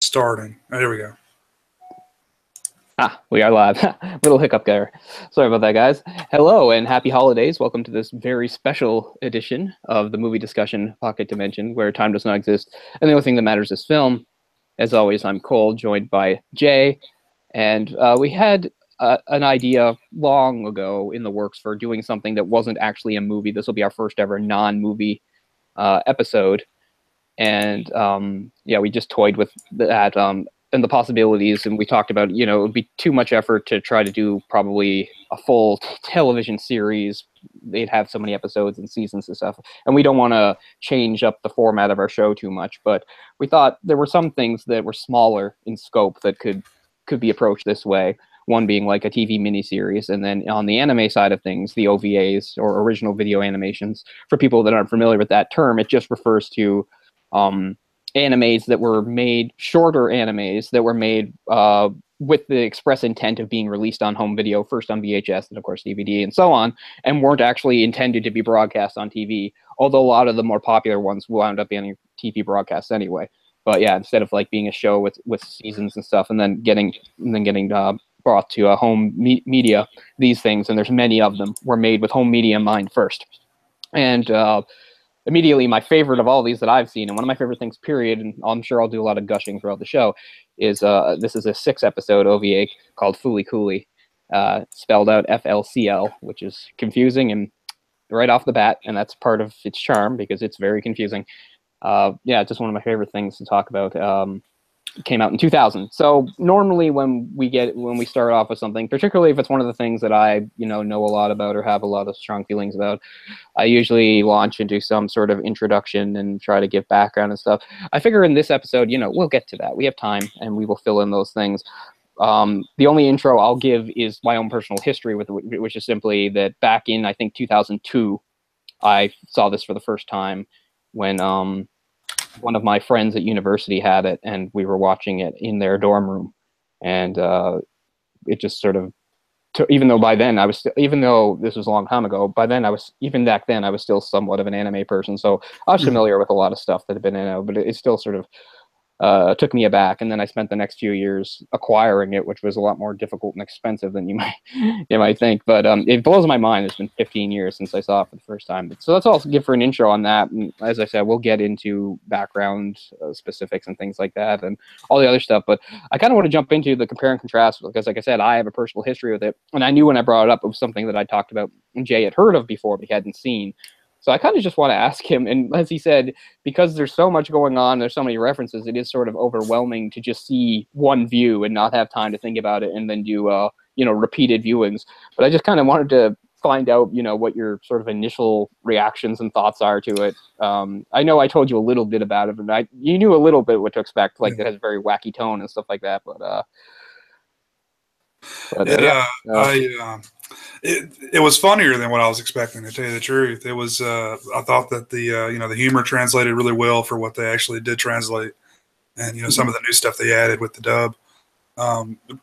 starting. Oh, here we go. We are live. Little hiccup there. Sorry about that, guys. Hello and happy holidays. Welcome to this very special edition of the movie discussion Pocket Dimension, where time does not exist and the only thing that matters is film. As always, I'm Cole, joined by Jay, and we had an idea long ago in the works for doing something that wasn't actually a movie. This will be our first ever non-movie episode, and yeah, we just toyed with that. And the possibilities, and we talked about, it would be too much effort to try to do probably a full television series. They'd have so many episodes and seasons and stuff, and we don't want to change up the format of our show too much. But we thought there were some things that were smaller in scope that could be approached this way. One being like a TV miniseries, and then on the anime side of things, the OVAs, or original video animations. For people that aren't familiar with that term, it just refers to animes that were made, shorter animes that were made with the express intent of being released on home video, first on VHS and of course DVD and so on, and weren't actually intended to be broadcast on TV, although a lot of the more popular ones wound up being TV broadcasts anyway. But yeah, instead of like being a show with seasons and stuff and then getting brought to a home media, these things, and there's many of them, were made with home media in mind first. And immediately, my favorite of all these that I've seen, and one of my favorite things, period, and I'm sure I'll do a lot of gushing throughout the show, is this is a 6-episode OVA called Fooly Cooly, spelled out FLCL, which is confusing and right off the bat, and that's part of its charm because it's very confusing. Yeah, just one of my favorite things to talk about. Came out in 2000. So normally when we start off with something, particularly if it's one of the things that I know a lot about or have a lot of strong feelings about, I usually launch into some sort of introduction and try to give background and stuff. I figure in this episode, we'll get to that. We have time and we will fill in those things. The only intro I'll give is my own personal history with it, which is simply that back in, I think, 2002, I saw this for the first time when one of my friends at university had it, and we were watching it in their dorm room, and it just sort of, even though this was a long time ago, back then I was still somewhat of an anime person, so I was familiar with a lot of stuff that had been in it, but it still sort of took me aback. And then I spent the next few years acquiring it, which was a lot more difficult and expensive than you might think. But it blows my mind. It's been 15 years since I saw it for the first time. So that's all I'll give for an intro on that. And as I said, we'll get into background specifics and things like that and all the other stuff. But I kind of want to jump into the compare and contrast because, like I said, I have a personal history with it. And I knew when I brought it up, it was something that I talked about and Jay had heard of before, but he hadn't seen. So I kind of just want to ask him, and as he said, because there's so much going on, there's so many references, it is sort of overwhelming to just see one view and not have time to think about it and then do, repeated viewings. But I just kind of wanted to find out, what your sort of initial reactions and thoughts are to it. I know I told you a little bit about it, but you knew a little bit what to expect, like it has a very wacky tone and stuff like that. It was funnier than what I was expecting, to tell you the truth. It was I thought that the humor translated really well for what they actually did translate, and some of the new stuff they added with the dub.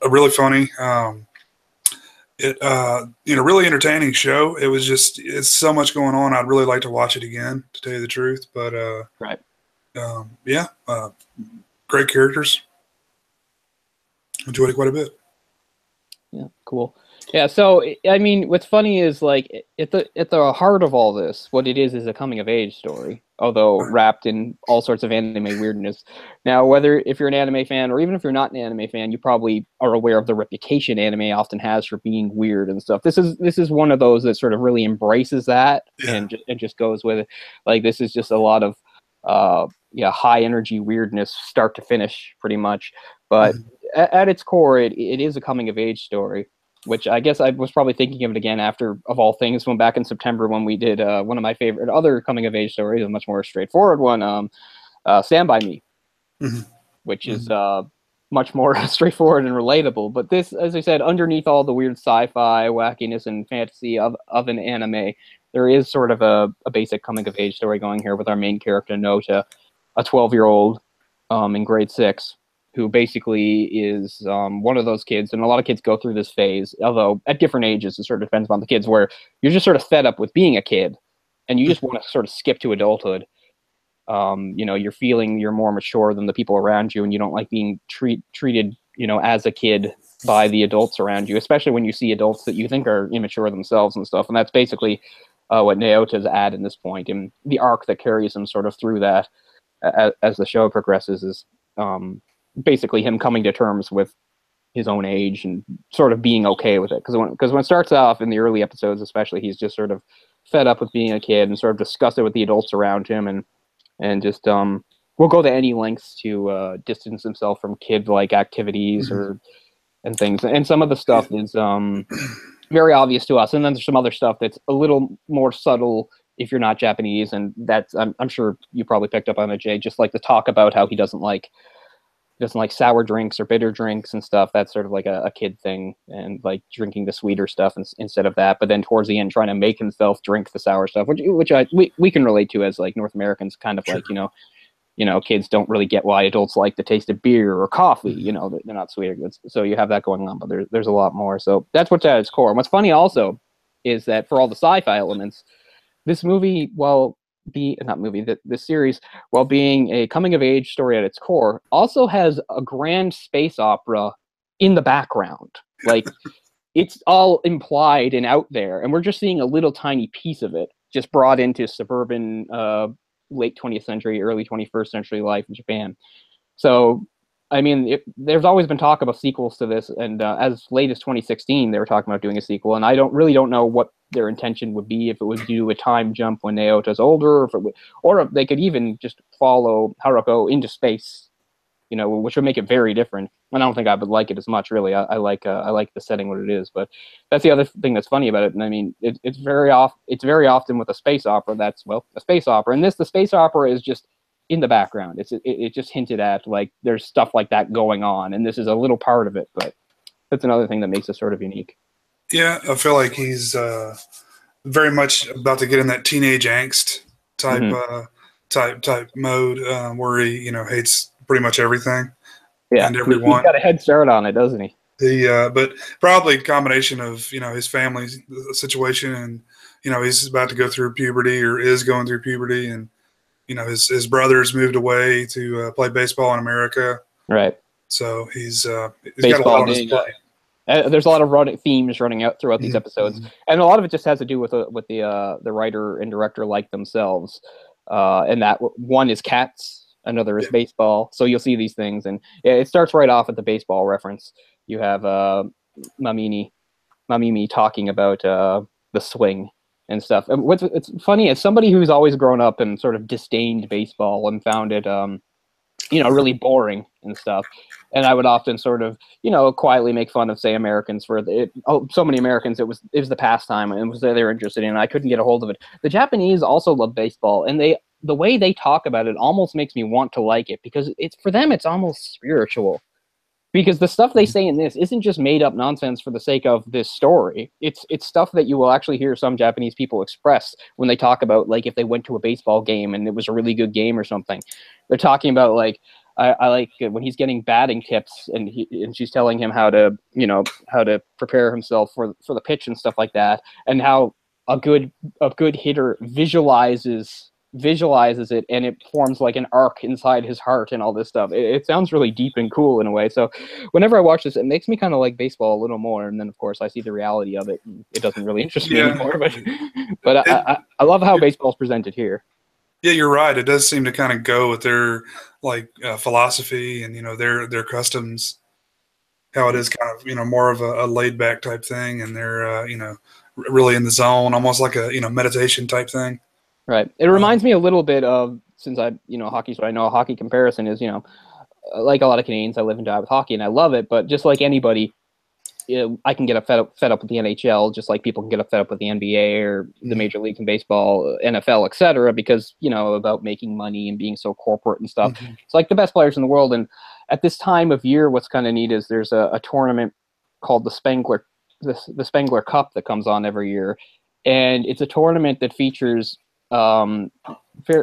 Really funny. Really entertaining show. It's so much going on. I'd really like to watch it again, to tell you the truth. But right. Great characters. Enjoyed it quite a bit. Yeah, cool. Yeah, so I mean, what's funny is like at the heart of all this, what it is a coming of age story, although wrapped in all sorts of anime weirdness. Now, if you're an anime fan or even if you're not an anime fan, you probably are aware of the reputation anime often has for being weird and stuff. This is one of those that sort of really embraces that and just goes with it. Like this is just a lot of high energy weirdness, start to finish, pretty much. But at its core, it is a coming of age story, which I guess I was probably thinking of it again after, of all things, when back in September when we did one of my favorite other coming of age stories, a much more straightforward one, Stand By Me, which is much more straightforward and relatable. But this, as I said, underneath all the weird sci-fi wackiness and fantasy of an anime, there is sort of a basic coming of age story going here with our main character, Nota, a 12-year-old in grade 6, who basically is one of those kids, and a lot of kids go through this phase, although at different ages, it sort of depends on the kids, where you're just sort of fed up with being a kid, and you just want to sort of skip to adulthood. you're more mature than the people around you, and you don't like being treated, as a kid by the adults around you, especially when you see adults that you think are immature themselves and stuff. And that's basically what Naota's at in this point, and the arc that carries him sort of through that as the show progresses is basically him coming to terms with his own age and sort of being okay with it. Because when it starts off in the early episodes, especially, he's just sort of fed up with being a kid and sort of disgusted with the adults around him, and just will go to any lengths to distance himself from kid-like activities and things. And some of the stuff is very obvious to us, and then there's some other stuff that's a little more subtle if you're not Japanese, and that's I'm sure you probably picked up on it, Jay. Just like the talk about how he doesn't like sour drinks or bitter drinks and stuff. That's sort of like a kid thing, and like drinking the sweeter stuff instead of that. But then towards the end, trying to make himself drink the sour stuff, which we can relate to as like North Americans, kind of sure. Like kids don't really get why adults like the taste of beer or coffee. They're not sweeter goods. So you have that going on, but there's a lot more. So that's what's at its core. And what's funny also is that for all the sci-fi elements, this movie, this series, while being a coming-of-age story at its core, also has a grand space opera in the background. Like, it's all implied and out there, and we're just seeing a little tiny piece of it, just brought into suburban, late 20th century, early 21st century life in Japan. So, I mean, there's always been talk about sequels to this, and as late as 2016, they were talking about doing a sequel, and I don't know what their intention would be, if it would do a time jump when Naota's older, or if they could even just follow Haruko into space, which would make it very different. And I don't think I would like it as much, really. I like the setting what it is, but that's the other thing that's funny about it. And I mean, it's very often with a space opera that's a space opera, and the space opera is just in the background. It just hinted at like there's stuff like that going on, and this is a little part of it, but that's another thing that makes it sort of unique. Yeah, I feel like he's very much about to get in that teenage angst type type mode where he hates pretty much everying and everyone. He's got a head start on it, doesn't he? But probably a combination of his family situation, and he's about to go through puberty or is going through puberty, and his brother's moved away to play baseball in America. Right. So he's got a lot on his plate. There's a lot of themes running out throughout these episodes, and a lot of it just has to do with the writer and director like themselves. And that one is cats, another is baseball. So you'll see these things, and it starts right off at the baseball reference. You have Mamimi talking about the swing and stuff. And it's funny, as somebody who's always grown up and sort of disdained baseball and found it really boring and stuff. And I would often sort of, quietly make fun of, say, Americans for it. Oh, so many Americans, it was the pastime and it was they were interested in. I couldn't get a hold of it. The Japanese also love baseball, and the way they talk about it almost makes me want to like it, because for them it's almost spiritual. Because the stuff they say in this isn't just made up nonsense for the sake of this story. It's stuff that you will actually hear some Japanese people express when they talk about, like, if they went to a baseball game and it was a really good game or something. They're talking about, like, I like when he's getting batting tips and she's telling him how to prepare himself for the pitch and stuff like that, and how a good hitter visualizes it, and it forms like an arc inside his heart and all this stuff. It sounds really deep and cool in a way. So whenever I watch this, it makes me kind of like baseball a little more. And then of course I see the reality of it, and it doesn't really interest me anymore. But I love how baseball's presented here. Yeah, you're right. It does seem to kind of go with their philosophy and their customs. How it is kind of more of a laid back type thing, and they're really in the zone, almost like a meditation type thing. Right. It reminds me a little bit of, since hockey's what I know. A hockey comparison is, like a lot of Canadians, I live and die with hockey and I love it. But just like anybody, I can get fed up with the NHL, just like people can get fed up with the NBA or the major leagues in baseball, NFL, etc. Because about making money and being so corporate and stuff. Mm-hmm. It's like the best players in the world. And at this time of year, what's kind of neat is there's a tournament called the Spengler Cup that comes on every year, and it's a tournament that features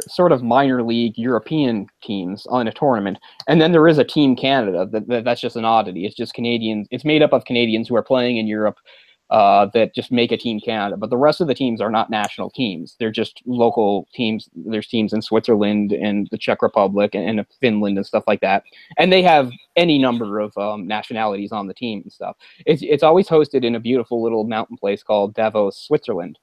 sort of minor league European teams on a tournament, and then there is a Team Canada that's just an oddity. It's just Canadians. It's made up of Canadians who are playing in Europe that just make a Team Canada. But the rest of the teams are not national teams. They're just local teams. There's teams in Switzerland and the Czech Republic and Finland and stuff like that. And they have any number of nationalities on the team and stuff. It's always hosted in a beautiful little mountain place called Davos, Switzerland.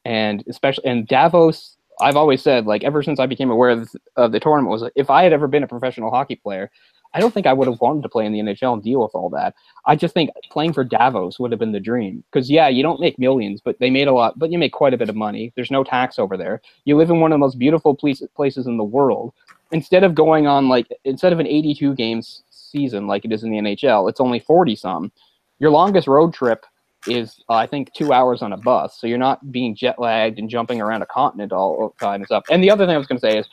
And especially in Davos, I've always said, like, ever since I became aware of the tournament, was like, if I had ever been a professional hockey player, I don't think I would have wanted to play in the NHL and deal with all that. I just think playing for Davos would have been the dream. Because, yeah, you don't make millions, but they made a lot. But you make quite a bit of money. There's no tax over there. You live in one of the most beautiful places in the world. Instead of going on, like, instead of an 82 games season like it is in the NHL, it's only 40-some. Your longest road trip is, I think, 2 hours on a bus. So you're not being jet lagged and jumping around a continent all the time and stuff. And the other thing I was going to say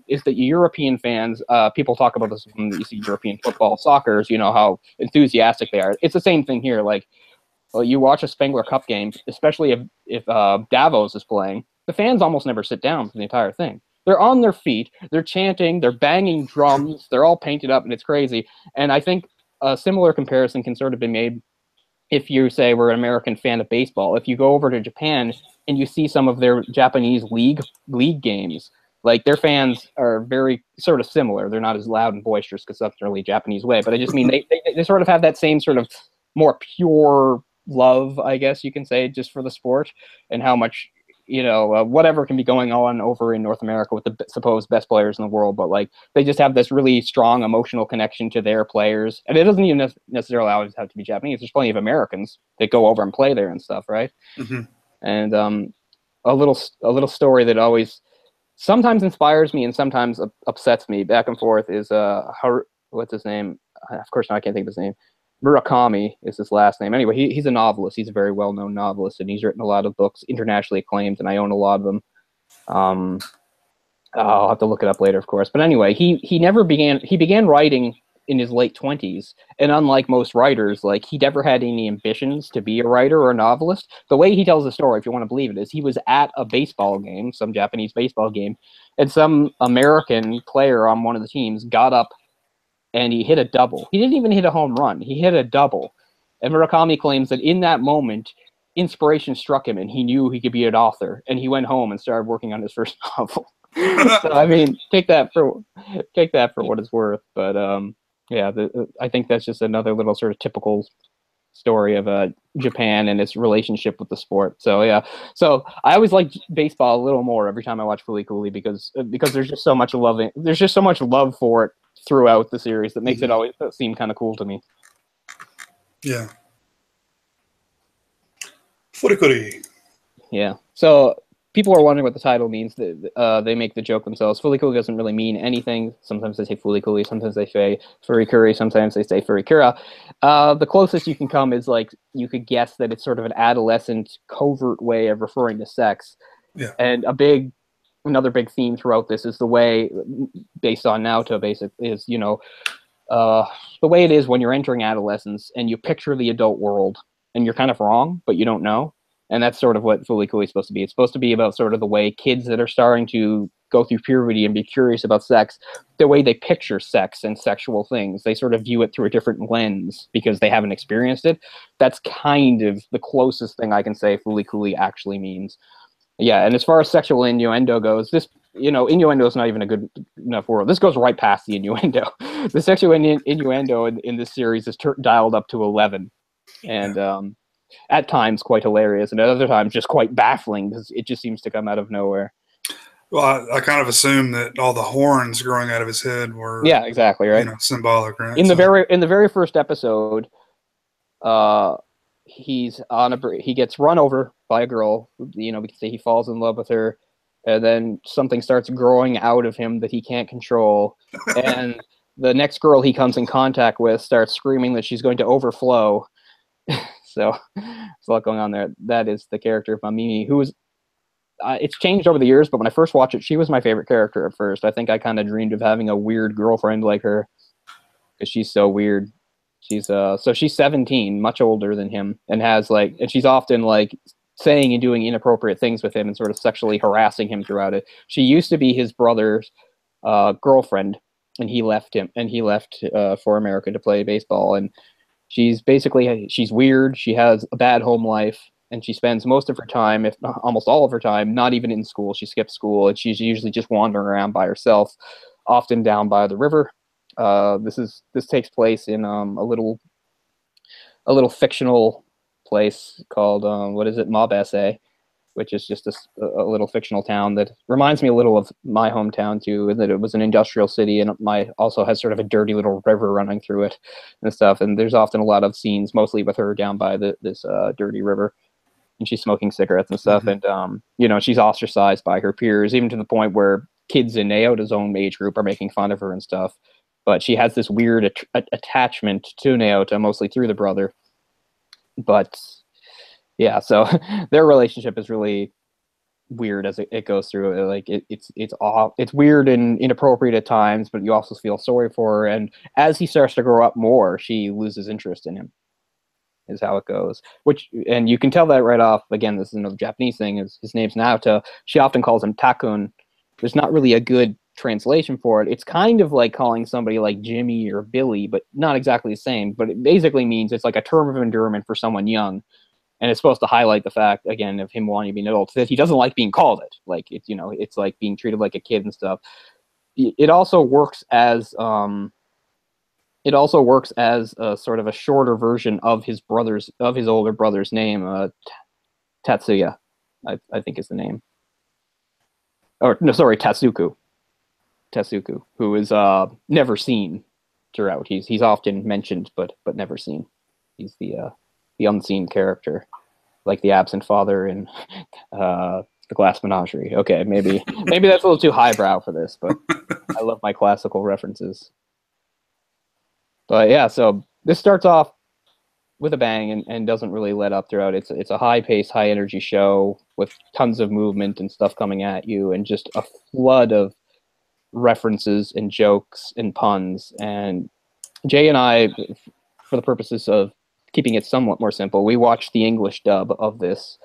is that European fans, people talk about this when you see European football, soccer, you know, how enthusiastic they are. It's the same thing here. Like, well, you watch a Spengler Cup game, especially if Davos is playing, the fans almost never sit down for the entire thing. They're on their feet, they're chanting, they're banging drums, they're all painted up, and it's crazy. And I think a similar comparison can sort of be made if you say we're an American fan of baseball. If you go over to Japan and you see some of their Japanese league games, like, their fans are very sort of similar. They're not as loud and boisterous because that's really a Japanese way, but I just mean they sort of have that same sort of more pure love, I guess you can say, just for the sport, and how much, you know, whatever can be going on over in North America with the supposed best players in the world, but like, they just have this really strong emotional connection to their players. And it doesn't even necessarily always have to be Japanese. There's plenty of Americans that go over and play there and stuff, right? Mm-hmm. And a little story that always sometimes inspires me and sometimes upsets me back and forth is what's his name? Of course, now I can't think of his name. Murakami is his last name. Anyway, he's a novelist. He's a very well-known novelist, and he's written a lot of books, internationally acclaimed, and I own a lot of them. I'll have to look it up later, of course. But anyway, he began writing in his late 20s, and unlike most writers, like, he never had any ambitions to be a writer or a novelist. The way he tells the story, if you want to believe it, is he was at a baseball game, some Japanese baseball game, and some American player on one of the teams got up and he hit a double. He didn't even hit a home run. He hit a double. And Murakami claims that in that moment, inspiration struck him and he knew he could be an author. And he went home and started working on his first novel. So, I mean, take that for what it's worth. But yeah, I think that's just another little sort of typical story of Japan and its relationship with the sport. So yeah, so I always like baseball a little more every time I watch Fooly Cooly because there's just so much love for it throughout the series that makes it always seem kind of cool to me. Yeah. Fooly Cooly. Yeah. So people are wondering what the title means. They make the joke themselves. Fooly Cooly doesn't really mean anything. Sometimes they say Fooly Cooly. Sometimes they say Furry Curry. Sometimes they say Furry Kura. The closest you can come is, like, you could guess that it's sort of an adolescent covert way of referring to sex. Yeah. And another big theme throughout this is the way, based on Naoto, basically, is, you know, the way it is when you're entering adolescence and you picture the adult world and you're kind of wrong, but you don't know. And that's sort of what Fooly Cooly is supposed to be. It's supposed to be about sort of the way kids that are starting to go through puberty and be curious about sex, the way they picture sex and sexual things. They sort of view it through a different lens because they haven't experienced it. That's kind of the closest thing I can say Fooly Cooly actually means. Yeah, and as far as sexual innuendo goes, this, you know, innuendo is not even a good enough word. This goes right past the innuendo. The sexual innuendo in this series is dialed up to 11. And at times quite hilarious, and at other times just quite baffling because it just seems to come out of nowhere. Well, I kind of assumed that all the horns growing out of his head were, yeah, exactly, right, you know, symbolic, right? In the very first episode, he's on he gets run over by a girl. You know, we can say he falls in love with her, and then something starts growing out of him that he can't control, and the next girl he comes in contact with starts screaming that she's going to overflow. So there's a lot going on there. That is the character of Mamimi, who is it's changed over the years, but when I first watched it, she was my favorite character at first. I think I kind of dreamed of having a weird girlfriend like her because she's so weird. She's so she's 17, much older than him, and has and she's often like saying and doing inappropriate things with him and sort of sexually harassing him throughout it. She used to be his brother's girlfriend, and he left for America to play baseball, and She's weird. She has a bad home life, and she spends most of her time, if not almost all of her time, not even in school. She skips school, and she's usually just wandering around by herself, often down by the river. This takes place in a little fictional place called what is it, Mobese, which is just a little fictional town that reminds me a little of my hometown too, in that it was an industrial city and also has sort of a dirty little river running through it and stuff. And there's often a lot of scenes, mostly with her down by this dirty river, and she's smoking cigarettes and stuff. And she's ostracized by her peers, even to the point where kids in Naota's own age group are making fun of her and stuff. But she has this weird attachment to Naota, mostly through the brother. But yeah, so their relationship is really weird as it goes through. Like it's weird and inappropriate at times, but you also feel sorry for her. And as he starts to grow up more, she loses interest in him. Is how it goes. And you can tell that right off. Again, this is another Japanese thing. His name's Naota. She often calls him Takun. There's not really a good translation for it. It's kind of like calling somebody like Jimmy or Billy, but not exactly the same. But it basically means it's like a term of endearment for someone young. And it's supposed to highlight the fact, again, of him wanting to be an adult, that he doesn't like being called it. Like, it's like being treated like a kid and stuff. It also works as a sort of a shorter version of his older brother's name, Tatsuya, I think is the name. Or no, sorry, Tatsuku, who is never seen throughout. He's often mentioned, but never seen. He's the unseen character, like the absent father in the Glass Menagerie. Okay, maybe that's a little too highbrow for this, but I love my classical references. But yeah, so this starts off with a bang and doesn't really let up throughout. It's a high-paced, high-energy show with tons of movement and stuff coming at you, and just a flood of references and jokes and puns. And Jay and I, for the purposes of keeping it somewhat more simple, we watched the English dub of this.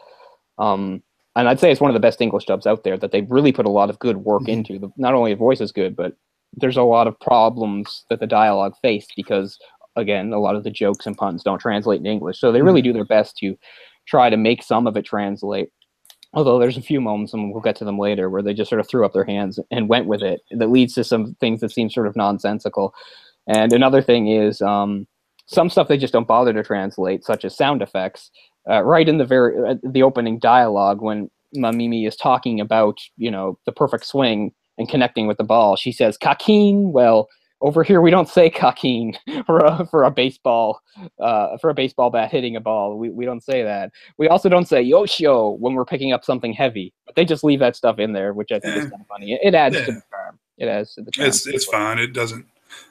And I'd say it's one of the best English dubs out there, that they've really put a lot of good work into. Not only the voice is good, but there's a lot of problems that the dialogue faced because, again, a lot of the jokes and puns don't translate in English. So they really do their best to try to make some of it translate. Although there's a few moments, and we'll get to them later, where they just sort of threw up their hands and went with it. That leads to some things that seem sort of nonsensical. And another thing is some stuff they just don't bother to translate, such as sound effects. Right in the opening dialogue, when Mamimi is talking about, the perfect swing and connecting with the ball, she says "kakin." Well, over here we don't say "kakin" for a baseball bat hitting a ball. We don't say that. We also don't say "yoshio" when we're picking up something heavy. But they just leave that stuff in there, which I think is kind of funny. It adds to the charm. It adds to the charm. It's fine. It doesn't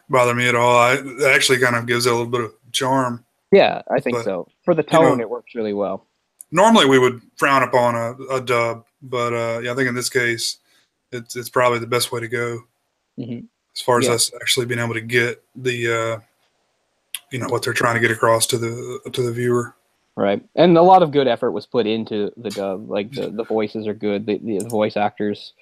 bother me at all. It actually kind of gives it a little bit of charm. Yeah, I think so. For the tone, it works really well. Normally we would frown upon a dub, but I think in this case, it's probably the best way to go, as far as us actually being able to get the what they're trying to get across to the viewer. Right, and a lot of good effort was put into the dub. Like the voices are good. The voice actors,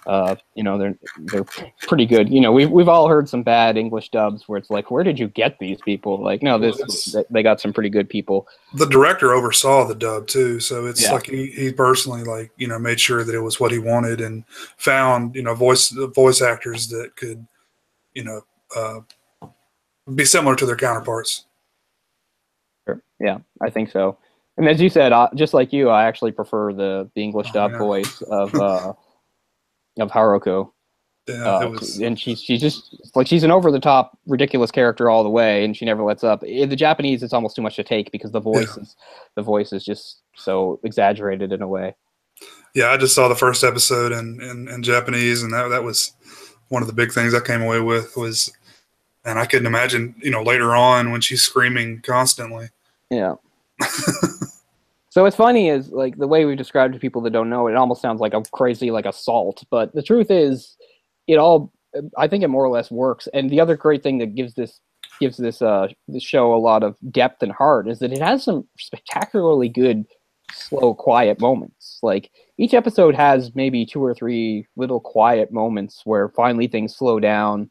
they're pretty good. We've all heard some bad English dubs where it's like, where did you get these people? Like, no, they got some pretty good people. The director oversaw the dub too, so it's like he personally made sure that it was what he wanted and found voice actors that could be similar to their counterparts. Sure. Yeah, I think so. And as you said, just like you, I actually prefer the English dub voice of Haruko. Yeah, and she's just like, she's an over-the-top ridiculous character all the way, and she never lets up. In the Japanese, it's almost too much to take because the voice is just so exaggerated in a way. Yeah, I just saw the first episode in Japanese, and that was one of the big things I came away with was, and I couldn't imagine later on when she's screaming constantly. Yeah. So what's funny is, like, the way we describe it to people that don't know it almost sounds like a crazy, like, assault. But the truth is, I think it more or less works. And the other great thing that gives this show a lot of depth and heart is that it has some spectacularly good, slow, quiet moments. Like, each episode has maybe 2 or 3 little quiet moments where finally things slow down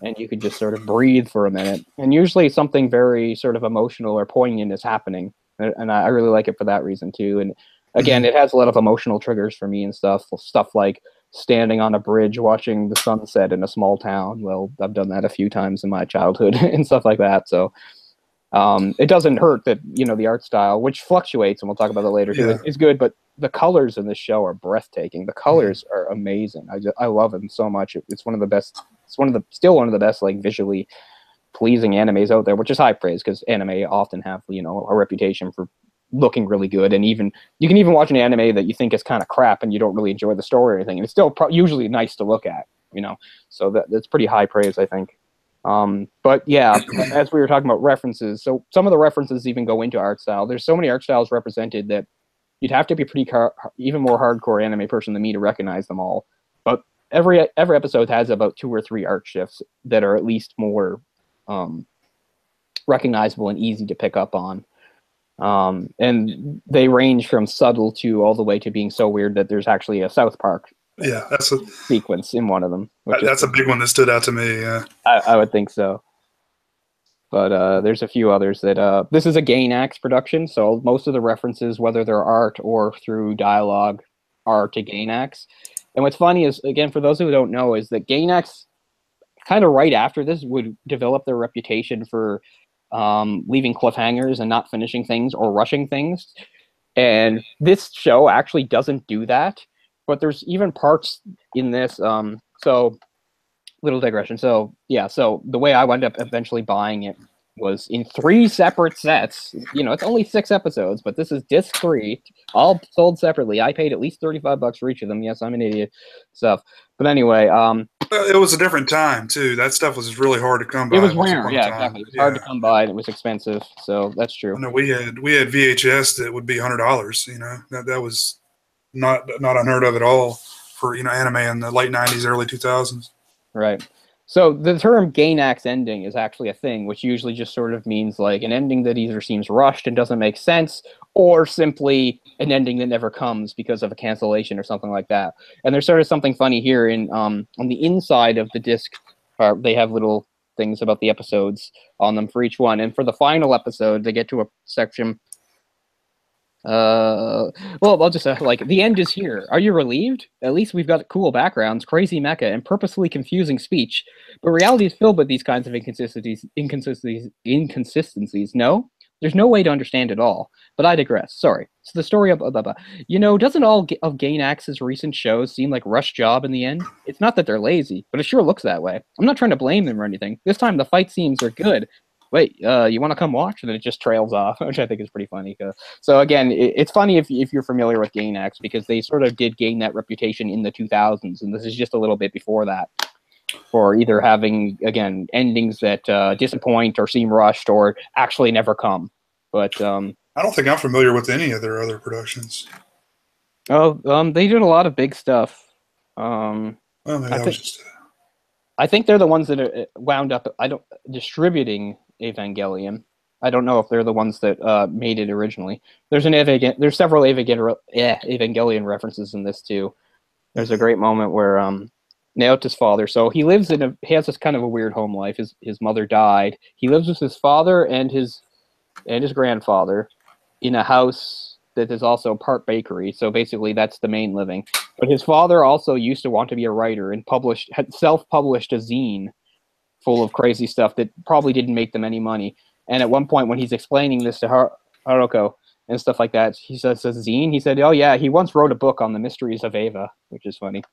and you could just sort of breathe for a minute. And usually something very sort of emotional or poignant is happening, and I really like it for that reason too. And again, it has a lot of emotional triggers for me and stuff like standing on a bridge watching the sunset in a small town. Well, I've done that a few times in my childhood and stuff like that. So it doesn't hurt that, the art style, which fluctuates, and we'll talk about that later too, is good, but the colors in this show are breathtaking. The colors are amazing. I love them so much. It's one of the best. It's still one of the best, like, visually pleasing animes out there, which is high praise because anime often have, a reputation for looking really good. And you can even watch an anime that you think is kind of crap and you don't really enjoy the story or anything, and it's still usually nice to look at, so that's pretty high praise, I think. But yeah, as we were talking about references, so some of the references even go into art style. There's so many art styles represented that you'd have to be even more hardcore anime person than me to recognize them all. But every episode has about 2 or 3 art shifts that are at least more recognizable and easy to pick up on. And they range from subtle to all the way to being so weird that there's actually a South Park that's a sequence in one of them. That's a big one that stood out to me. Yeah, I would think so. But there's a few others that this is a Gainax production, so most of the references, whether they're art or through dialogue, are to Gainax. And what's funny is, again, for those who don't know, is that Gainax, kind of right after this, would develop their reputation for leaving cliffhangers and not finishing things or rushing things. And this show actually doesn't do that. But there's even parts in this. So, little digression. So, yeah. So the way I wound up eventually buying it was in 3 separate sets. It's only 6 episodes, but this is disc 3, all sold separately. I paid at least $35 for each of them. Yes, I'm an idiot. Stuff. But anyway, it was a different time too. That stuff was really hard to come by. It was rare. Yeah, exactly. It was hard to come by, and it was expensive. So that's true. No, we had VHS that would be $100. That was not unheard of at all for anime in the late 90s, early 2000s. Right. So the term Gainax ending is actually a thing, which usually just sort of means like an ending that either seems rushed and doesn't make sense, or simply an ending that never comes because of a cancellation or something like that. And there's sort of something funny here in on the inside of the disc. They have little things about the episodes on them for each one. And for the final episode, they get to a section. Well, I'll just say, like, the end is here. Are you relieved? At least we've got cool backgrounds, crazy mecha, and purposefully confusing speech. But reality is filled with these kinds of inconsistencies. No? There's no way to understand it all. But I digress. Sorry. So the story of doesn't all of Gainax's recent shows seem like rush job in the end? It's not that they're lazy, but it sure looks that way. I'm not trying to blame them or anything. This time the fight scenes are good. Wait, you want to come watch? And then it just trails off, which I think is pretty funny. So again, it's funny if you're familiar with Gainax, because they sort of did gain that reputation in the 2000s, and this is just a little bit before that, for either having, again, endings that disappoint or seem rushed or actually never come. But I don't think I'm familiar with any of their other productions. They did a lot of big stuff. I think they're the ones that wound up distributing Evangelion. I don't know if they're the ones that made it originally. There's several Evangelion references in this too. There's a great moment where Naota's father. So he has this kind of a weird home life. His mother died. He lives with his father and his grandfather in a house that is also part bakery. So basically, that's the main living. But his father also used to want to be a writer and had self-published a zine full of crazy stuff that probably didn't make them any money. And at one point, when he's explaining this to Haruko and stuff like that, he says, a zine? He said, oh yeah, he once wrote a book on the mysteries of Eva, which is funny.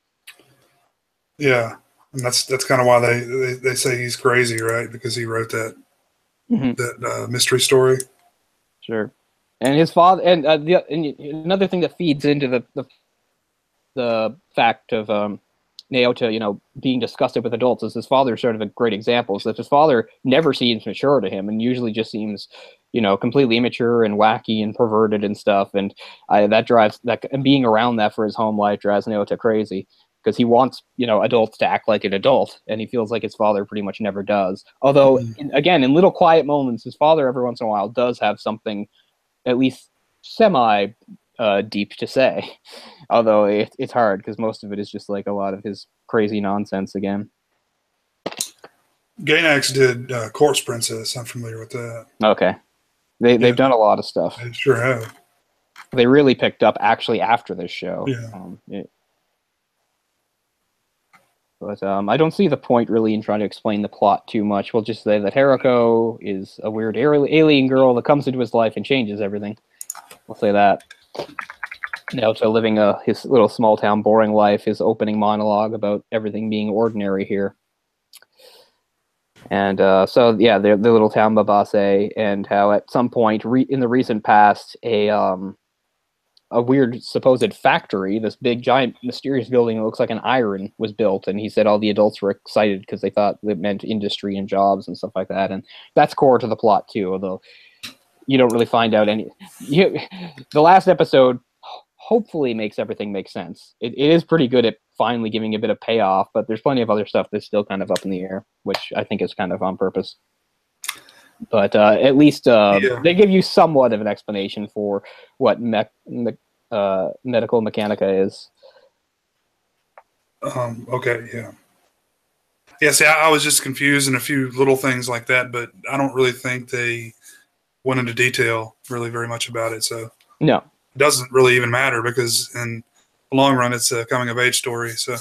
Yeah, and that's kind of why they say he's crazy, right? Because he wrote that mystery story. Sure. And his father, and another thing that feeds into the fact of Naota, being disgusted with adults, is his father sort of a great example. So that his father never seems mature to him, and usually just seems, completely immature and wacky and perverted and stuff. And and being around that for his home life drives Naota crazy, because he wants, adults to act like an adult, and he feels like his father pretty much never does. Although, again, in little quiet moments, his father every once in a while does have something at least semi deep to say, although it's hard because most of it is just like a lot of his crazy nonsense again. Gainax did Corpse Princess. I'm familiar with that. Okay. They've done a lot of stuff. They sure have. They really picked up actually after this show. Yeah. But I don't see the point really in trying to explain the plot too much. We'll just say that Haruko is a weird alien girl that comes into his life and changes everything. We'll say that. Naoto living his little small town boring life, his opening monologue about everything being ordinary here. And so, yeah, the little town Babase, and how at some point in the recent past, a weird supposed factory, this big, giant, mysterious building that looks like an iron, was built. And he said all the adults were excited because they thought it meant industry and jobs and stuff like that. And that's core to the plot, too, although you don't really find out any... the last episode hopefully makes everything make sense. It is pretty good at finally giving a bit of payoff, but there's plenty of other stuff that's still kind of up in the air, which I think is kind of on purpose. But at least they give you somewhat of an explanation for what medical mechanica is. Okay, yeah. Yeah, see, I was just confused in a few little things like that, but I don't really think they went into detail really very much about it. So no, it doesn't really even matter because in the long run, it's a coming of age story. So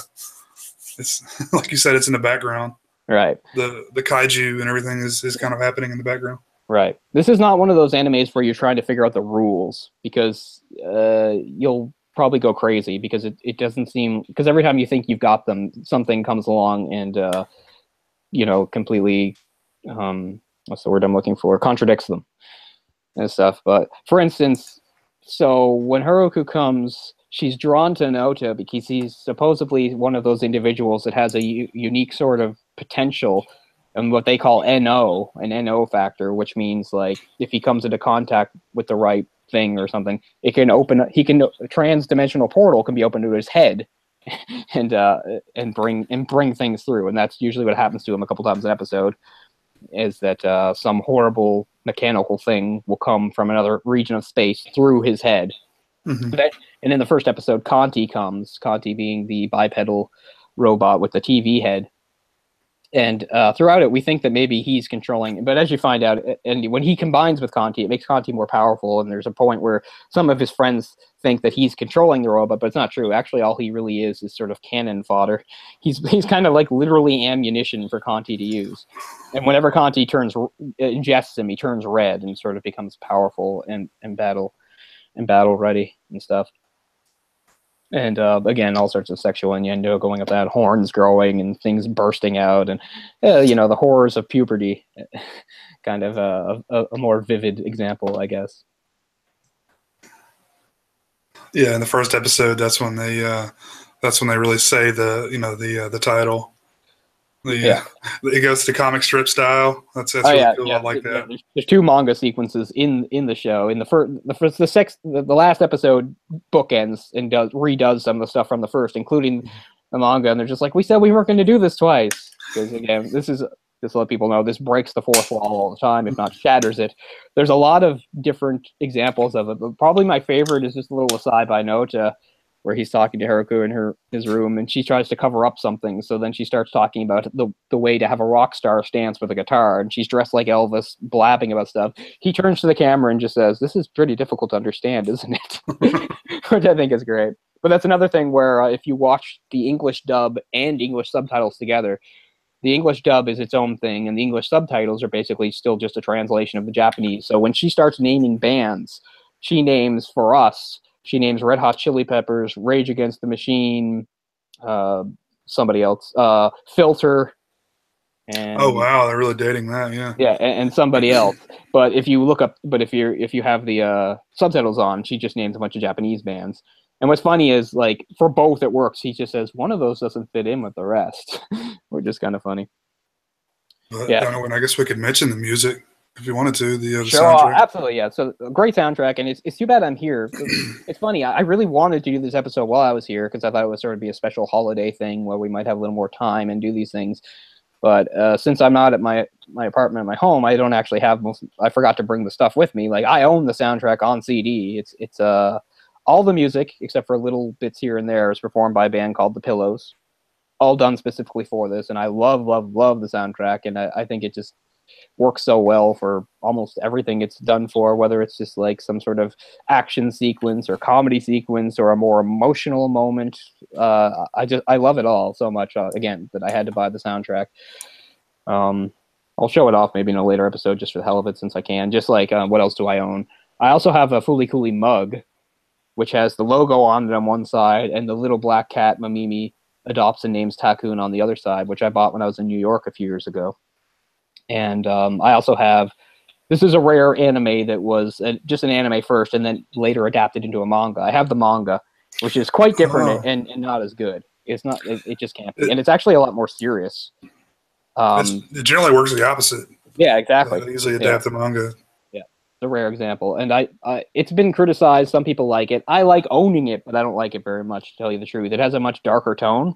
it's like you said, it's in the background. Right. The kaiju and everything is kind of happening in the background. Right. This is not one of those animes where you're trying to figure out the rules, because you'll probably go crazy, because it doesn't seem, because every time you think you've got them, something comes along and completely what's the word I'm looking for, contradicts them and stuff. But for instance, so when Haruko comes, she's drawn to Naoto because he's supposedly one of those individuals that has a unique sort of potential and what they call NO, an NO factor, which means like if he comes into contact with the right thing or something, it can open. A trans-dimensional portal can be opened to his head, and bring things through. And that's usually what happens to him a couple times an episode. Is that some horrible mechanical thing will come from another region of space through his head. Mm-hmm. And in the first episode, Conti comes. Conti being the bipedal robot with the TV head. And throughout it, we think that maybe he's controlling. But as you find out, and when he combines with Conti, it makes Conti more powerful. And there's a point where some of his friends think that he's controlling the robot, but it's not true. Actually, all he really is sort of cannon fodder. He's kind of like literally ammunition for Conti to use. And whenever Conti ingests him, he turns red and sort of becomes powerful and battle ready and stuff. And again, all sorts of sexual innuendo going up that, horns growing and things bursting out, and the horrors of puberty. Kind of a more vivid example, I guess. Yeah, in the first episode, that's when they really say the title. It goes to comic strip style. That's really cool. I like that. There's two manga sequences in the show. In the last episode bookends and redoes some of the stuff from the first, including the manga. And they're just like, we said we weren't going to do this twice, because again, just to let people know, this breaks the fourth wall all the time, if not shatters it. There's a lot of different examples of it, but probably my favorite is just a little aside by Nota, where he's talking to Haruko in his room, and she tries to cover up something. So then she starts talking about the way to have a rock star stance with a guitar, and she's dressed like Elvis, blabbing about stuff. He turns to the camera and just says, "This is pretty difficult to understand, isn't it?" Which I think is great. But that's another thing where if you watch the English dub and English subtitles together, the English dub is its own thing, and the English subtitles are basically still just a translation of the Japanese. So when she starts naming bands, she names Red Hot Chili Peppers, Rage Against the Machine, somebody else, Filter, and oh wow, they're really dating that, yeah. Yeah, and somebody else. But if you have the subtitles on, she just names a bunch of Japanese bands. And what's funny is, like, for both it works. He just says one of those doesn't fit in with the rest, which is kind of funny. But, I guess we could mention the music. If you wanted to, the sure, soundtrack. Absolutely, yeah. So great soundtrack, and it's too bad I'm here. It's funny. I really wanted to do this episode while I was here because I thought it would sort of be a special holiday thing where we might have a little more time and do these things. But since I'm not at my apartment at my home, I don't actually have I forgot to bring the stuff with me. Like, I own the soundtrack on CD. It's all the music except for little bits here and there is performed by a band called The Pillows. all done specifically for this, and I love the soundtrack, and I think it just works so well for almost everything it's done for, whether it's just like some sort of action sequence or comedy sequence or a more emotional moment. I love it all so much, again, that I had to buy the soundtrack. I'll show it off maybe in a later episode just for the hell of it, since I can. Just like, what else do I own? I also have a Fooly Cooly mug, which has the logo on it on one side and the little black cat Mamimi adopts and names Takun on the other side, which I bought when I was in New York a few years ago. And I also have, this is a rare anime that was just an anime first and then later adapted into a manga. I have the manga, which is quite different and not as good. It's not, it just can't be. And it's actually a lot more serious. It generally works the opposite. Yeah, exactly. They usually adapt the manga. Yeah, it's a rare example. And it's been criticized. Some people like it. I like owning it, but I don't like it very much, to tell you the truth. It has a much darker tone.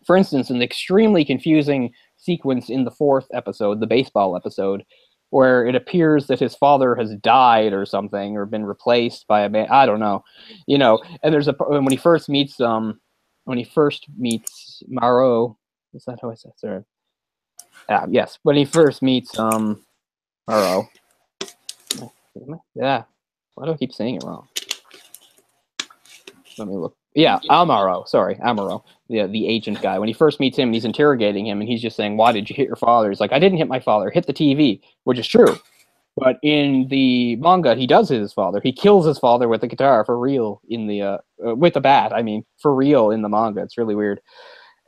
For instance, an extremely confusing sequence in the 4th episode, the baseball episode, where it appears that his father has died or something, or been replaced by a man. I don't know, And there's when he first meets Maro. Is that how I say it? Sorry. Yes, when he first meets Maro. Yeah, why do I keep saying it wrong? Let me look. Yeah, Amaro. Sorry, Amaro. The agent guy. When he first meets him, he's interrogating him, and he's just saying, "Why did you hit your father?" He's like, "I didn't hit my father. Hit the TV," which is true. But in the manga, he does hit his father. He kills his father with a guitar for real in the with a bat. I mean, for real in the manga. It's really weird.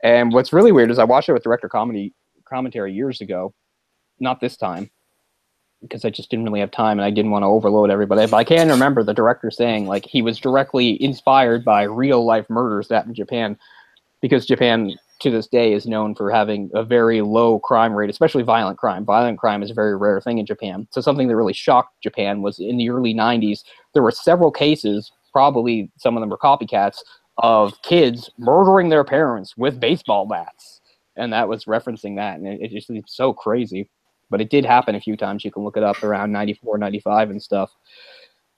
And what's really weird is I watched it with director commentary years ago. Not this time, because I just didn't really have time and I didn't want to overload everybody. But I can remember the director saying like he was directly inspired by real life murders that in Japan, because Japan to this day is known for having a very low crime rate, especially violent crime. Violent crime is a very rare thing in Japan. So something that really shocked Japan was in the early 90s, there were several cases, probably some of them were copycats, of kids murdering their parents with baseball bats. And that was referencing that. And it just is so crazy. But it did happen a few times. You can look it up around 94, 95 and stuff.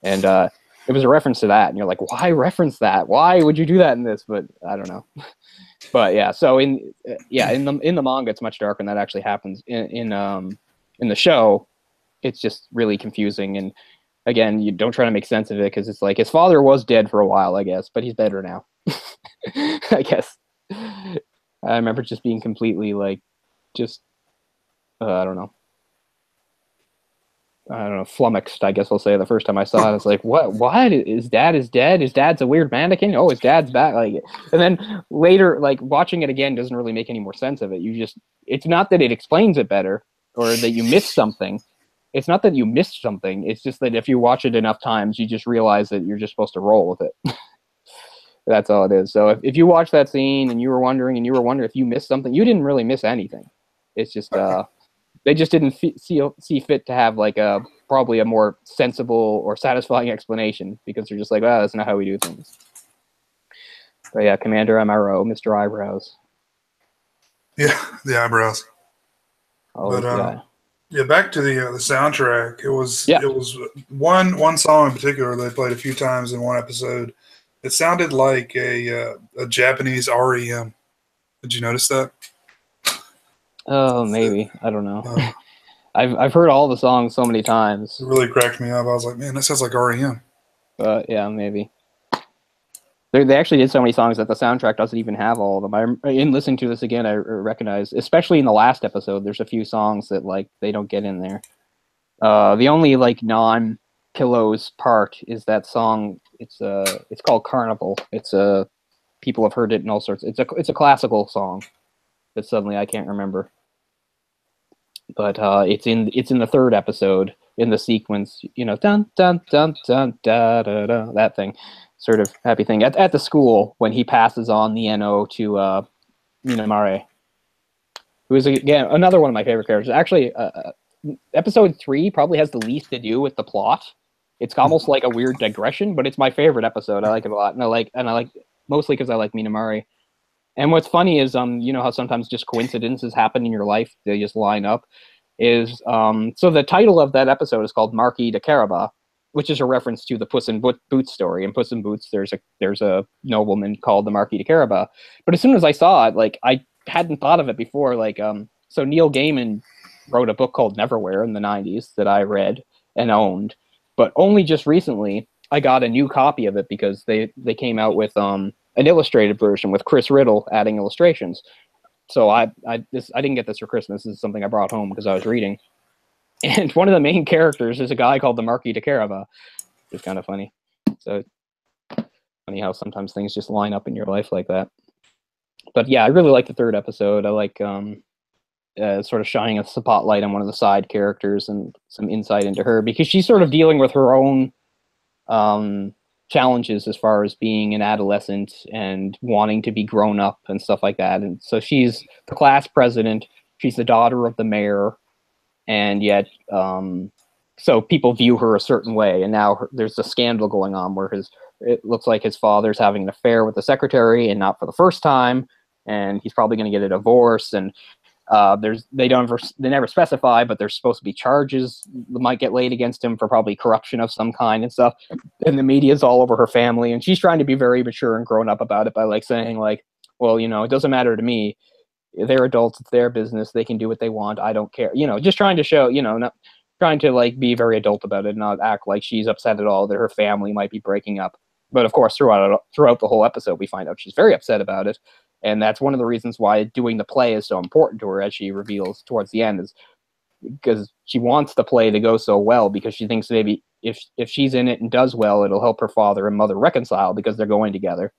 And it was a reference to that. And you're like, why reference that? Why would you do that in this? But I don't know. But yeah, so in the manga, it's much darker, and that actually happens. In the show, it's just really confusing. And again, you don't try to make sense of it, because it's like his father was dead for a while, I guess, but he's better now. I guess. I remember just being completely like, just I don't know, flummoxed, I guess I'll say, the first time I saw it. It's like, what? His dad is dead? His dad's a weird mannequin? Oh, his dad's back. Like, and then later, like, watching it again doesn't really make any more sense of it. It's not that it explains it better or that you missed something. It's not that you missed something. It's just that if you watch it enough times, you just realize that you're just supposed to roll with it. That's all it is. So if you watch that scene and you were wondering if you missed something, you didn't really miss anything. It's just, they just didn't see fit to have like probably a more sensible or satisfying explanation, because they're just like, that's not how we do things. But yeah, Commander MRO, Mr. Eyebrows. Yeah, the eyebrows. Oh, but yeah, back to the soundtrack. It was one song in particular they played a few times in one episode. It sounded like a Japanese REM. Did you notice that? Oh, maybe. I don't know. I've heard all the songs so many times. It really cracked me up. I was like, man, that sounds like REM. Yeah, maybe. They actually did so many songs that the soundtrack doesn't even have all of them. In listening to this again, I recognize, especially in the last episode, there's a few songs that like they don't get in there. The only like non-Pillows part is that song. It's called Carnival. It's people have heard it in all sorts. It's a classical song that suddenly I can't remember. But it's in the 3rd episode in the sequence, dun dun dun dun da da da, that thing, sort of happy thing at the school when he passes on the NO to Minamare, who is again another one of my favorite characters. Actually, episode 3 probably has the least to do with the plot. It's almost like a weird digression, but it's my favorite episode. I like it a lot, and I like mostly because I like Minamare. And what's funny is, you know how sometimes just coincidences happen in your life, they just line up, so the title of that episode is called Marquis de Caraba, which is a reference to the Puss in Boots story. In Puss in Boots, there's a nobleman called the Marquis de Carabas. But as soon as I saw it, like I hadn't thought of it before. Like so Neil Gaiman wrote a book called Neverwhere in the 90s that I read and owned, but only just recently I got a new copy of it because they came out with an illustrated version with Chris Riddle adding illustrations. So I didn't get this for Christmas. This is something I brought home because I was reading. And one of the main characters is a guy called the Marquis de Carabas. It's kind of funny. So funny how sometimes things just line up in your life like that. But yeah, I really like the third episode. I like sort of shining a spotlight on one of the side characters and some insight into her, because she's sort of dealing with her own challenges as far as being an adolescent and wanting to be grown up and stuff like that. And so she's the class president. She's the daughter of the mayor. And yet, so people view her a certain way. And now there's a scandal going on where it looks like his father's having an affair with the secretary, and not for the first time. And he's probably going to get a divorce. And they never specify, but there's supposed to be charges that might get laid against him for probably corruption of some kind and stuff. And the media's all over her family, and she's trying to be very mature and grown up about it by like saying like, well, you know, it doesn't matter to me. They're adults. It's their business. They can do what they want. I don't care. You know, just trying to show, you know, not trying to like be very adult about it, not act like she's upset at all that her family might be breaking up. But of course, throughout the whole episode, we find out she's very upset about it. And that's one of the reasons why doing the play is so important to her, as she reveals towards the end, is because she wants the play to go so well, because she thinks maybe if she's in it and does well, it'll help her father and mother reconcile because they're going together.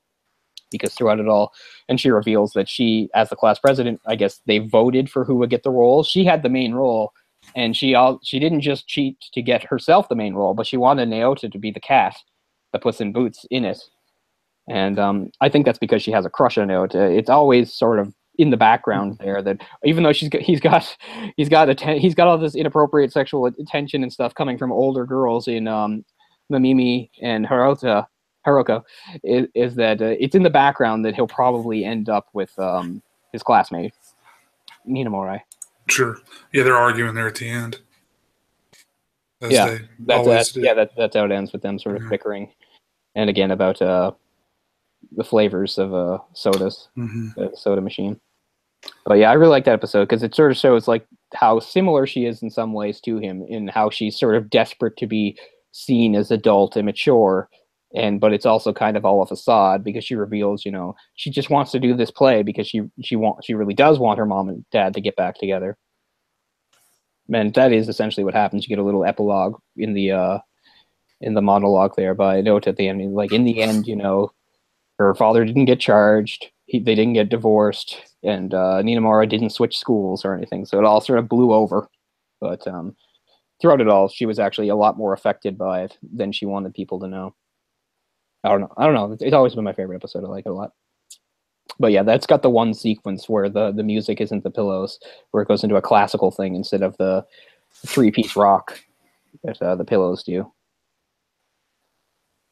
Because throughout it all, and she reveals that she, as the class president, I guess they voted for who would get the role. She had the main role, and she didn't just cheat to get herself the main role, but she wanted Naota to be the cat, the Puss in Boots in it. And I think that's because she has a crush on Naota. It's always sort of in the background there that even though he's got all this inappropriate sexual attention and stuff coming from older girls in Mamimi and Haruka, is that it's in the background that he'll probably end up with his classmate, Ninamori. Sure. Yeah, they're arguing there at the end. That's how it ends, with them sort of bickering. And again, about the flavors of sodas, the soda machine. But yeah, I really like that episode because it sort of shows like how similar she is in some ways to him, in how she's sort of desperate to be seen as adult and mature. But it's also kind of all a facade, because she reveals, you know, she just wants to do this play because she really does want her mom and dad to get back together. And that is essentially what happens. You get a little epilogue in the monologue there by Naota at the end. Like, in the end, you know, her father didn't get charged. They didn't get divorced, and Ninamori didn't switch schools or anything. So it all sort of blew over. But throughout it all, she was actually a lot more affected by it than she wanted people to know. I don't know. It's always been my favorite episode. I like it a lot. But yeah, that's got the one sequence where the music isn't the pillows, where it goes into a classical thing instead of the three-piece rock that the pillows do.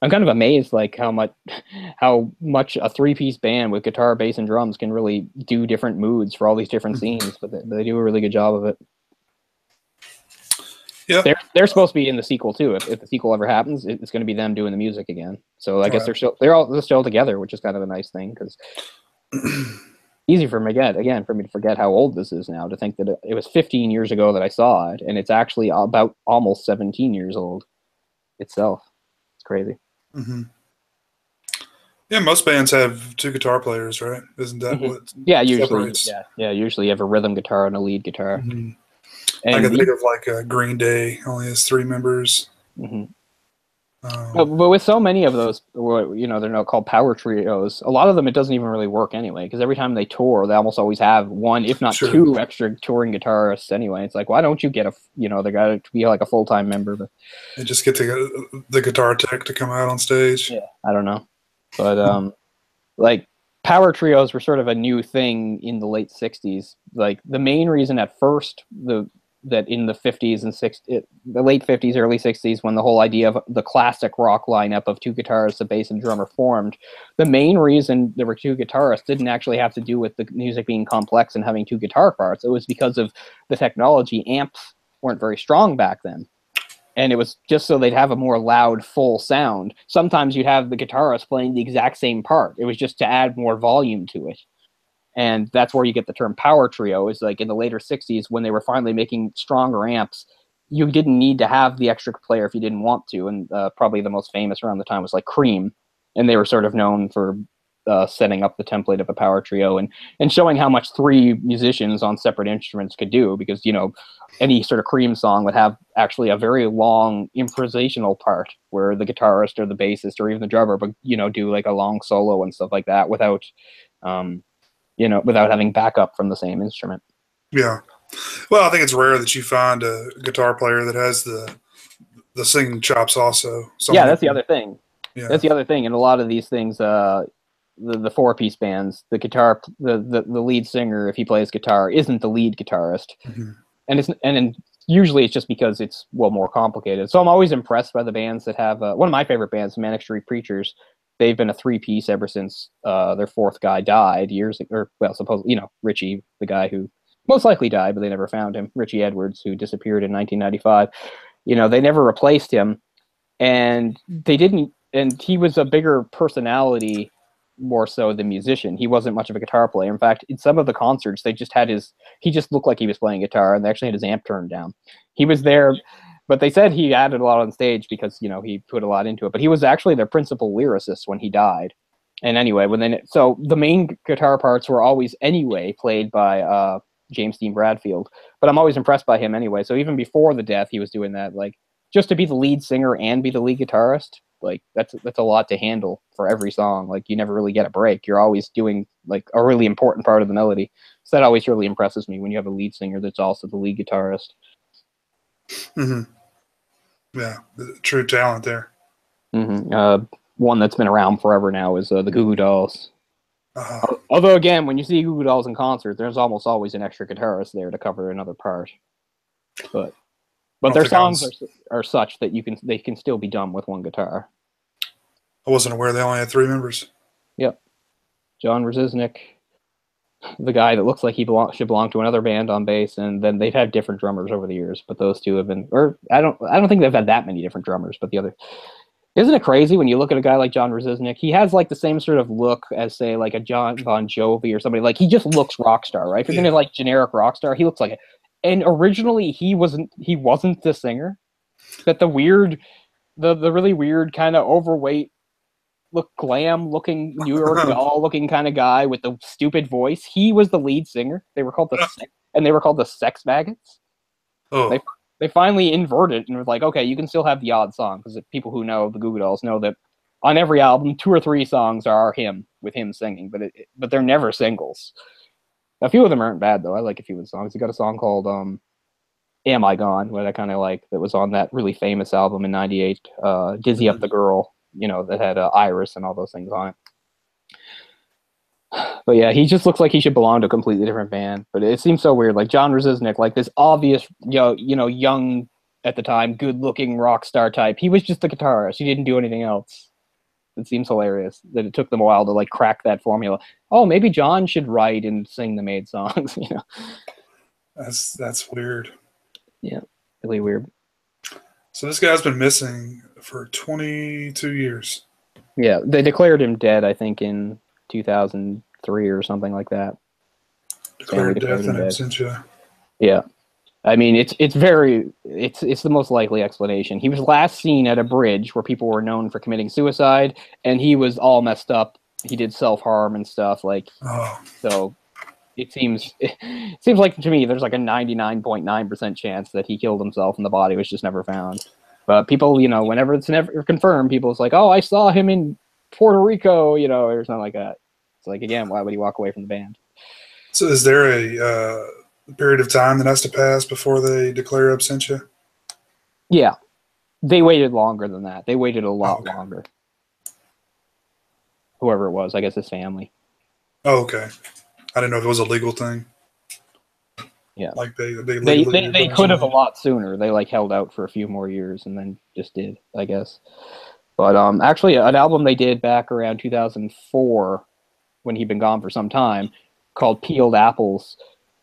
I'm kind of amazed, like how much a three-piece band with guitar, bass, and drums can really do different moods for all these different scenes. But they do a really good job of it. Yeah, they're supposed to be in the sequel too. If the sequel ever happens, it's going to be them doing the music again. So I guess they're still together, which is kind of a nice thing, because easy for me to forget how old this is now. To think that it was 15 years ago that I saw it, and it's actually about almost 17 years old itself. It's crazy. Mm-hmm. Yeah, most bands have two guitar players, right? Isn't that what? Yeah, usually. Yeah, usually you have a rhythm guitar and a lead guitar. Mm-hmm. I can think of like Green Day only has 3 members. Mm-hmm. But with so many of those, you know, they're now called power trios. A lot of them, it doesn't even really work anyway, because every time they tour, they almost always have one, if not two, extra touring guitarists anyway. It's like, why don't you get they got to be like a full-time member? But they just get the guitar tech to come out on stage. Yeah, I don't know, but like, power trios were sort of a new thing in the late 60s. Like, the main reason at first that in the 50s and 60s, the late 50s, early 60s, when the whole idea of the classic rock lineup of 2 guitarists, a bass and drummer formed, the main reason there were 2 guitarists didn't actually have to do with the music being complex and having 2 guitar parts. It was because of the technology. Amps weren't very strong back then. and it was just so they'd have a more loud, full sound. Sometimes you'd have the guitarist playing the exact same part. It was just to add more volume to it. And that's where you get the term power trio, is like in the later 60s when they were finally making stronger amps, you didn't need to have the extra player if you didn't want to. And probably the most famous around the time was like Cream. And they were sort of known for setting up the template of a power trio and showing how much 3 musicians on separate instruments could do, because, you know, any sort of Cream song would have actually a very long improvisational part where the guitarist or the bassist or even the drummer, but, you know, do like a long solo and stuff like that without, you know, without having backup from the same instrument. Yeah. Well, I think it's rare that you find a guitar player that has the singing chops also. Yeah, that's the other thing. Yeah. That's the other thing. In a lot of these things, the 4-piece bands, the guitar, the lead singer, if he plays guitar, isn't the lead guitarist. Mm-hmm. And usually it's just because it's, well, more complicated. So I'm always impressed by the bands that have, one of my favorite bands, Manic Street Preachers. They've been a 3-piece ever since their 4th guy died supposedly, you know, Richie, the guy who most likely died, but they never found him, Richie Edwards, who disappeared in 1995. You know, they never replaced him, and he was a bigger personality more so than musician. He wasn't much of a guitar player. In fact, in some of the concerts, he just looked like he was playing guitar, and they actually had his amp turned down. He was there, but they said he added a lot on stage because, you know, he put a lot into it. But he was actually their principal lyricist when he died. And anyway, so the main guitar parts were always anyway played by James Dean Bradfield. But I'm always impressed by him anyway. So even before the death, he was doing that. Like, just to be the lead singer and be the lead guitarist, like that's a lot to handle for every song. Like, you never really get a break. You're always doing like a really important part of the melody. So that always really impresses me when you have a lead singer that's also the lead guitarist. Mm-hmm. Yeah, the true talent there. Mm-hmm. One that's been around forever now is the Goo Goo Dolls. Uh-huh. Although, again, when you see Goo Goo Dolls in concert, there's almost always an extra guitarist there to cover another part. But their songs are such that they can still be done with one guitar. I wasn't aware they only had 3 members. Yep. John Rzeznik, the guy that looks like he should belong to another band, on bass, and then they've had different drummers over the years, but those two have been, or I don't think they've had that many different drummers, but the other. Isn't it crazy when you look at a guy like John Rzeznik? He has like the same sort of look as, say, like a John Bon Jovi or somebody. Like, he just looks rock star, right? If you're gonna like generic rock star, he looks like it. And originally he wasn't the singer. That the really weird kind of overweight, glam looking New York doll looking kind of guy with the stupid voice. He was the lead singer. They were called the Sex Maggots. Oh. They finally inverted and were like, okay, you can still have the odd song, because people who know the Goo Goo Dolls know that on every album, 2 or 3 songs are him with him singing, but they're never singles. A few of them aren't bad though. I like a few of the songs. He got a song called "Am I Gone," what I kind of like, that was on that really famous album in '98, "Dizzy Up the Girl," you know, that had Iris and all those things on it. But yeah, he just looks like he should belong to a completely different band. But it seems so weird. Like John Rzeznik, like this obvious, you know, young at the time, good-looking rock star type. He was just the guitarist. He didn't do anything else. It seems hilarious that it took them a while to like crack that formula. Oh, maybe John should write and sing the Maid songs. You know, that's weird. Yeah, really weird. So this guy's been missing for 22 years. Yeah, they declared him dead, I think, in 2003 or something like that. Declared death in absentia. Yeah, I mean, it's the most likely explanation. He was last seen at a bridge where people were known for committing suicide, and he was all messed up. He did self-harm and stuff, like. Oh. So it seems like, to me, there's like a 99.9% chance that he killed himself and the body was just never found. But people, you know, whenever it's never confirmed, people's like, oh, I saw him in Puerto Rico, you know, or something like that. It's like, again, why would he walk away from the band? So is there a period of time that has to pass before they declare absentia? Yeah. They waited longer than that. They waited a lot longer. Whoever it was, I guess his family. Oh, okay. I didn't know if it was a legal thing. Yeah. Like they could have a lot sooner. They like held out for a few more years and then just did, I guess. But actually, an album they did back around 2004, when he'd been gone for some time, called Peeled Apples,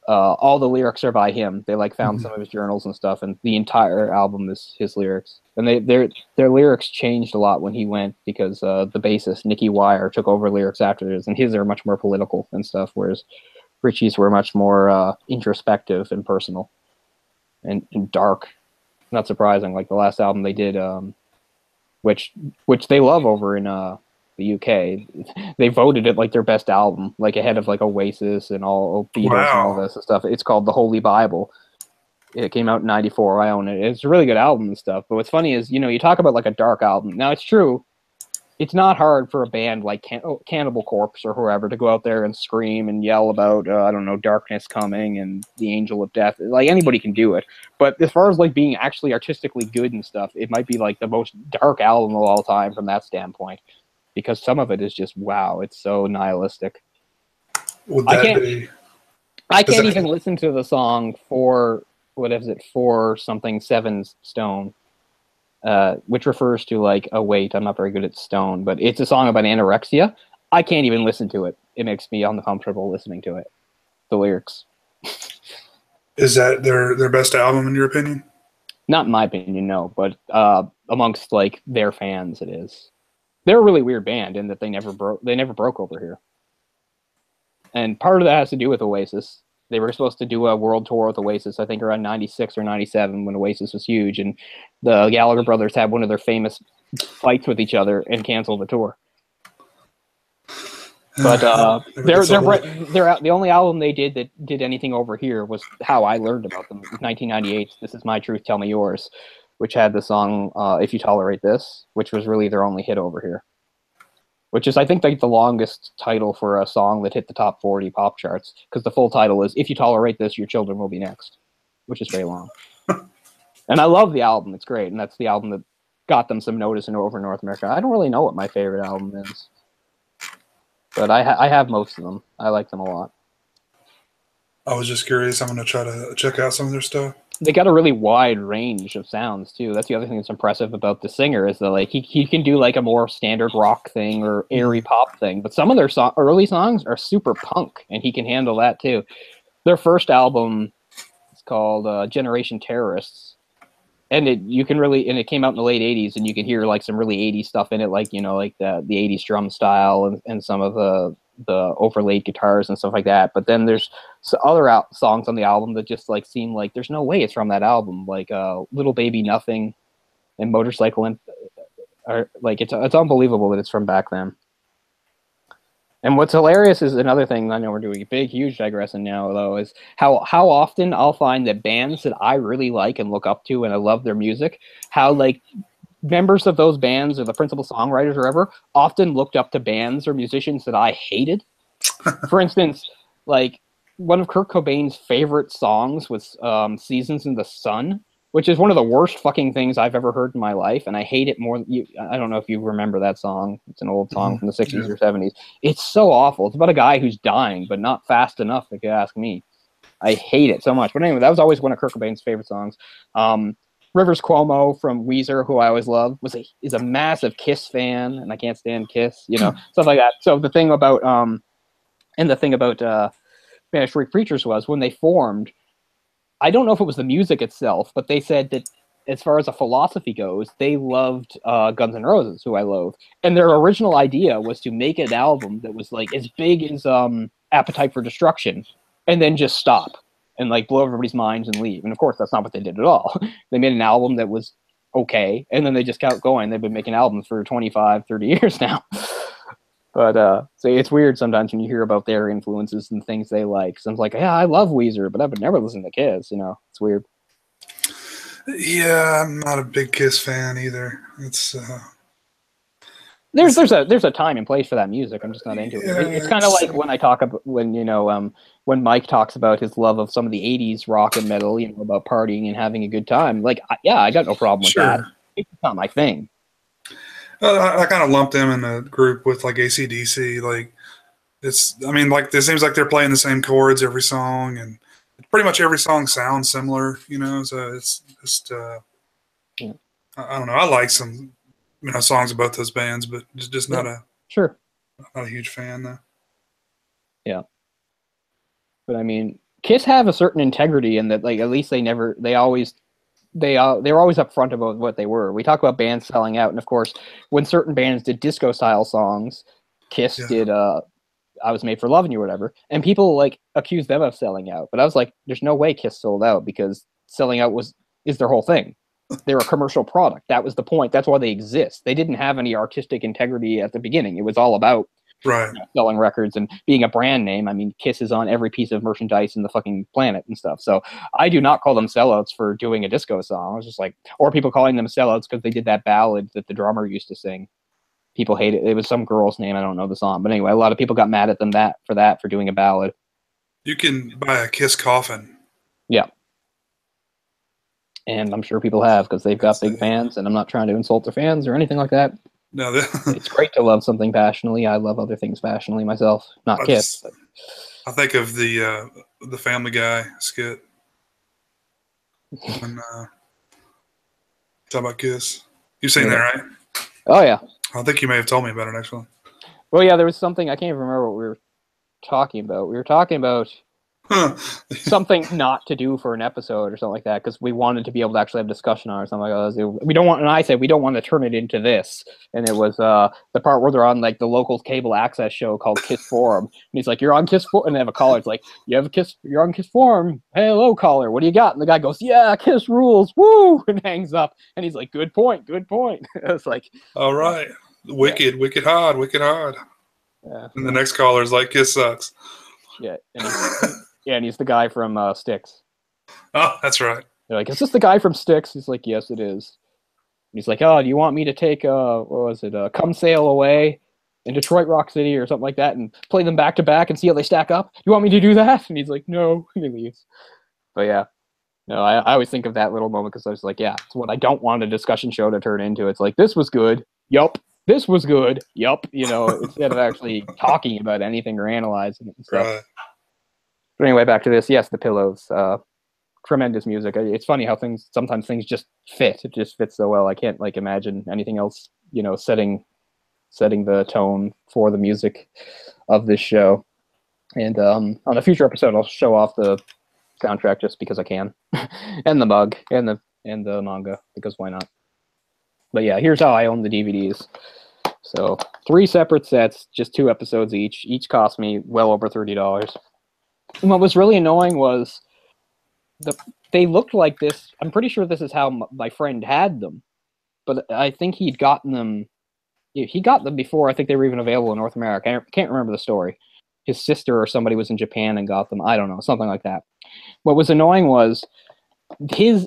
all the lyrics are by him. They like found some of his journals and stuff, and the entire album is his lyrics. And their lyrics changed a lot when he went, because the bassist Nicky Wire took over lyrics after this, and his are much more political and stuff, whereas Richie's were much more introspective and personal and dark. Not surprising. Like the last album they did, which they love over in the UK, they voted it like their best album, like ahead of like Oasis and all Beatles and all this stuff. It's called The Holy Bible. It came out in '94. I own it. It's a really good album and stuff. But what's funny is, you talk about like a dark album. Now it's true, it's not hard for a band like Cannibal Corpse or whoever to go out there and scream and yell about I don't know, darkness coming and the angel of death. Like anybody can do it. But as far as like being actually artistically good and stuff, it might be like the most dark album of all time from that standpoint. Because some of it is just, wow, it's so nihilistic. I can't even listen to the song for, what is it, for something 7 stone, which refers to like a weight. I'm not very good at stone, but it's a song about anorexia. I can't even listen to it. It makes me uncomfortable listening to it. The lyrics. Is that their best album in your opinion? Not in my opinion, no, but amongst like their fans, it is. They're a really weird band in that they never broke over here. And part of that has to do with Oasis. They were supposed to do a world tour with Oasis, I think around 96 or 97 when Oasis was huge, and the Gallagher brothers had one of their famous fights with each other and canceled the tour. But the only album they did that did anything over here was how I learned about them. 1998, This Is My Truth, Tell Me Yours, which had the song If You Tolerate This, which was really their only hit over here. Which is, I think, like the longest title for a song that hit the top 40 pop charts, because the full title is If You Tolerate This, Your Children Will Be Next, which is very long. And I love the album. It's great, and that's the album that got them some notice over North America. I don't really know what my favorite album is, but I have most of them. I like them a lot. I was just curious. I'm going to try to check out some of their stuff. They got a really wide range of sounds too. That's the other thing that's impressive about the singer, is that like he can do like a more standard rock thing or airy pop thing, but some of their early songs are super punk, and he can handle that too. Their first album is called Generation Terrorists, and it came out in the late '80s, and you can hear like some really '80s stuff in it, like like the '80s drum style and some of the overlaid guitars and stuff like that. But then there's other songs on the album that just like seem like there's no way it's from that album, like Little Baby Nothing and Motorcycle, and like it's unbelievable that it's from back then. And what's hilarious is another thing, I know we're doing a big huge digression now though, is how often I'll find that bands that I really like and look up to and I love their music, how like members of those bands or the principal songwriters or whatever often looked up to bands or musicians that I hated. For instance, like one of Kurt Cobain's favorite songs was Seasons in the Sun, which is one of the worst fucking things I've ever heard in my life, and I hate it more. I don't know if you remember that song. It's an old song from the 60s or 70s. It's so awful. It's about a guy who's dying, but not fast enough, if you ask me. I hate it so much. But anyway, that was always one of Kurt Cobain's favorite songs. Rivers Cuomo from Weezer, who I always loved, is a massive Kiss fan, and I can't stand Kiss, stuff like that. So the thing about Spanish Freak Preachers was when they formed, I don't know if it was the music itself, but they said that as far as a philosophy goes, they loved Guns N' Roses, who I loathe, and their original idea was to make an album that was like as big as Appetite for Destruction, and then just stop and like blow everybody's minds and leave. And of course, that's not what they did at all. They made an album that was okay, and then they just kept going. They've been making albums for 25, 30 years now. But so it's weird sometimes when you hear about their influences and things they like. So I'm like, yeah, I love Weezer, but I would never listen to Kiss. It's weird. Yeah, I'm not a big Kiss fan either. It's there's a time and place for that music. I'm just not into it. It's kind of like when I talk about when Mike talks about his love of some of the '80s rock and metal, about partying and having a good time. Like, yeah, I got no problem with that. It's not my thing. I kind of lump them in a group with like AC/DC. Like it seems like they're playing the same chords every song, and pretty much every song sounds similar. So it's just I don't know. I like some songs of both those bands, but just not not a huge fan though. Yeah, but I mean, Kiss have a certain integrity in that, like, at least they were always upfront about what they were. We talk about bands selling out, and of course, when certain bands did disco style songs, Kiss did I Was Made for Loving You or whatever, and people like accused them of selling out. But I was like, there's no way Kiss sold out, because selling out is their whole thing. They're a commercial product. That was the point. That's why they exist. They didn't have any artistic integrity at the beginning. It was all about selling records and being a brand name. I mean, Kiss is on every piece of merchandise in the fucking planet and stuff. So I do not call them sellouts for doing a disco song. I was just like, or people calling them sellouts because they did that ballad that the drummer used to sing. People hate it. It was some girl's name. I don't know the song, but anyway, a lot of people got mad at them for doing a ballad. You can buy a Kiss coffin. Yeah. And I'm sure people have, because they've got big fans, and I'm not trying to insult their fans or anything like that. No, it's great to love something passionately. I love other things passionately myself. Not Kiss. I think of the Family Guy skit. When, talk about Kiss. You've seen that, right? Oh, yeah. I think you may have told me about it, actually. Well, yeah, there was something, I can't even remember what we were talking about. We were talking about something not to do for an episode or something like that, because we wanted to be able to actually have discussion on it or something like that. We don't want, and I said we don't want to turn it into this. And it was the part where they're on like the local cable access show called Kiss Forum, and he's like, "You're on Kiss Forum," and they have a caller. It's like, "You're on Kiss Forum. Hey, hello, caller. What do you got?" And the guy goes, "Yeah, Kiss rules. Woo!" and hangs up. And he's like, "Good point. Good point." It's like, all right, wicked hard. Yeah. And the next caller is like, "Kiss sucks." Yeah. And he's the guy from Styx. Oh, that's right. They're like, "Is this the guy from Styx?" He's like, "Yes, it is." And he's like, "Oh, do you want me to take what was it? Come Sail Away in Detroit Rock City or something like that, and play them back to back and see how they stack up? You want me to do that?" And he's like, "No," and he leaves. But yeah, no, I always think of that little moment, because I was like, yeah, it's what I don't want a discussion show to turn into. It's like, this was good. Yup. This was good. Yup. You know, instead of actually talking about anything or analyzing it and stuff. Right. But anyway, back to this. Yes, the Pillows. Tremendous music. It's funny how sometimes things just fit. It just fits so well. I can't like imagine anything else, you know, setting the tone for the music of this show. And on a future episode, I'll show off the soundtrack just because I can, and the mug, and the manga, because why not? But yeah, here's how I own the DVDs. So 3 separate sets, just 2 episodes each. Each cost me well over $30. And what was really annoying was they looked like this. I'm pretty sure this is how my friend had them, but I think he'd gotten them. He got them before. I think they were even available in North America. I can't remember the story. His sister or somebody was in Japan and got them. I don't know, something like that. What was annoying was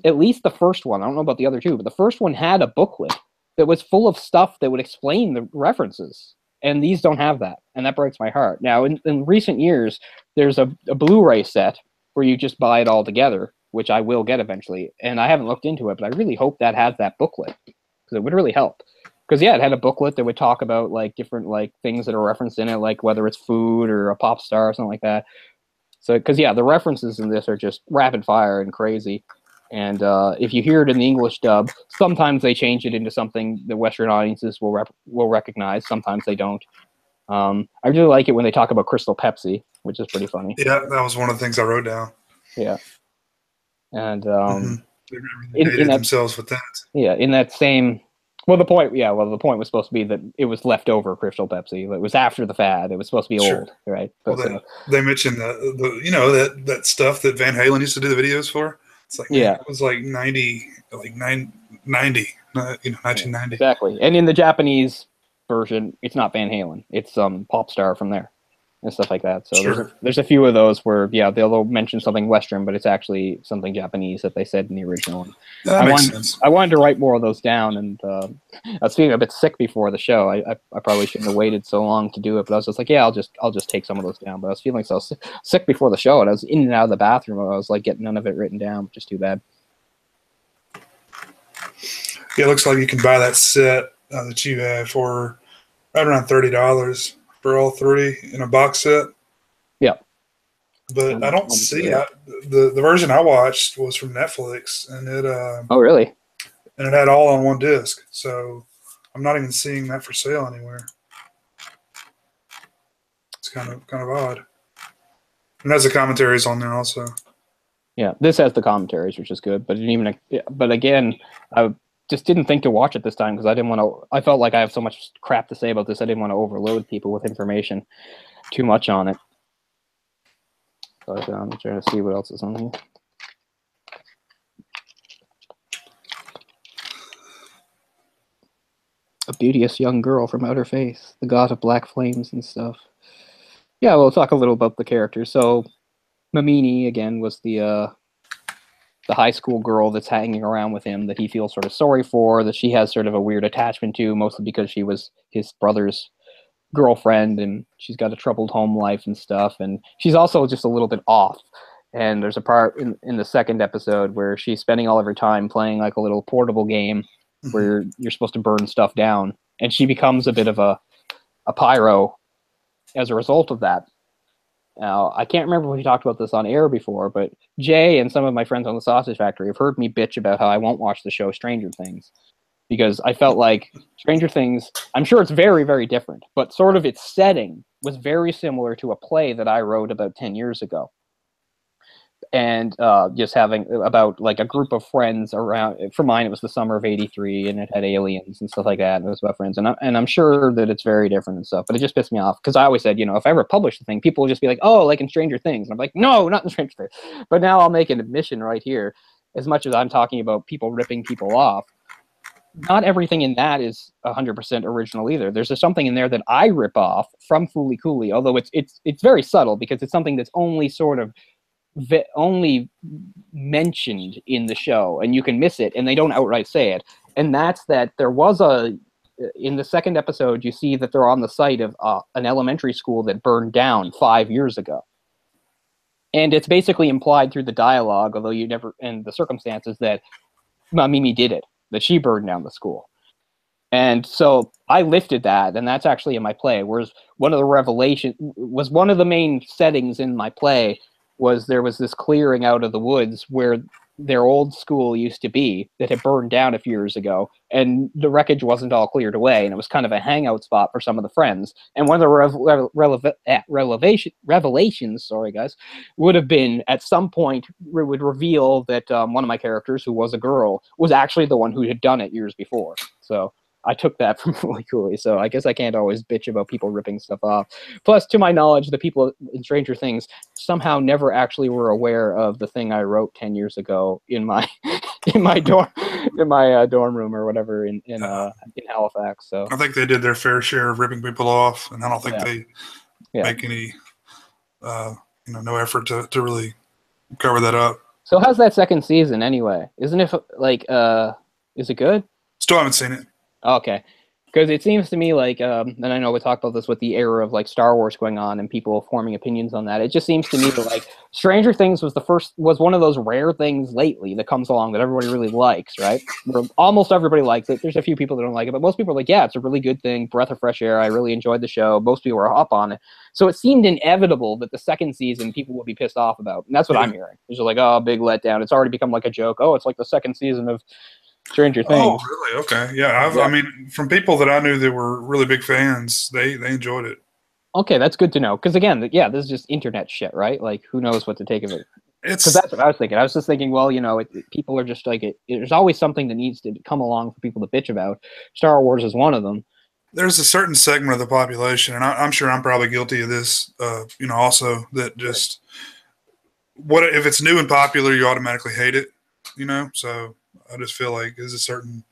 at least the first one, I don't know about the other 2, but the first one had a booklet that was full of stuff that would explain the references. And these don't have that. And that breaks my heart. Now, in recent years, there's a Blu-ray set where you just buy it all together, which I will get eventually. And I haven't looked into it, but I really hope that has that booklet, because it would really help. Because, yeah, it had a booklet that would talk about, like, different, like, things that are referenced in it, like whether it's food or a pop star or something like that. So, because, yeah, the references in this are just rapid fire and crazy. And if you hear it in the English dub, sometimes they change it into something that Western audiences will recognize. Sometimes they don't. I really like it when they talk about Crystal Pepsi, which is pretty funny. Yeah, that was one of the things I wrote down. Yeah. And they dated themselves with that. Yeah, in that same... Well, the point was supposed to be that it was leftover Crystal Pepsi. It was after the fad. It was supposed to be old, right? But, well, they mentioned that stuff that Van Halen used to do the videos for. It's like, it was like 1990. Exactly. And in the Japanese version, it's not Van Halen. It's some pop star from there and stuff like that. So there's a few of those where, they'll mention something Western, but it's actually something Japanese that they said in the original one. That makes sense. I wanted to write more of those down, and I was feeling a bit sick before the show. I probably shouldn't have waited so long to do it, but I was just like, I'll just take some of those down. But I was feeling so sick before the show, and I was in and out of the bathroom, and I was like getting none of it written down, which is too bad. Yeah, it looks like you can buy that set that you have for right around $30 for all 3 in a box set. Yeah. But I don't see the version I watched was from Netflix, and it oh, really? And it had all on one disc, so I'm not even seeing that for sale anywhere. It's kind of odd. And has the commentaries on there also. Yeah, this has the commentaries, which is good. But it didn't even. But again, I just didn't think to watch it this time because I didn't want to. I felt like I have so much crap to say about this. I didn't want to overload people with information too much on it. But I'm trying to see what else is on here. A beauteous young girl from outer space, the god of black flames and stuff. Yeah, we'll talk a little about the characters. So, Mamini again was the high school girl that's hanging around with him that he feels sort of sorry for, that she has sort of a weird attachment to, mostly because she was his brother's girlfriend and she's got a troubled home life and stuff. And she's also just a little bit off. And there's a part in the second episode where she's spending all of her time playing like a little portable game where you're supposed to burn stuff down. And she becomes a bit of a pyro as a result of that. Now, I can't remember if we talked about this on air before, but Jay and some of my friends on the Sausage Factory have heard me bitch about how I won't watch the show Stranger Things because I felt like Stranger Things, I'm sure it's very, very different, but sort of its setting was very similar to a play that I wrote about 10 years ago. And just having about like a group of friends around. For mine, it was the summer of '83, and it had aliens and stuff like that. And it was about friends, and I'm sure that it's very different and stuff. But it just pissed me off because I always said, if I ever publish the thing, people will just be like, "Oh, like in Stranger Things," and I'm like, "No, not in Stranger Things." But now I'll make an admission right here. As much as I'm talking about people ripping people off, not everything in that is 100% original either. There's just something in there that I rip off from Fooly Cooley, although it's very subtle because it's something that's only sort of only mentioned in the show, and you can miss it, and they don't outright say it. And that's that there was in the second episode, you see that they're on the site of an elementary school that burned down 5 years ago. And it's basically implied through the dialogue, although you never, and the circumstances, that Mimi did it, that she burned down the school. And so I lifted that, and that's actually in my play. Whereas one of the main settings in my play was there was this clearing out of the woods where their old school used to be that had burned down a few years ago, and the wreckage wasn't all cleared away, and it was kind of a hangout spot for some of the friends. And one of the revelations, sorry guys, would have been at some point would reveal that one of my characters, who was a girl, was actually the one who had done it years before. So I took that from Fully Cooley, so I guess I can't always bitch about people ripping stuff off. Plus, to my knowledge, the people in Stranger Things somehow never actually were aware of the thing I wrote 10 years ago in my dorm room or whatever in Halifax. So I think they did their fair share of ripping people off, and I don't think they make any no effort to really cover that up. So how's that second season anyway? Isn't it like is it good? Still haven't seen it. Okay, because it seems to me like, and I know we talked about this with the era of like Star Wars going on and people forming opinions on that. It just seems to me that like Stranger Things was one of those rare things lately that comes along that everybody really likes, right? Where almost everybody likes it. There's a few people that don't like it, but most people are like, yeah, it's a really good thing, breath of fresh air. I really enjoyed the show. Most people are up on it. So it seemed inevitable that the second season people would be pissed off about, and that's what I'm hearing. It's just like, oh, big letdown. It's already become like a joke. Oh, it's like the second season of Stranger Things. Oh, really? Okay. Yeah, I mean, from people that I knew that were really big fans, they enjoyed it. Okay, that's good to know. Because again, this is just internet shit, right? Like, who knows what to take of it? Because that's what I was thinking. I was just thinking, well, people are just like, there's always something that needs to come along for people to bitch about. Star Wars is one of them. There's a certain segment of the population, and I'm sure I'm probably guilty of this, also, that just, if it's new and popular, you automatically hate it, So I just feel like there's a certain,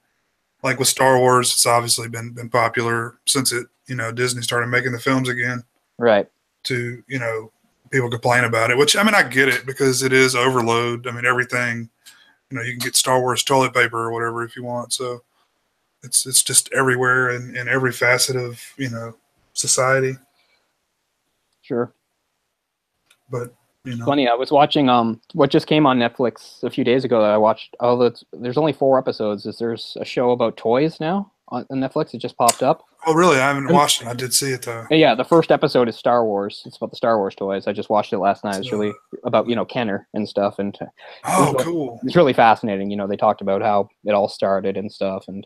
like with Star Wars, it's obviously been popular since Disney started making the films again. Right. To, people complain about it, which, I mean, I get it because it is overload. I mean, everything, you can get Star Wars toilet paper or whatever if you want. So it's just everywhere in every facet of, society. Sure. But, Funny, I was watching what just came on Netflix a few days ago that I watched. There's only 4 episodes. There's a show about toys now on Netflix. It just popped up. Oh, really? I haven't watched it. I did see it though. Yeah, the first episode is Star Wars. It's about the Star Wars toys. I just watched it last night. It's really about Kenner and stuff. And cool. It's really fascinating. They talked about how it all started and stuff, and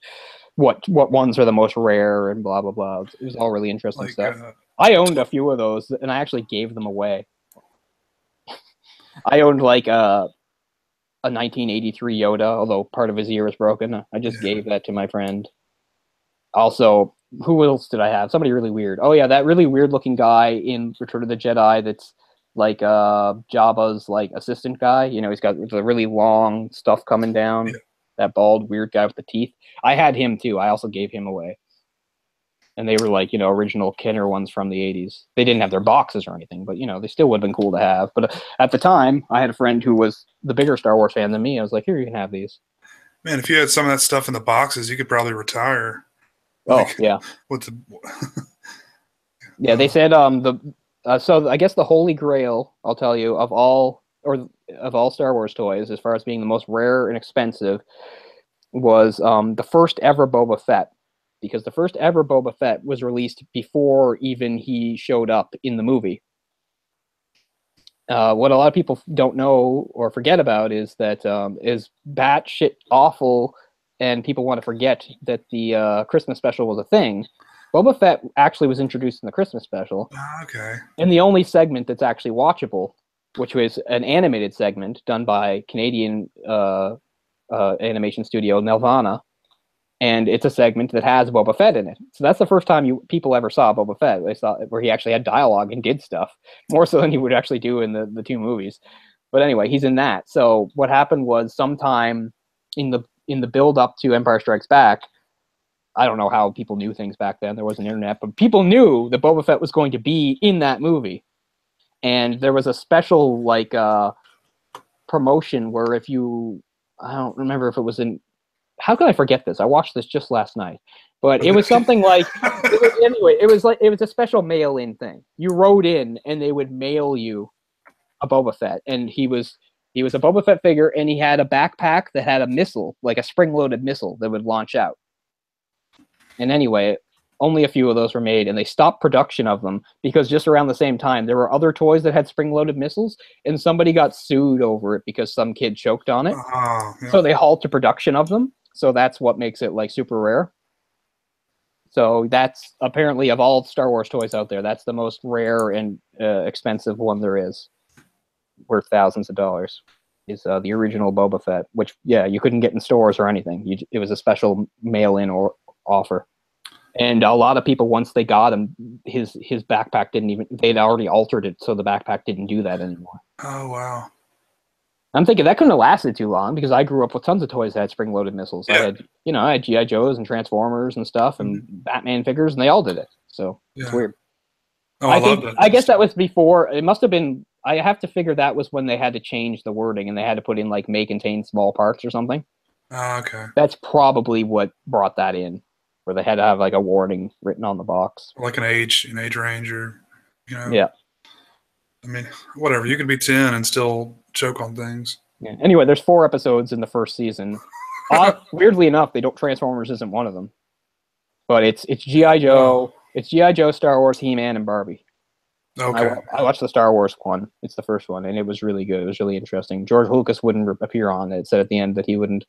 what ones are the most rare and blah blah blah. It was all really interesting stuff. I owned a few of those, and I actually gave them away. I owned like a 1983 Yoda, although part of his ear was broken. I just gave that to my friend. Also, who else did I have? Somebody really weird. Oh yeah, that really weird looking guy in Return of the Jedi that's like Jabba's like assistant guy. You know, he's got the really long stuff coming down. Yeah. That bald weird guy with the teeth. I had him too. I also gave him away. And they were like, you know, original Kenner ones from the 80s. They didn't have their boxes or anything, but, you know, they still would have been cool to have. But at the time, I had a friend who was the bigger Star Wars fan than me. I was like, here, you can have these. Man, if you had some of that stuff in the boxes, you could probably retire. Oh, yeah. What's the... Yeah, they said so I guess the Holy Grail, I'll tell you, of all Star Wars toys, as far as being the most rare and expensive, was the first ever Boba Fett. Because the first ever Boba Fett was released before even he showed up in the movie. What a lot of people don't know or forget about is that is batshit awful, and people want to forget that the Christmas special was a thing. Boba Fett actually was introduced in the Christmas special. Okay. And the only segment that's actually watchable, which was an animated segment done by Canadian animation studio Nelvana. And it's a segment that has Boba Fett in it. So that's the first time people ever saw Boba Fett. They saw where he actually had dialogue and did stuff, more so than he would actually do in the two movies. But anyway, he's in that. So what happened was sometime in the build up to Empire Strikes Back, I don't know how people knew things back then. There wasn't internet, but people knew that Boba Fett was going to be in that movie. And there was a special like promotion where I don't remember if it was in. How can I forget this? I watched this just last night, but it was something like, it was a special mail-in thing. You wrote in and they would mail you a Boba Fett, and he was a Boba Fett figure, and he had a backpack that had a missile, like a spring-loaded missile that would launch out. And anyway, only a few of those were made, and they stopped production of them because just around the same time, there were other toys that had spring-loaded missiles, and somebody got sued over it because some kid choked on it. Yeah. So they halted production of them. So that's what makes it like super rare. So that's apparently, of all Star Wars toys out there, that's the most rare and expensive one there is, worth thousands of dollars. Is the original Boba Fett, which you couldn't get in stores or anything. It was a special mail-in or offer. And a lot of people, once they got him, his backpack they'd already altered it, so the backpack didn't do that anymore. Oh wow. I'm thinking that couldn't have lasted too long because I grew up with tons of toys that had spring-loaded missiles. Yeah. I had G.I. Joes and Transformers and stuff and Batman figures, and they all did it. So it's weird. Oh, I love that. I guess that was before. It must have been. I have to figure that was when they had to change the wording and they had to put in like may contain small parts or something. Oh, okay. That's probably what brought that in, where they had to have like a warning written on the box. Like an age range, or Yeah. I mean, whatever. You can be 10 and still choke on things. Yeah. Anyway, there's 4 episodes in the first season. Weirdly enough, Transformers isn't one of them, but it's G.I. Joe. It's G.I. Joe, Star Wars, He-Man, and Barbie. Okay. I watched the Star Wars one. It's the first one, and it was really good. It was really interesting. George Lucas wouldn't appear on it. It said at the end that he wouldn't.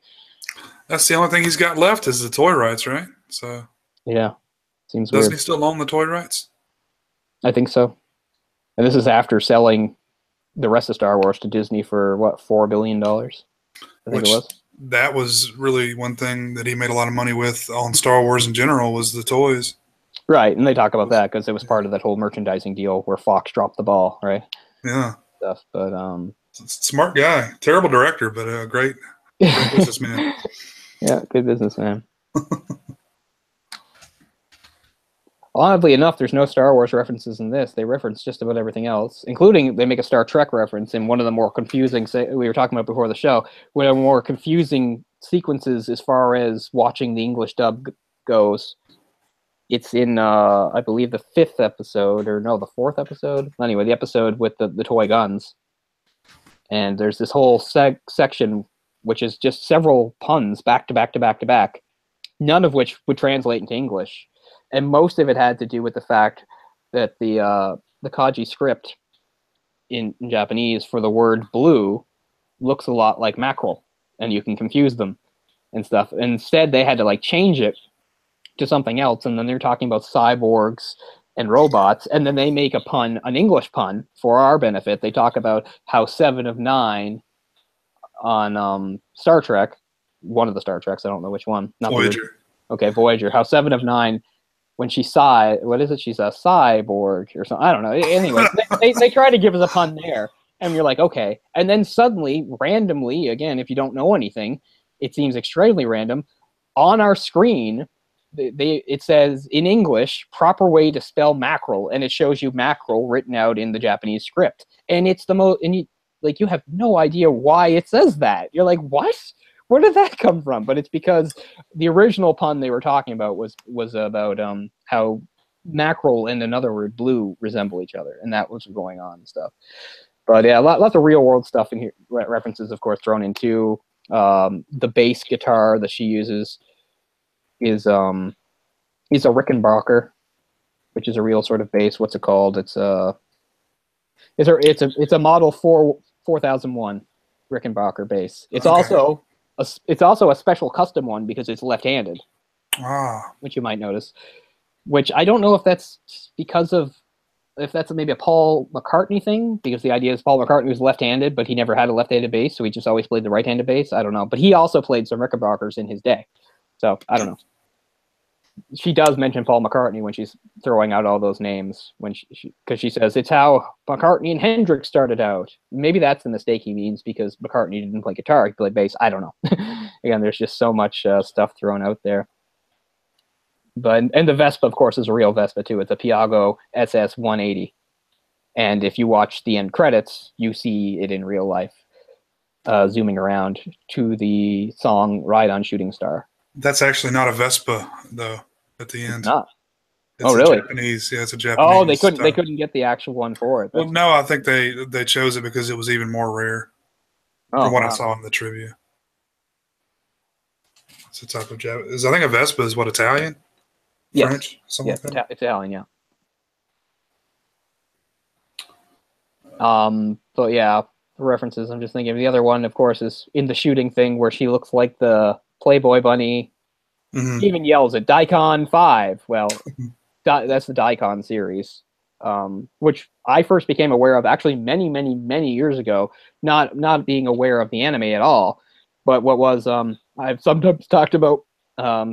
That's the only thing he's got left is the toy rights, right? So yeah, seems doesn't weird. he still own the toy rights? I think so. And this is after selling the rest of Star Wars to Disney for what, $4 billion? I think it was. That was really one thing that he made a lot of money with on Star Wars in general was the toys. Right, and they talk about that because it was part of that whole merchandising deal where Fox dropped the ball, right? Yeah. Stuff, but smart guy, terrible director, but a great businessman. Yeah, good businessman. Oddly enough, there's no Star Wars references in this. They reference just about everything else, including they make a Star Trek reference in one of the more confusing, we were talking about before the show, one of the more confusing sequences as far as watching the English dub goes. It's in, I believe, the 5th episode, or no, the 4th episode? Anyway, the episode with the toy guns. And there's this whole section, which is just several puns back to back to back to back, none of which would translate into English. And most of it had to do with the fact that the kanji script in Japanese for the word blue looks a lot like mackerel, and you can confuse them and stuff. And instead, they had to like change it to something else, and then they're talking about cyborgs and robots, and then they make a pun, an English pun, for our benefit. They talk about how 7 of 9 on Star Trek, one of the Star Treks, I don't know which one. Not Voyager. Okay, Voyager. How 7 of 9, when she's what is it? She's a cyborg or something. I don't know. Anyway, they try to give us a pun there, and you're like, okay. And then suddenly, randomly, again, if you don't know anything, it seems extremely random. On our screen, it says in English, proper way to spell mackerel, and it shows you mackerel written out in the Japanese script, and it's the most, and you have no idea why it says that. You're like, what? Where did that come from? But it's because the original pun they were talking about was about how mackerel and another word, blue, resemble each other, and that was going on and stuff. But yeah, lots of real world stuff in here. References, of course, thrown in too. The bass guitar that she uses is a Rickenbacker, which is a real sort of bass. What's it called? It's a model 4001 Rickenbacker bass. It's okay. It's also a special custom one because it's left-handed, which you might notice. Which I don't know if that's if that's maybe a Paul McCartney thing, because the idea is Paul McCartney was left-handed, but he never had a left-handed bass, so he just always played the right-handed bass. I don't know, but he also played some Rickenbackers in his day, so I don't know. She does mention Paul McCartney when she's throwing out all those names, because she says it's how McCartney and Hendrix started out. Maybe that's the mistake he means, because McCartney didn't play guitar, he played bass. I don't know. Again, there's just so much stuff thrown out there. And the Vespa, of course, is a real Vespa too. It's a Piaggio SS 180, and if you watch the end credits, you see it in real life, zooming around to the song "Ride on Shooting Star." That's actually not a Vespa, though. At the end, it's not. It's really? Japanese. Yeah, it's a Japanese. Oh, they couldn't get the actual one for it. Well, no, I think they chose it because it was even more rare. From what I saw in the trivia. It's a type of Japanese. I think a Vespa is what, Italian? Yes. French? Something like that? Italian, yeah. But yeah, references. I'm just thinking of the other one, of course, is in the shooting thing where she looks like the Playboy bunny. She even yells at Daikon 5. Well, that's the Daikon series, which I first became aware of actually many, many, many years ago, not being aware of the anime at all. But what was, I've sometimes talked about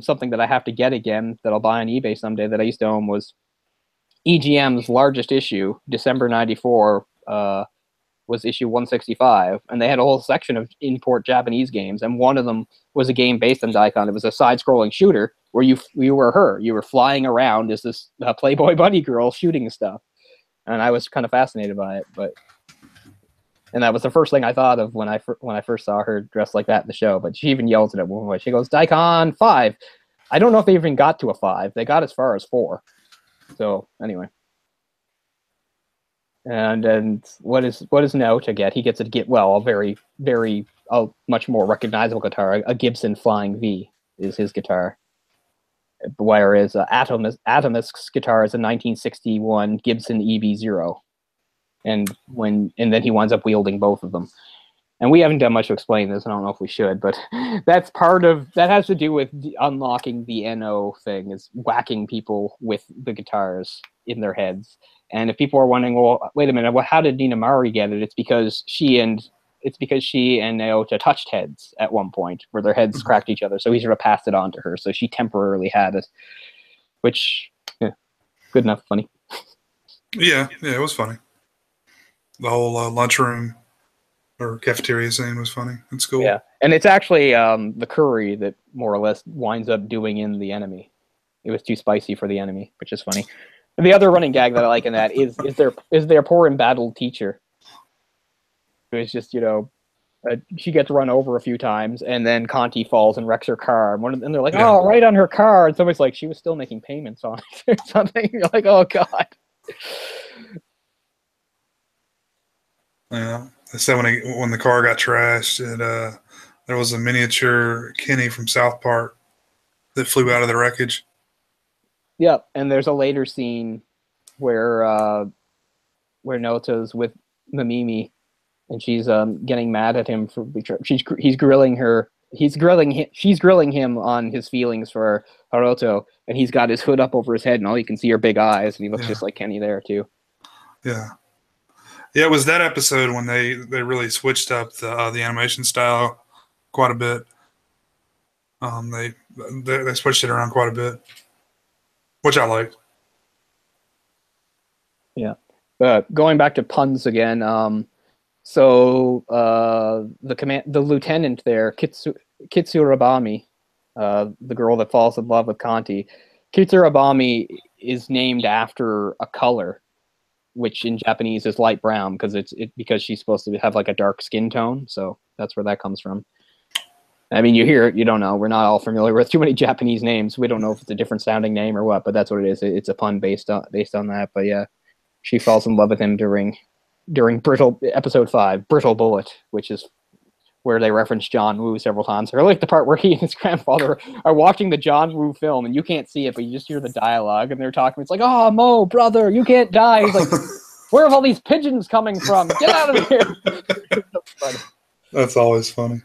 something that I have to get again, that I'll buy on eBay someday, that I used to own, was EGM's largest issue, December 94, was issue 165, and they had a whole section of import Japanese games, and one of them was a game based on Daikon. It was a side-scrolling shooter where you were her. You were flying around as this Playboy bunny girl shooting stuff, and I was kind of fascinated by it. And that was the first thing I thought of when I first saw her dressed like that in the show. But she even yells at it one way. She goes, "Daikon 5." I don't know if they even got to a 5. They got as far as 4. So anyway. And what is Naota get? He gets a very, very much more recognizable guitar. A Gibson Flying V is his guitar. Whereas Atomisk's guitar is a 1961 Gibson EB0. And then he winds up wielding both of them. And we haven't done much to explain this. I don't know if we should, but that has to do with unlocking the NO thing, is whacking people with the guitars in their heads. And if people are wondering, well, wait a minute, well, how did Nina Mari get it? It's because she and Naota touched heads at one point, where their heads cracked each other. So he sort of passed it on to her. So she temporarily had it, which, yeah, good enough, funny. Yeah, it was funny. The whole lunchroom or cafeteria scene was funny. It's cool. Yeah, and it's actually the curry that more or less winds up doing in the enemy. It was too spicy for the enemy, which is funny. And the other running gag that I like in that is their poor embattled teacher, who is just, she gets run over a few times, and then Conti falls and wrecks her car. And they're like, "Oh, right on her car." And somebody's like, "She was still making payments on it," or something. You're like, "Oh God." Yeah, they said when the car got trashed, there was a miniature Kenny from South Park that flew out of the wreckage. Yep, and there's a later scene where Naoto's with Mamimi, and she's getting mad at him for he's grilling her She's grilling him on his feelings for Haruto, and he's got his hood up over his head, and all you can see are big eyes, and he looks just like Kenny there too. Yeah. Yeah, it was that episode when they really switched up the animation style quite a bit. They switched it around quite a bit, which I liked. Yeah. Going back to puns again. So the lieutenant there, Kitsurabami, the girl that falls in love with Kanti, Kitsurabami is named after a color, which in Japanese is light brown because she's supposed to have like a dark skin tone. So that's where that comes from. I mean, you hear it, you don't know. We're not all familiar with too many Japanese names. We don't know if it's a different sounding name or what, but that's what it is. It's a pun based on that. But yeah, she falls in love with him during episode 5, Brittle Bullet, which is where they reference John Woo several times. I like the part where he and his grandfather are watching the John Woo film, and you can't see it, but you just hear the dialogue, and they're talking. It's like, "Oh, Mo, brother, you can't die." He's like, "Where have all these pigeons coming from? Get out of here!" That's always funny.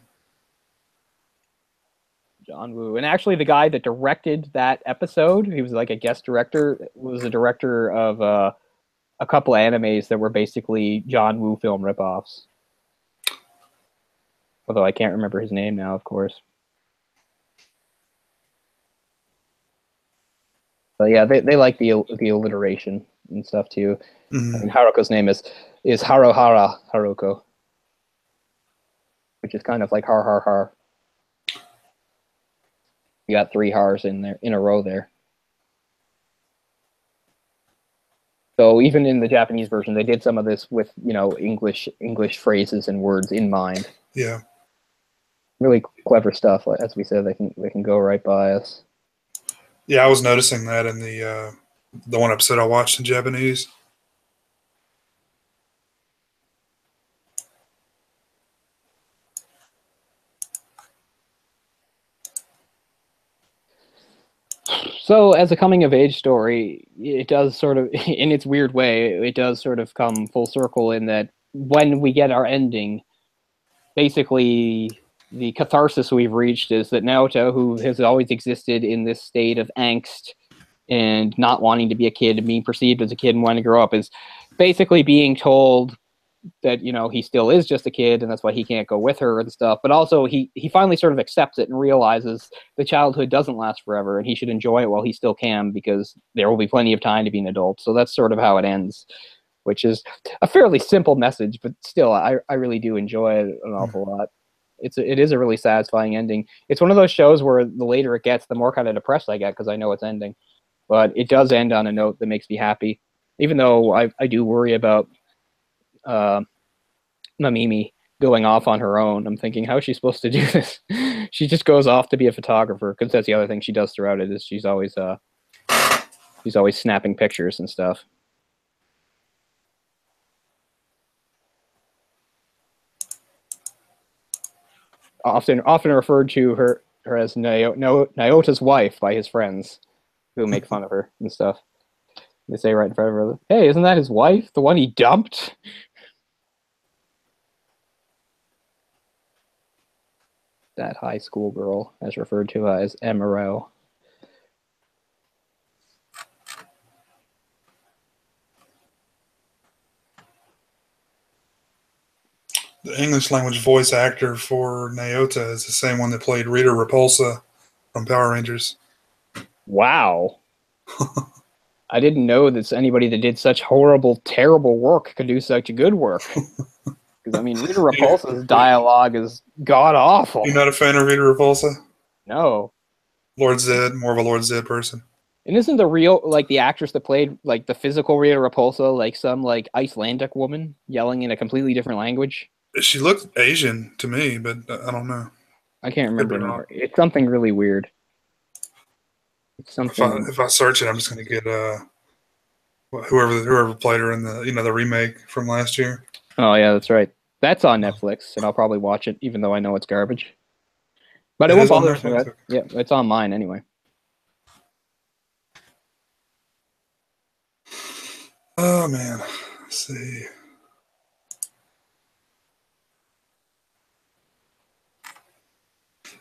John Woo, and actually, the guy that directed that episode, he was like a guest director, was a director of a couple of animes that were basically John Woo film ripoffs. Although I can't remember his name now, of course. But yeah, they like the alliteration and stuff too. Mm-hmm. I mean, Haruko's name is Haruhara Haruko, which is kind of like har har har. You got 3 hars in there in a row there. So even in the Japanese version, they did some of this with English phrases and words in mind. Yeah. Really clever stuff. As we said, they can go right by us. Yeah, I was noticing that in the one episode I watched in Japanese. So, as a coming-of-age story, it does sort of, in its weird way, it does sort of come full circle in that when we get our ending, basically the catharsis we've reached is that Naoto, who has always existed in this state of angst and not wanting to be a kid and being perceived as a kid and wanting to grow up, is basically being told that he still is just a kid and that's why he can't go with her and stuff, but also he finally sort of accepts it and realizes the childhood doesn't last forever and he should enjoy it while he still can because there will be plenty of time to be an adult. So that's sort of how it ends, which is a fairly simple message, but still I really do enjoy it an awful lot. It is a really satisfying ending. It's one of those shows where the later it gets, the more kind of depressed I get because I know it's ending, but it does end on a note that makes me happy, even though I do worry about Mamimi going off on her own. I'm thinking, how is she supposed to do this? She just goes off to be a photographer because that's the other thing she does throughout it is she's always snapping pictures and stuff. Often referred to her as Nyota's wife by his friends who make fun of her and stuff. They say right in front of her, "Hey, isn't that his wife? The one he dumped?" That high school girl, as referred to as Emerald. The English language voice actor for Naota is the same one that played Rita Repulsa from Power Rangers. Wow. I didn't know that anybody that did such horrible, terrible work could do such good work. Because, I mean, Rita Repulsa's dialogue is god-awful. You're not a fan of Rita Repulsa? No. Lord Zed, more of a Lord Zed person. And isn't the real, like, the actress that played, like, the physical Rita Repulsa, like, some, like, Icelandic woman yelling in a completely different language? She looked Asian to me, but I don't know. I can't remember anymore. It's something really weird. It's something... If I search it, I'm just going to get whoever played her in the the remake from last year. Oh yeah, that's right. That's on Netflix, and I'll probably watch it, even though I know it's garbage. But it won't bother me. Okay. Yeah, it's on mine anyway. Oh man, let's see.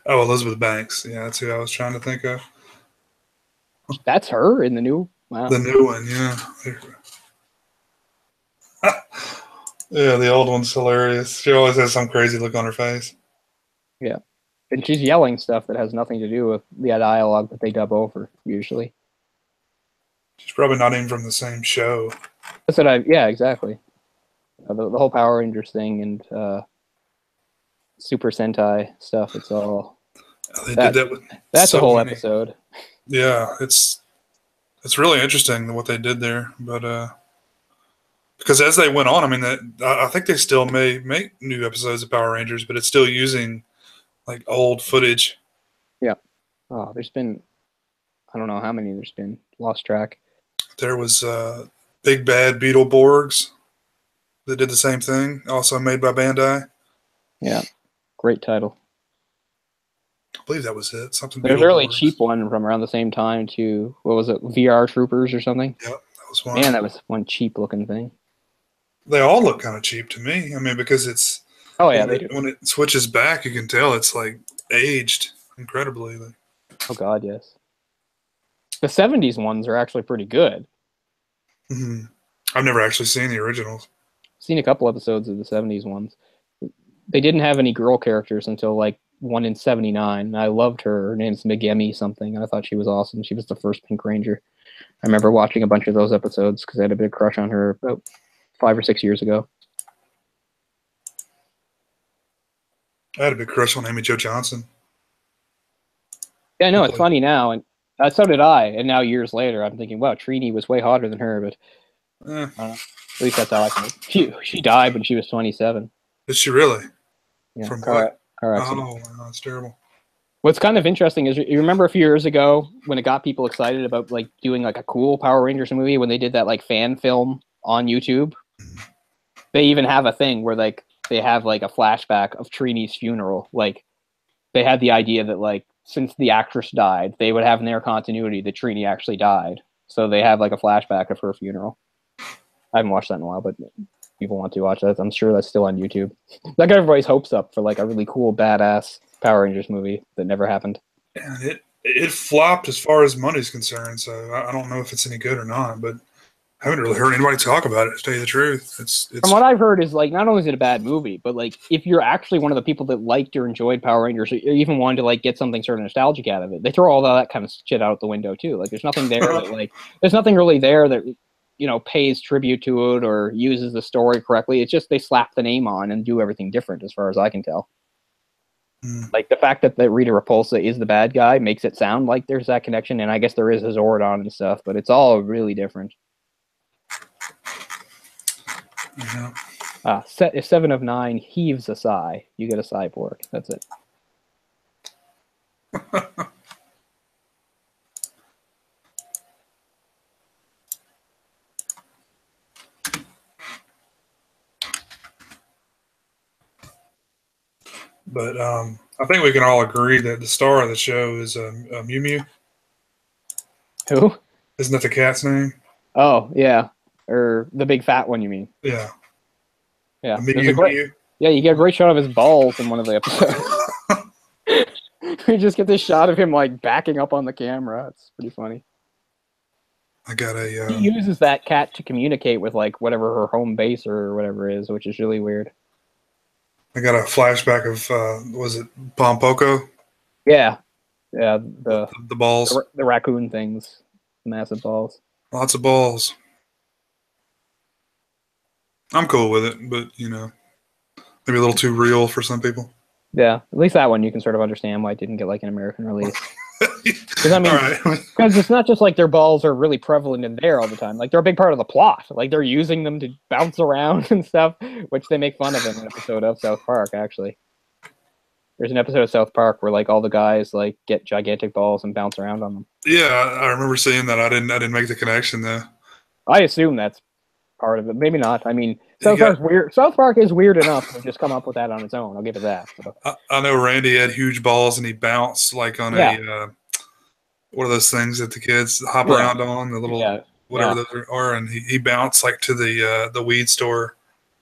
Oh, Elizabeth Banks. Yeah, that's who I was trying to think of. That's her in the new. Wow. The new one, yeah. Yeah, the old one's hilarious. She always has some crazy look on her face. Yeah, and she's yelling stuff that has nothing to do with the dialogue that they dub over usually. She's probably not even from the same show. That's what I. Yeah, exactly. The whole Power Rangers thing and Super Sentai stuff. It's all They did that with that's a so whole many. episode. Yeah, it's really interesting what they did there, but because as they went on, I mean, I think they still may make new episodes of Power Rangers, but it's still using like old footage. Yeah. Oh, there's been I don't know how many there's been. Lost track. There was Big Bad Beetleborgs that did the same thing, also made by Bandai. Yeah, great title. I believe that was it. Something. There's a really cheap one from around the same time too. What was it? VR Troopers or something? Yep, that was one. Man, that was one cheap looking thing. They all look kind of cheap to me. I mean, because it's when it switches back, you can tell it's like aged incredibly. Oh God, yes. The '70s ones are actually pretty good. Mm-hmm. I've never actually seen the originals. Seen a couple episodes of the '70s ones. They didn't have any girl characters until like one in '79. I loved her. Her name's Megemi something. I thought she was awesome. She was the first Pink Ranger. I remember watching a bunch of those episodes because I had a big crush on her about 5 or 6 years ago. I had a big crush on Amy Jo Johnson. Yeah, I know it's funny now, and so did I. And now years later, I'm thinking, wow, Trini was way hotter than her. But at least that's how I feel. She died when she was 27. Did she really? Yeah, from car accident. Oh, wow, that's terrible. What's kind of interesting is you remember a few years ago when it got people excited about like doing like a cool Power Rangers movie when they did that like fan film on YouTube. They even have a thing where like they have like a flashback of Trini's funeral. Like they had the idea that like since the actress died, they would have in their continuity that Trini actually died. So they have like a flashback of her funeral. I haven't watched that in a while, but people want to watch that. I'm sure that's still on YouTube. That got everybody's hopes up for like a really cool, badass Power Rangers movie that never happened. And it flopped as far as money's concerned, so I don't know if it's any good or not, but I haven't really heard anybody talk about it, to tell you the truth. It's From what I've heard is like not only is it a bad movie, but like if you're actually one of the people that liked or enjoyed Power Rangers or even wanted to like get something sort of nostalgic out of it, they throw all that kind of shit out the window too. Like there's nothing there that like there's nothing really there that pays tribute to it or uses the story correctly. It's just they slap the name on and do everything different as far as I can tell. Like the fact that Rita Repulsa is the bad guy makes it sound like there's that connection, and I guess there is a Zordon and stuff, but it's all really different. Yeah. If 7 of 9 heaves a sigh, you get a cyborg. That's it. But I think we can all agree that the star of the show is Mew Mew. Who? Isn't that the cat's name? Oh, yeah. Or the big fat one, you mean? Yeah. Yeah. Mew. Yeah, you get a great shot of his balls in one of the episodes. You just get this shot of him like backing up on the camera. It's pretty funny. I got a. He uses that cat to communicate with like whatever her home base or whatever is, which is really weird. I got a flashback of was it Pompoko? Yeah, yeah. The balls, the raccoon things, massive balls. Lots of balls. I'm cool with it, but maybe a little too real for some people. Yeah, at least that one you can sort of understand why it didn't get like an American release. Because I mean, because it's not just like their balls are really prevalent in there all the time. Like they're a big part of the plot. Like they're using them to bounce around and stuff, which they make fun of in an episode of South Park. Actually, there's an episode of South Park where like all the guys like get gigantic balls and bounce around on them. Yeah, I remember seeing that. I didn't make the connection though. I assume that's part of it. Maybe not. I mean, South Park's weird. South Park is weird enough to just come up with that on its own. I'll give it that. I know Randy had huge balls and he bounced like on a what are those things that the kids hop around on, the little whatever those are, and he bounced like to the weed store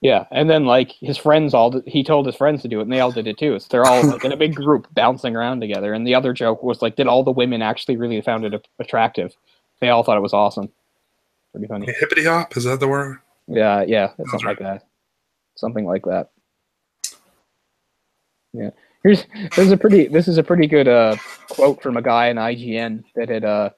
Yeah, and then like his friends he told his friends to do it, and they all did it too. So they're all like in a big group bouncing around together. And the other joke was like, did all the women actually really found it attractive? They all thought it was awesome. Pretty funny. Hippity hop, is that the word? Yeah, yeah, Sounds something right. like that. Something like that. Yeah. This is a pretty good quote from a guy in IGN that had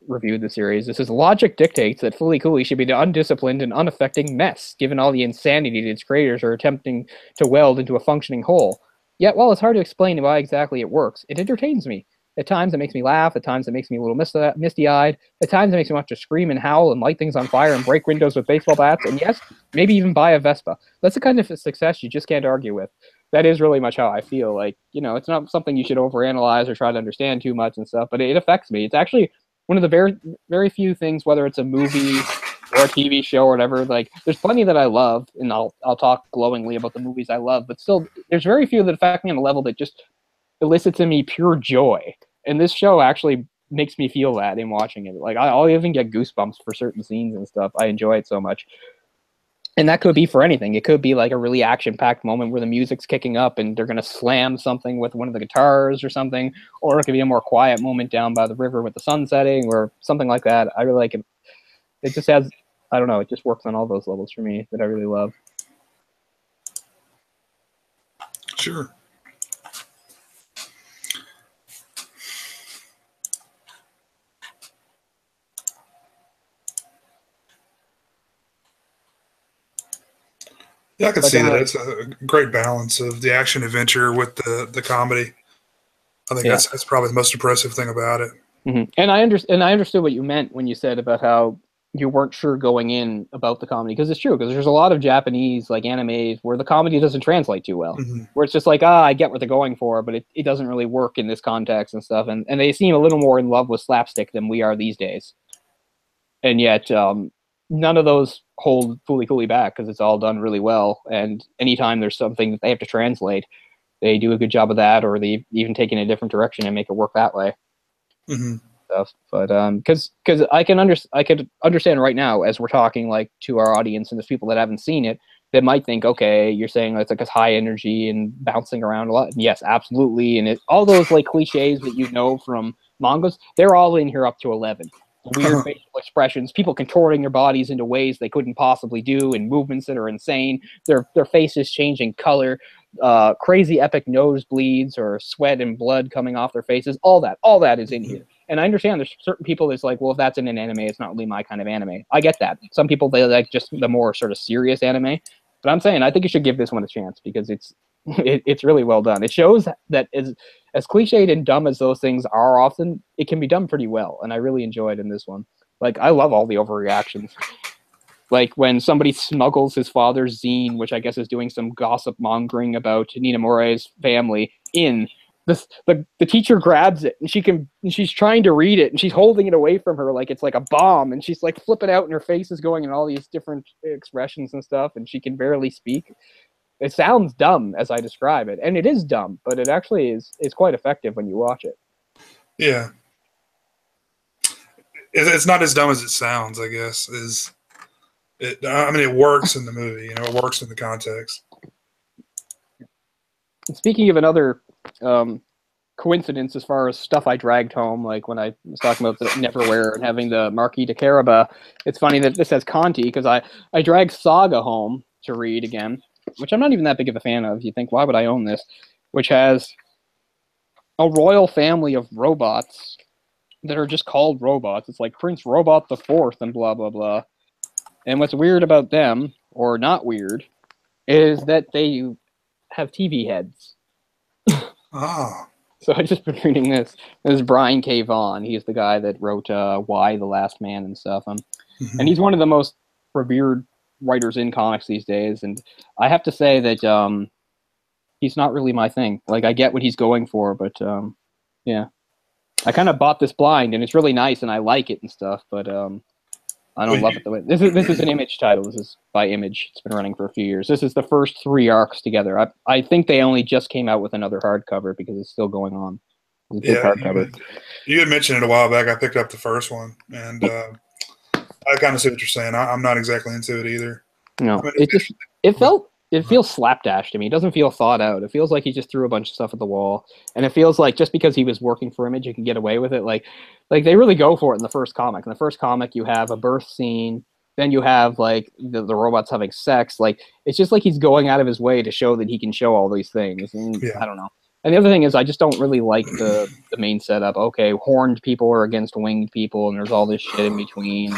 reviewed the series. This is logic dictates that Fully Cooley should be the undisciplined and unaffecting mess, given all the insanity that its creators are attempting to weld into a functioning whole. Yet, while it's hard to explain why exactly it works, it entertains me. At times, it makes me laugh. At times, it makes me a little misty-eyed. At times, it makes me want to scream and howl and light things on fire and break windows with baseball bats. And yes, maybe even buy a Vespa. That's the kind of success you just can't argue with. That is really much how I feel. Like, it's not something you should overanalyze or try to understand too much and stuff, but it affects me. It's actually one of the very, very few things, whether it's a movie or a TV show or whatever. Like, there's plenty that I love, and I'll talk glowingly about the movies I love, but still, there's very few that affect me on a level that just elicits in me pure joy. And this show actually makes me feel that in watching it. Like, I'll even get goosebumps for certain scenes and stuff. I enjoy it so much. And that could be for anything. It could be like a really action-packed moment where the music's kicking up and they're going to slam something with one of the guitars or something, or it could be a more quiet moment down by the river with the sun setting or something like that. I really like it. It just has, I don't know, it just works on all those levels for me that I really love. Sure. Yeah, I can see that. It's a great balance of the action adventure with the comedy. I think that's probably the most impressive thing about it. Mm-hmm. And I understood what you meant when you said about how you weren't sure going in about the comedy, because it's true, because there's a lot of Japanese like animes where the comedy doesn't translate too well, where it's just like, I get what they're going for, but it doesn't really work in this context and stuff, and they seem a little more in love with slapstick than we are these days, and yet none of those hold Fully Cooley back because it's all done really well, and anytime there's something that they have to translate, they do a good job of that, or they even take it in a different direction and make it work that way. Stuff, but because I could understand right now as we're talking like to our audience and there's people that haven't seen it that might think, okay, you're saying it's like a high energy and bouncing around a lot. And yes, absolutely, and all those like cliches that from mangas, they're all in here up to 11. Weird facial expressions, people contorting their bodies into ways they couldn't possibly do, and movements that are insane. Their faces changing color, crazy epic nosebleeds or sweat and blood coming off their faces. All that is in here. And I understand there's certain people that's like, well, if that's in an anime, it's not really my kind of anime. I get that. Some people, they like just the more sort of serious anime. But I'm saying I think you should give this one a chance because it's really well done. It shows that as cliched and dumb as those things are often, it can be done pretty well. And I really enjoyed in this one. Like, I love all the overreactions. Like when somebody smuggles his father's zine, which I guess is doing some gossip mongering about Ninamore's family, in. The teacher grabs it and she's trying to read it and she's holding it away from her like it's like a bomb, and she's like flipping out and her face is going in all these different expressions and stuff, and she can barely speak. It sounds dumb as I describe it, and it is dumb, but it actually is quite effective when you watch it. Yeah, it's not as dumb as it sounds, I guess. I mean, it works in the movie. It works in the context. And speaking of another coincidence as far as stuff I dragged home, like when I was talking about the Neverwhere and having the Marquis de Caraba, it's funny that this has Conti because I dragged Saga home to read again, which I'm not even that big of a fan of. You think, why would I own this? Which has a royal family of robots that are just called robots. It's like Prince Robot the Fourth and blah, blah, blah. And what's weird about them, or not weird, is that they have TV heads. Oh. So I just been reading this. This is Brian K. Vaughan. He's the guy that wrote Y, The Last Man and stuff. And he's one of the most revered writers in comics these days. And I have to say that he's not really my thing. Like, I get what he's going for, but yeah. I kind of bought this blind, and it's really nice, and I like it and stuff, but I don't love it the way. This is an Image title. This is by Image. It's been running for a few years. This is the first 3 arcs together. I think they only just came out with another hardcover because it's still going on. It's a big hardcover. You had mentioned it a while back. I picked up the first one, and I kind of see what you're saying. I'm not exactly into it either. No, It feels slapdash to me. It doesn't feel thought out. It feels like he just threw a bunch of stuff at the wall, and it feels like just because he was working for Image, he can get away with it. Like they really go for it in the first comic. In the first comic, you have a birth scene, then you have like the robots having sex. Like it's just like he's going out of his way to show that he can show all these things. And Yeah. I don't know. And the other thing is, I just don't really like the main setup. Okay, horned people are against winged people, and there's all this shit in between.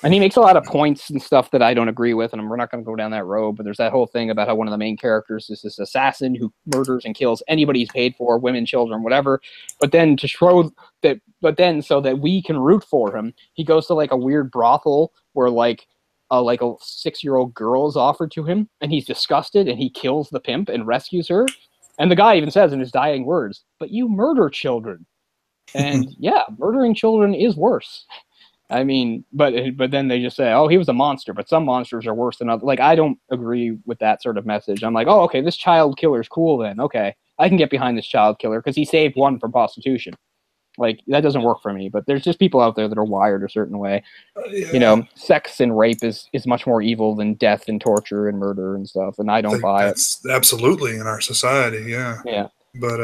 And he makes a lot of points and stuff that I don't agree with, and we're not going to go down that road. But there's that whole thing about how one of the main characters is this assassin who murders and kills anybody he's paid for, women, children, whatever. But then to show that, so that we can root for him, he goes to like a weird brothel where like a 6-year-old girl is offered to him, and he's disgusted, and he kills the pimp and rescues her. And the guy even says in his dying words, "But you murder children." And yeah, murdering children is worse. I mean, but then they just say, "Oh, he was a monster," but some monsters are worse than others. Like, I don't agree with that sort of message. I'm like, oh, okay, this child killer's cool then. Okay, I can get behind this child killer because he saved one from prostitution. Like, that doesn't work for me. But there's just people out there that are wired a certain way. Yeah. You know, sex and rape is much more evil than death and torture and murder and stuff, and I don't buy it. That's absolutely in our society, yeah. Yeah. But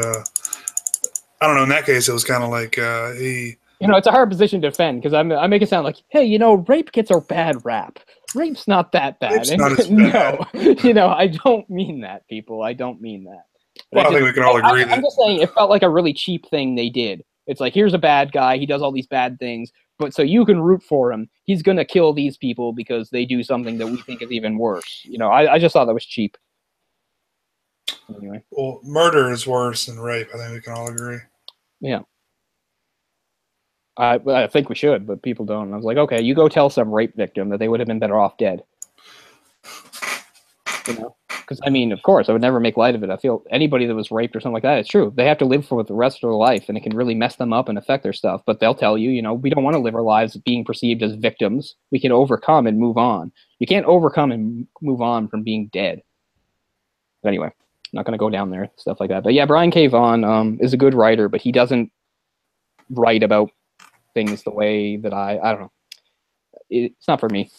I don't know. In that case, it was kind of like he. You know, it's a hard position to defend because I make it sound like, hey, you know, rape gets a bad rap. Rape's not that bad. Rape's not as bad. No, you know, I don't mean that, people. I don't mean that. Well, I think we can all agree that. I'm just saying it felt like a really cheap thing they did. It's like, here's a bad guy. He does all these bad things. But so you can root for him. He's going to kill these people because they do something that we think is even worse. You know, I just thought that was cheap. Anyway. Well, murder is worse than rape. I think we can all agree. Yeah. I think we should, but people don't. And I was like, okay, you go tell some rape victim that they would have been better off dead. You know? Because, I mean, of course, I would never make light of it. I feel anybody that was raped or something like that, it's true. They have to live for the rest of their life, and it can really mess them up and affect their stuff. But they'll tell you, you know, we don't want to live our lives being perceived as victims. We can overcome and move on. You can't overcome and move on from being dead. But anyway, I'm not going to go down there, stuff like that. But yeah, Brian K. Vaughan is a good writer, but he doesn't write about things the way that I don't know. It's not for me.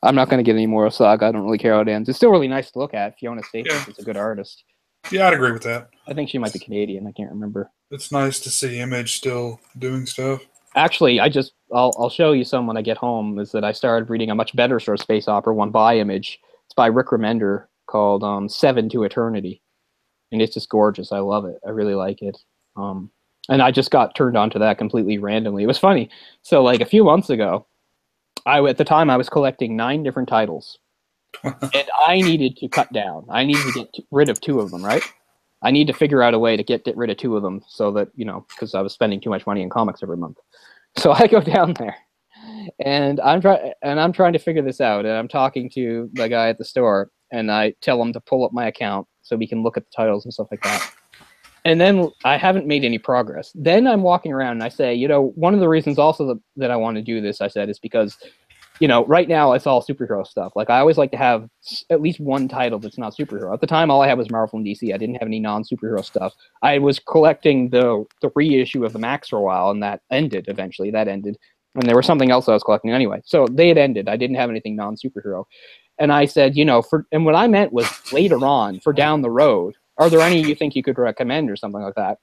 I'm not going to get any more of Saga. I don't really care how it ends. It's still really nice to look at. Fiona Staples is a good artist. Yeah, I'd agree with that. I think she might be Canadian. I can't remember. It's nice to see Image still doing stuff. Actually, I'll show you some when I get home. Is that I started reading a much better sort of space opera, one by Image. It's by Rick Remender called 7 to Eternity, and it's just gorgeous. I love it. I really like it. And I just got turned on to that completely randomly. It was funny. So like a few months ago, at the time I was collecting 9 different titles, and I needed to cut down. I needed to get rid of 2 of them, right? I need to figure out a way to get rid of 2 of them so that, you know, because I was spending too much money in comics every month. So I go down there, and I'm trying to figure this out. And I'm talking to the guy at the store, and I tell him to pull up my account so we can look at the titles and stuff like that. And then I haven't made any progress. Then I'm walking around and I say, you know, one of the reasons also that I want to do this, I said, is because, you know, right now it's all superhero stuff. Like, I always like to have at least one title that's not superhero. At the time, all I had was Marvel and DC. I didn't have any non-superhero stuff. I was collecting the reissue of the Max for a while, and that ended eventually. That ended. And there was something else I was collecting anyway. So they had ended. I didn't have anything non-superhero. And I said, you know, and what I meant was later on, for down the road, are there any you think you could recommend or something like that?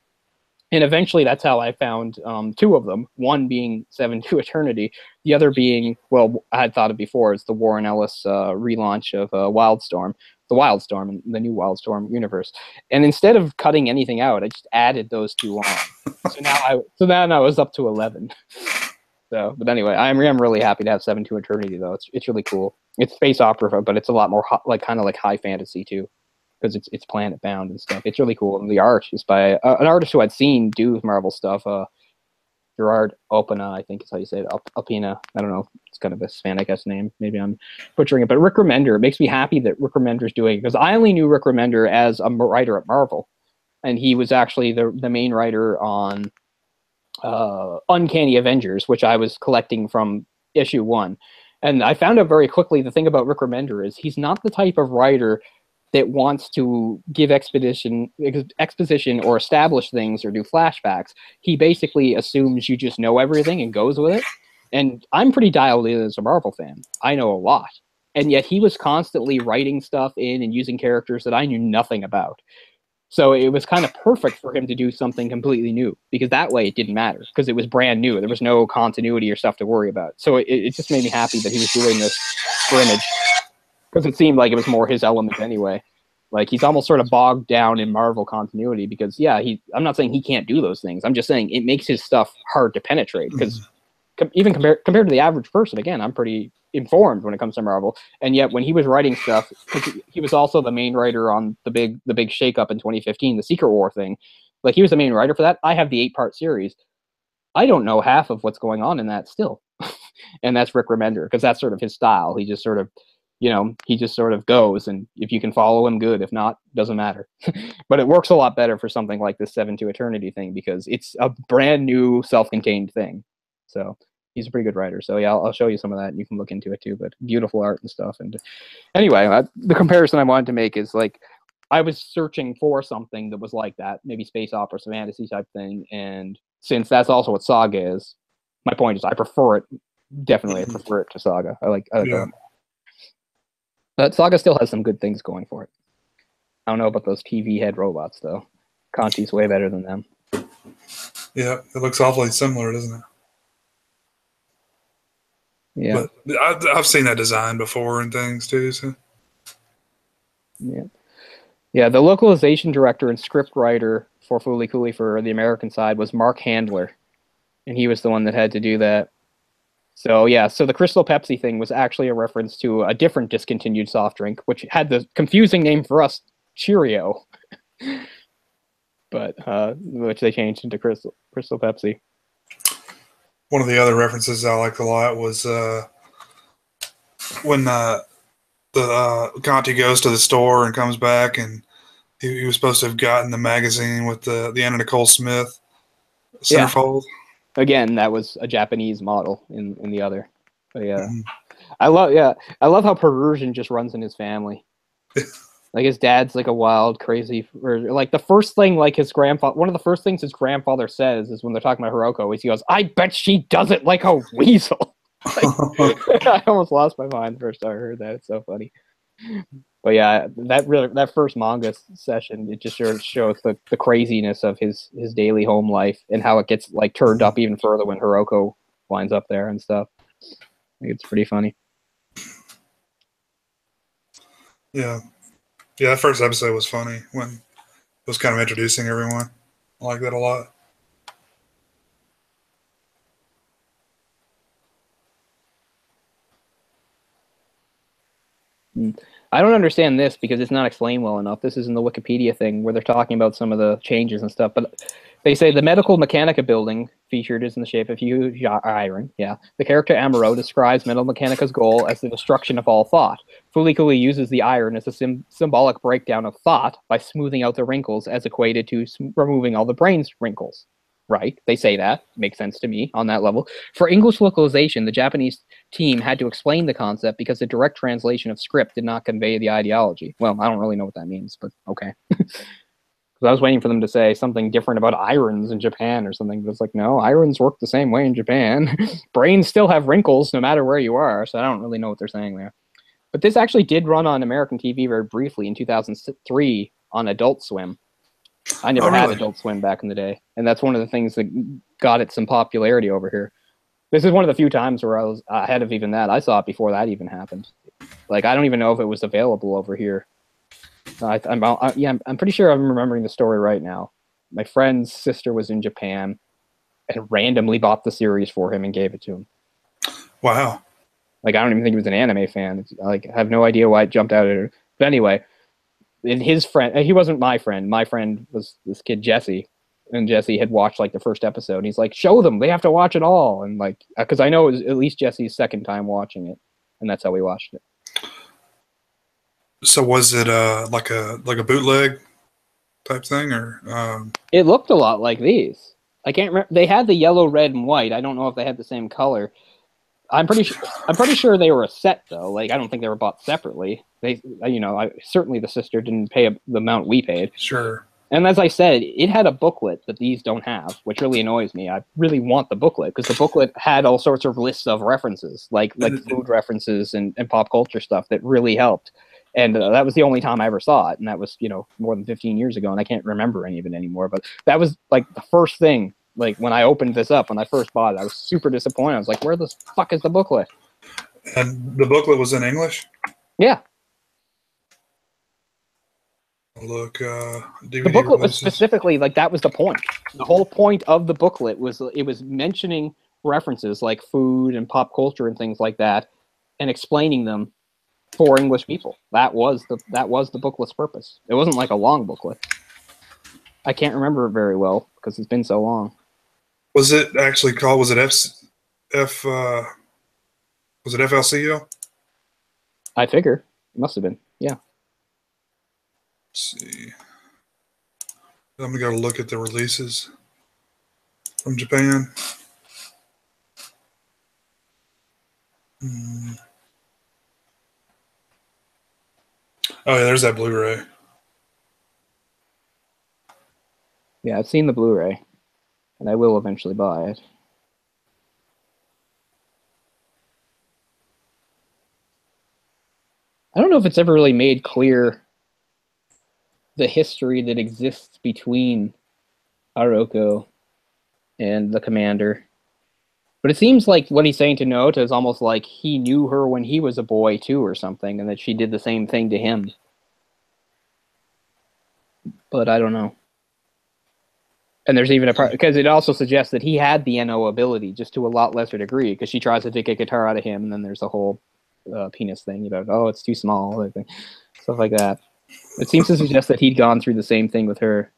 And eventually that's how I found 2 of them, one being 7 to Eternity, the other being, well, I had thought of before, it's the Warren Ellis relaunch of Wildstorm, the new Wildstorm universe. And instead of cutting anything out, I just added those 2 on. So now I was up to 11. So, but anyway, I'm really happy to have 7 to Eternity, though. It's really cool. It's space opera, but it's a lot more kind of like high fantasy, too. Because it's planet bound and stuff. It's really cool. And the art is by an artist who I'd seen do Marvel stuff. Gerard Opena, I think is how you say it. Opena. I don't know. It's kind of a Hispanic name. Maybe I'm butchering it. But Rick Remender, it makes me happy that Rick Remender's doing it. Because I only knew Rick Remender as a writer at Marvel. And he was actually the main writer on Uncanny Avengers, which I was collecting from issue 1. And I found out very quickly the thing about Rick Remender is he's not the type of writer that wants to give exposition or establish things or do flashbacks. He basically assumes you just know everything and goes with it. And I'm pretty dialed in as a Marvel fan. I know a lot. and yet he was constantly writing stuff in and using characters that I knew nothing about. So it was kind of perfect for him to do something completely new, because that way it didn't matter, because it was brand new. There was no continuity or stuff to worry about. So it just made me happy that he was doing this for Image, because it seemed like it was more his element anyway. Like, he's almost sort of bogged down in Marvel continuity, because I'm not saying he can't do those things. I'm just saying it makes his stuff hard to penetrate, because even compared to the average person, again, I'm pretty informed when it comes to Marvel, and yet when he was writing stuff, he was also the main writer on the big shakeup in 2015, the Secret War thing. Like, he was the main writer for that. I have the 8-part series. I don't know half of what's going on in that still, and that's Rick Remender, because that's sort of his style. He just sort of, he just sort of goes, and if you can follow him, good. If not, doesn't matter. But it works a lot better for something like this 7 to Eternity thing, because it's a brand new self-contained thing. So he's a pretty good writer. So yeah, I'll show you some of that, and you can look into it too. But beautiful art and stuff. And anyway, the comparison I wanted to make is, like, I was searching for something that was like that, maybe space opera, some fantasy type thing. And since that's also what Saga is, my point is I prefer it. Definitely, I prefer it to Saga. I like that. But Saga still has some good things going for it. I don't know about those TV head robots, though. Conti's way better than them. Yeah, it looks awfully similar, doesn't it? Yeah. But I've seen that design before and things, too. So. Yeah, the localization director and script writer for Fooly Cooly for the American side was Mark Handler, and he was the one that had to do that. So yeah, so the Crystal Pepsi thing was actually a reference to a different discontinued soft drink, which had the confusing name for us, Cheerio, but which they changed into Crystal Pepsi. One of the other references I liked a lot was when Conti goes to the store and comes back, and he was supposed to have gotten the magazine with the Anna Nicole Smith centerfold. Yeah. Again, that was a Japanese model in the other. But yeah. I love how perversion just runs in his family. Like, his dad's like a wild, crazy, or like the first thing, like, his grandfather, one of the first things his grandfather says is when they're talking about Hiroko, is he goes, "I bet she does it like a weasel." Like, I almost lost my mind the first time I heard that. It's so funny. But yeah, that first manga session, it just sort of shows the craziness of his daily home life, and how it gets, like, turned up even further when Hiroko winds up there and stuff. I think it's pretty funny. Yeah, that first episode was funny when it was kind of introducing everyone. I like that a lot. I don't understand this because it's not explained well enough. This is in the Wikipedia thing where they're talking about some of the changes and stuff. But they say the medical mechanica building featured is in the shape of huge iron. Yeah. The character Amuro describes Metal Mechanica's goal as the destruction of all thought. Fooly Cooly uses the iron as a symbolic breakdown of thought by smoothing out the wrinkles as equated to removing all the brain's wrinkles. Right. They say that. Makes sense to me on that level. For English localization, the Japanese team had to explain the concept because the direct translation of script did not convey the ideology. Well, I don't really know what that means, but okay. Because I was waiting for them to say something different about irons in Japan or something, but it's like, no, irons work the same way in Japan. Brains still have wrinkles no matter where you are, so I don't really know what they're saying there. But this actually did run on American TV very briefly in 2003 on Adult Swim. I never had Adult Swim back in the day, and that's one of the things that got it some popularity over here. This is one of the few times where I was ahead of even that. I saw it before that even happened. Like, I don't even know if it was available over here. I'm pretty sure I'm remembering the story right now. My friend's sister was in Japan and randomly bought the series for him and gave it to him. Wow. Like, I don't even think he was an anime fan. Like, I have no idea why it jumped out at her. But anyway, and his friend, he wasn't my friend. My friend was this kid, Jesse. And Jesse had watched, like, the first episode. He's like, show them. They have to watch it all. And, like, because I know it was at least Jesse's second time watching it. And that's how we watched it. So was it like a bootleg type thing, or? It looked a lot like these. I can't remember. They had the yellow, red, and white. I don't know if they had the same color. I'm pretty sure they were a set, though. Like, I don't think they were bought separately. They, certainly the sister didn't pay the amount we paid. Sure. And as I said, it had a booklet that these don't have, which really annoys me. I really want the booklet because the booklet had all sorts of lists of references, like food references and pop culture stuff that really helped. And that was the only time I ever saw it, and that was more than 15 years ago, and I can't remember any of it anymore. But that was like the first thing. Like when I opened this up, when I first bought it, I was super disappointed. I was like, "Where the fuck is the booklet?" And the booklet was in English? Yeah. Look, DVD The booklet was releases. specifically like that was the point. The whole point of the booklet was it was mentioning references like food and pop culture and things like that, and explaining them for English people. That was the booklet's purpose. It wasn't like a long booklet. I can't remember it very well because it's been so long. Was it actually called? Was it was it FLCL? I figure it must have been. Yeah. Let's see. I'm gonna go look at the releases from Japan. Oh yeah, there's that Blu-ray. Yeah, I've seen the Blu-ray, and I will eventually buy it. I don't know if it's ever really made clear the history that exists between Aroko and the commander. But it seems like what he's saying to Naota is almost like he knew her when he was a boy too or something, and that she did the same thing to him. But I don't know. And there's even a part, because it also suggests that he had the NO ability, just to a lot lesser degree, because she tries to take a guitar out of him, and then there's a whole penis thing about, oh, it's too small, stuff like that. It seems to suggest that he'd gone through the same thing with her.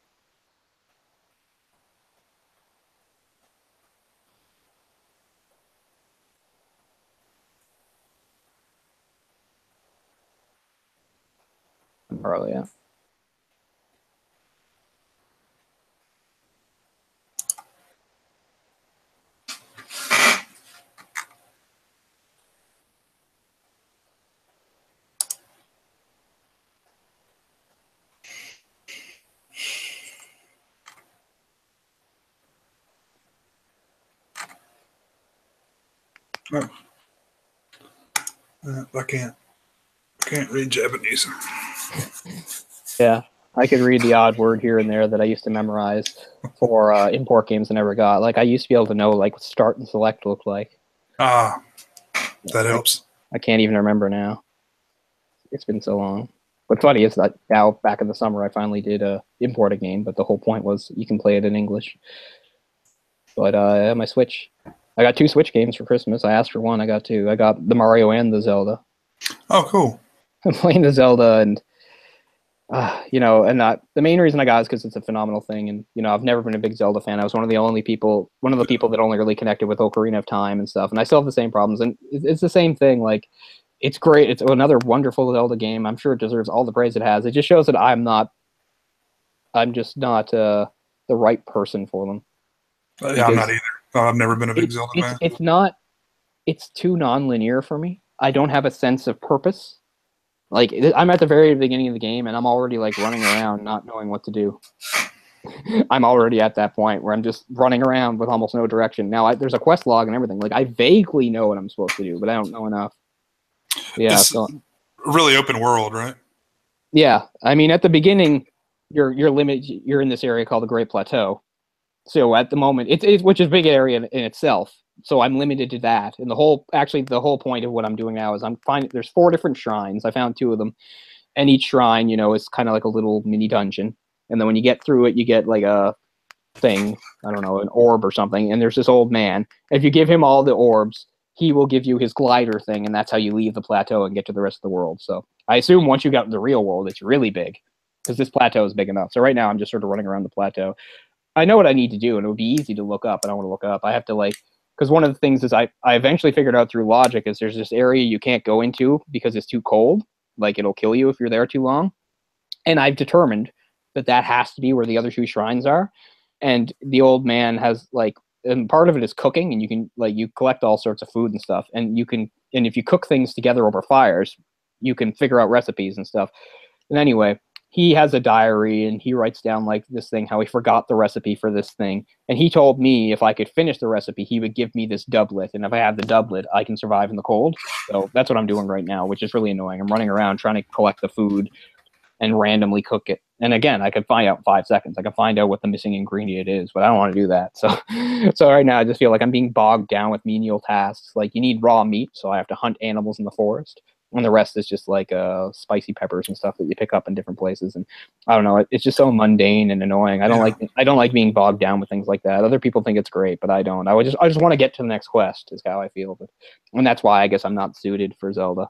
Probably, yeah. Oh. I can't read Japanese. Yeah, I could read the odd word here and there that I used to memorize for import games I never got. Like I used to be able to know like what start and select looked like. Ah, that helps. I can't even remember now. It's been so long. What's funny is that now back in the summer I finally did import a game, but the whole point was you can play it in English. But my Switch, I got 2 Switch games for Christmas. I asked for one, I got 2. I got the Mario and the Zelda. Oh, cool. I'm playing the Zelda, and the main reason I got it is because it's a phenomenal thing, and I've never been a big Zelda fan. I was one of the people that only really connected with Ocarina of Time and stuff, and I still have the same problems. And it's the same thing. Like, it's great. It's another wonderful Zelda game. I'm sure it deserves all the praise it has. It just shows that I'm just not the right person for them. Yeah, I'm not either. I've never been a big Zelda fan. It's too non-linear for me. I don't have a sense of purpose. Like, I'm at the very beginning of the game, and I'm already, like, running around not knowing what to do. I'm already at that point where I'm just running around with almost no direction. Now, there's a quest log and everything. Like, I vaguely know what I'm supposed to do, but I don't know enough. Yeah, it's really open world, right? Yeah. I mean, at the beginning, you're limited. You're in this area called the Great Plateau. So at the moment, which is a big area in itself. So I'm limited to that. And the whole point of what I'm doing now is there's 4 different shrines. I found 2 of them. And each shrine, is kind of like a little mini dungeon. And then when you get through it, you get like a thing, I don't know, an orb or something. And there's this old man. If you give him all the orbs, he will give you his glider thing. And that's how you leave the plateau and get to the rest of the world. So I assume once you got to the real world, it's really big. Because this plateau is big enough. So right now I'm just sort of running around the plateau. I know what I need to do, and it would be easy to look up. I don't want to look up. I have to because one of the things is I eventually figured out through logic is there's this area you can't go into because it's too cold. Like, it'll kill you if you're there too long. And I've determined that has to be where the other 2 shrines are. And the old man has and part of it is cooking, and you can you collect all sorts of food and stuff, and if you cook things together over fires, you can figure out recipes and stuff. And anyway, he has a diary and he writes down like this thing, how he forgot the recipe for this thing. And he told me if I could finish the recipe, he would give me this doublet. And if I have the doublet, I can survive in the cold. So that's what I'm doing right now, which is really annoying. I'm running around trying to collect the food and randomly cook it. And again, I could find out in 5 seconds. I can find out what the missing ingredient is, but I don't want to do that. So right now I just feel like I'm being bogged down with menial tasks. Like you need raw meat, so I have to hunt animals in the forest. And the rest is just like spicy peppers and stuff that you pick up in different places. And I don't know, it's just so mundane and annoying. I don't like being bogged down with things like that. Other people think it's great, but I don't. I just want to get to the next quest is how I feel. And that's why I guess I'm not suited for Zelda.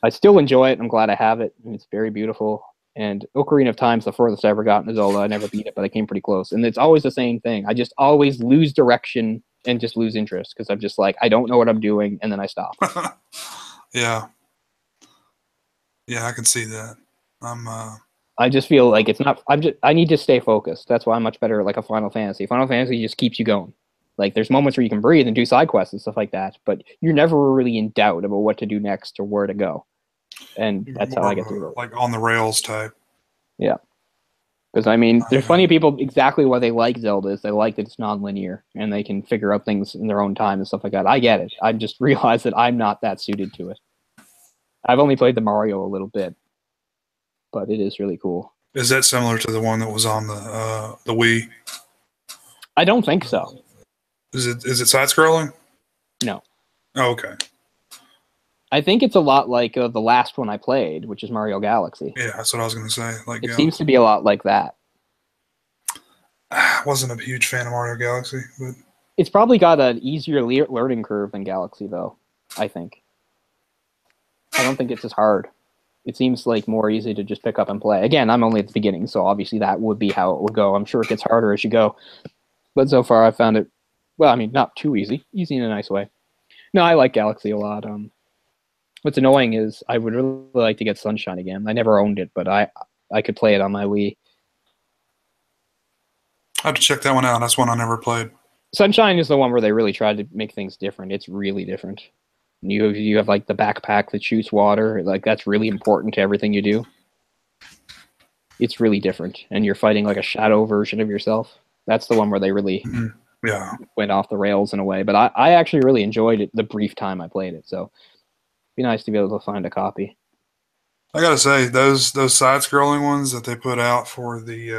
I still enjoy it. I'm glad I have it. It's very beautiful. And Ocarina of Time's the furthest I ever got in Zelda. I never beat it, but I came pretty close. And it's always the same thing. I just always lose direction and just lose interest because I'm just like, I don't know what I'm doing, and then I stop. Yeah. Yeah, I can see that. I just feel like it's not. I need to stay focused. That's why I'm much better at like a Final Fantasy. Final Fantasy just keeps you going. Like there's moments where you can breathe and do side quests and stuff like that, but you're never really in doubt about what to do next or where to go. And that's how I get through it. Like on the rails type. Yeah. Because, I mean, there's plenty of people exactly why they like Zelda is they like that it's non-linear and they can figure out things in their own time and stuff like that. I get it. I just realized that I'm not that suited to it. I've only played the Mario a little bit, but it is really cool. Is that similar to the one that was on the Wii? I don't think so. Is it side-scrolling? No. Oh, okay. I think it's a lot like the last one I played, which is Mario Galaxy. Yeah, that's what I was going to say. Like, it seems to be a lot like that. I wasn't a huge fan of Mario Galaxy, but it's probably got an easier learning curve than Galaxy, though. I think. I don't think it's as hard. It seems like more easy to just pick up and play. Again, I'm only at the beginning, so obviously that would be how it would go. I'm sure it gets harder as you go, but so far I found it. Well, I mean, not too easy. Easy in a nice way. No, I like Galaxy a lot. What's annoying is I would really like to get Sunshine again. I never owned it, but I could play it on my Wii. I have to check that one out. That's one I never played. Sunshine is the one where they really tried to make things different. It's really different. You have like the backpack that shoots water. Like that's really important to everything you do. It's really different, and you're fighting like a shadow version of yourself. That's the one where they really went off the rails in a way. But I actually really enjoyed it the brief time I played it. So it'd be nice to be able to find a copy. I gotta say those side-scrolling ones that they put out for the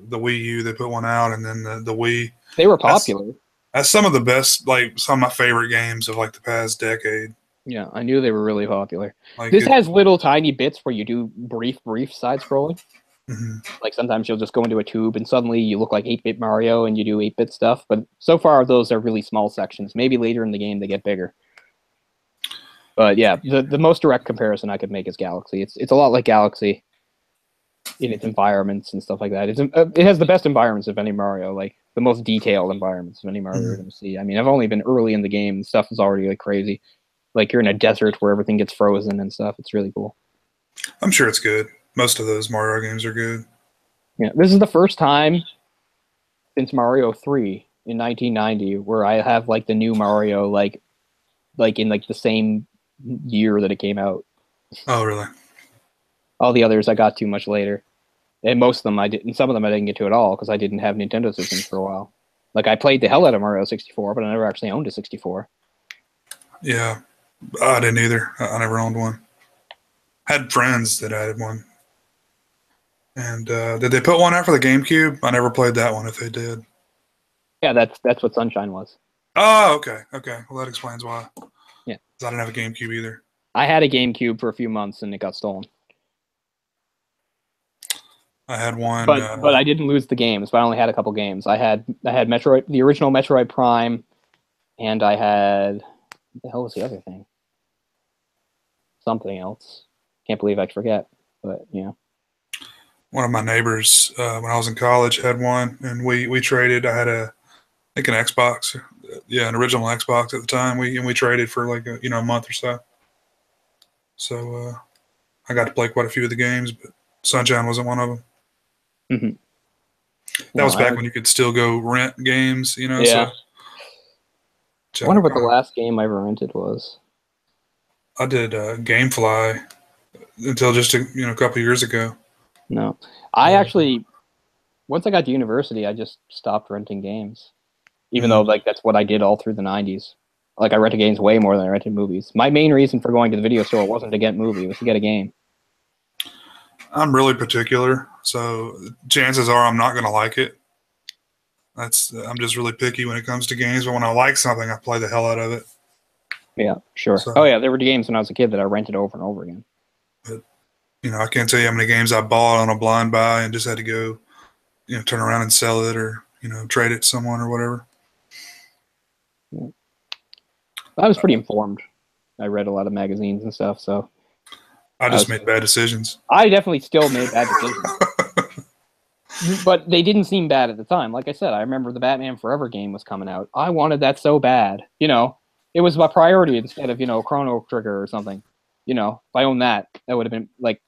Wii U, they put one out, and then the Wii. They were popular. That's some of the best, like some of my favorite games of like the past decade. Yeah, I knew they were really popular. Like this has little tiny bits where you do brief side scrolling. Mm-hmm. Like sometimes you'll just go into a tube and suddenly you look like 8-bit Mario and you do 8-bit stuff. But so far those are really small sections. Maybe later in the game they get bigger. But yeah, the most direct comparison I could make is Galaxy. It's a lot like Galaxy in its environments and stuff like that. It has the best environments of any Mario, like the most detailed environments of any Mario you're going to see. I mean, I've only been early in the game and stuff is already like crazy. Like you're in a desert where everything gets frozen and stuff. It's really cool. I'm sure it's good. Most of those Mario games are good. Yeah, this is the first time since Mario 3 in 1990 where I have like the new Mario like in like the same year that it came out. Oh, really? All the others I got to much later. And most of them I didn't. Some of them I didn't get to at all because I didn't have Nintendo systems for a while. Like I played the hell out of Mario 64, but I never actually owned a 64. Yeah, I didn't either. I never owned one. Had friends that had one. And did they put one out for the GameCube? I never played that one. If they did, yeah, that's what Sunshine was. Oh, okay. Well, that explains why. Yeah, I didn't have a GameCube either. I had a GameCube for a few months and it got stolen. I had one, but I didn't lose the games. But I only had a couple games. I had Metroid, the original Metroid Prime, and I had what the hell was the other thing? Something else. Can't believe I forget. But yeah. One of my neighbors, when I was in college, had one, and we traded. I had I think an Xbox, an original Xbox at the time. We traded for like a month or so. So I got to play quite a few of the games, but Sunshine wasn't one of them. Mm-hmm. That was back when you could still go rent games, Yeah. So, I wonder what the last game I ever rented was. I did GameFly until just a couple years ago. No. I actually, once I got to university, I just stopped renting games. Even though, like, that's what I did all through the 90s. Like, I rented games way more than I rented movies. My main reason for going to the video store wasn't to get a movie, it was to get a game. I'm really particular, so chances are I'm not going to like it. I'm just really picky when it comes to games, but when I like something, I play the hell out of it. Yeah, sure. So, oh, yeah, there were games when I was a kid that I rented over and over again. But, I can't tell you how many games I bought on a blind buy and just had to go, turn around and sell it or, trade it to someone or whatever. Yeah. I was pretty informed. I read a lot of magazines and stuff, so I just made bad decisions. I definitely still made bad decisions. But they didn't seem bad at the time. Like I said, I remember the Batman Forever game was coming out. I wanted that so bad. It was my priority instead of, Chrono Trigger or something. If I owned that, that would have been like,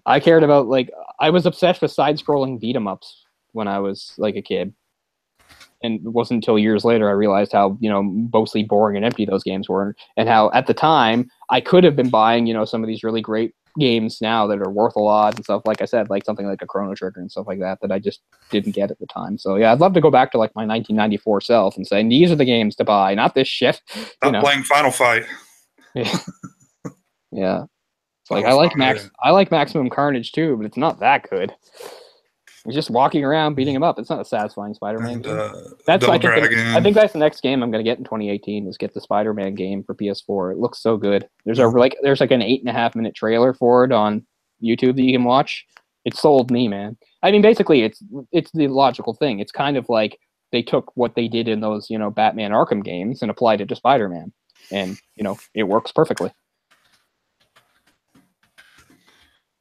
I cared about, like, I was obsessed with side-scrolling beat-em-ups when I was, like, a kid. And it wasn't until years later I realized how, mostly boring and empty those games were. And how, at the time, I could have been buying, some of these really great games now that are worth a lot and stuff. Like I said, like something like a Chrono Trigger and stuff like that I just didn't get at the time. So, yeah, I'd love to go back to, like, my 1994 self and say, these are the games to buy, not this shit. Not playing Final Fight. Yeah. Yeah. It's like, I like Maximum Carnage, too, but it's not that good. He's just walking around beating him up. It's not a satisfying Spider-Man game. I think that's the next game I'm going to get in 2018 is get the Spider-Man game for PS4. It looks so good. There's an 8.5-minute trailer for it on YouTube that you can watch. It sold me, man. I mean, basically, it's the logical thing. It's kind of like they took what they did in those, Batman Arkham games and applied it to Spider-Man. And, it works perfectly.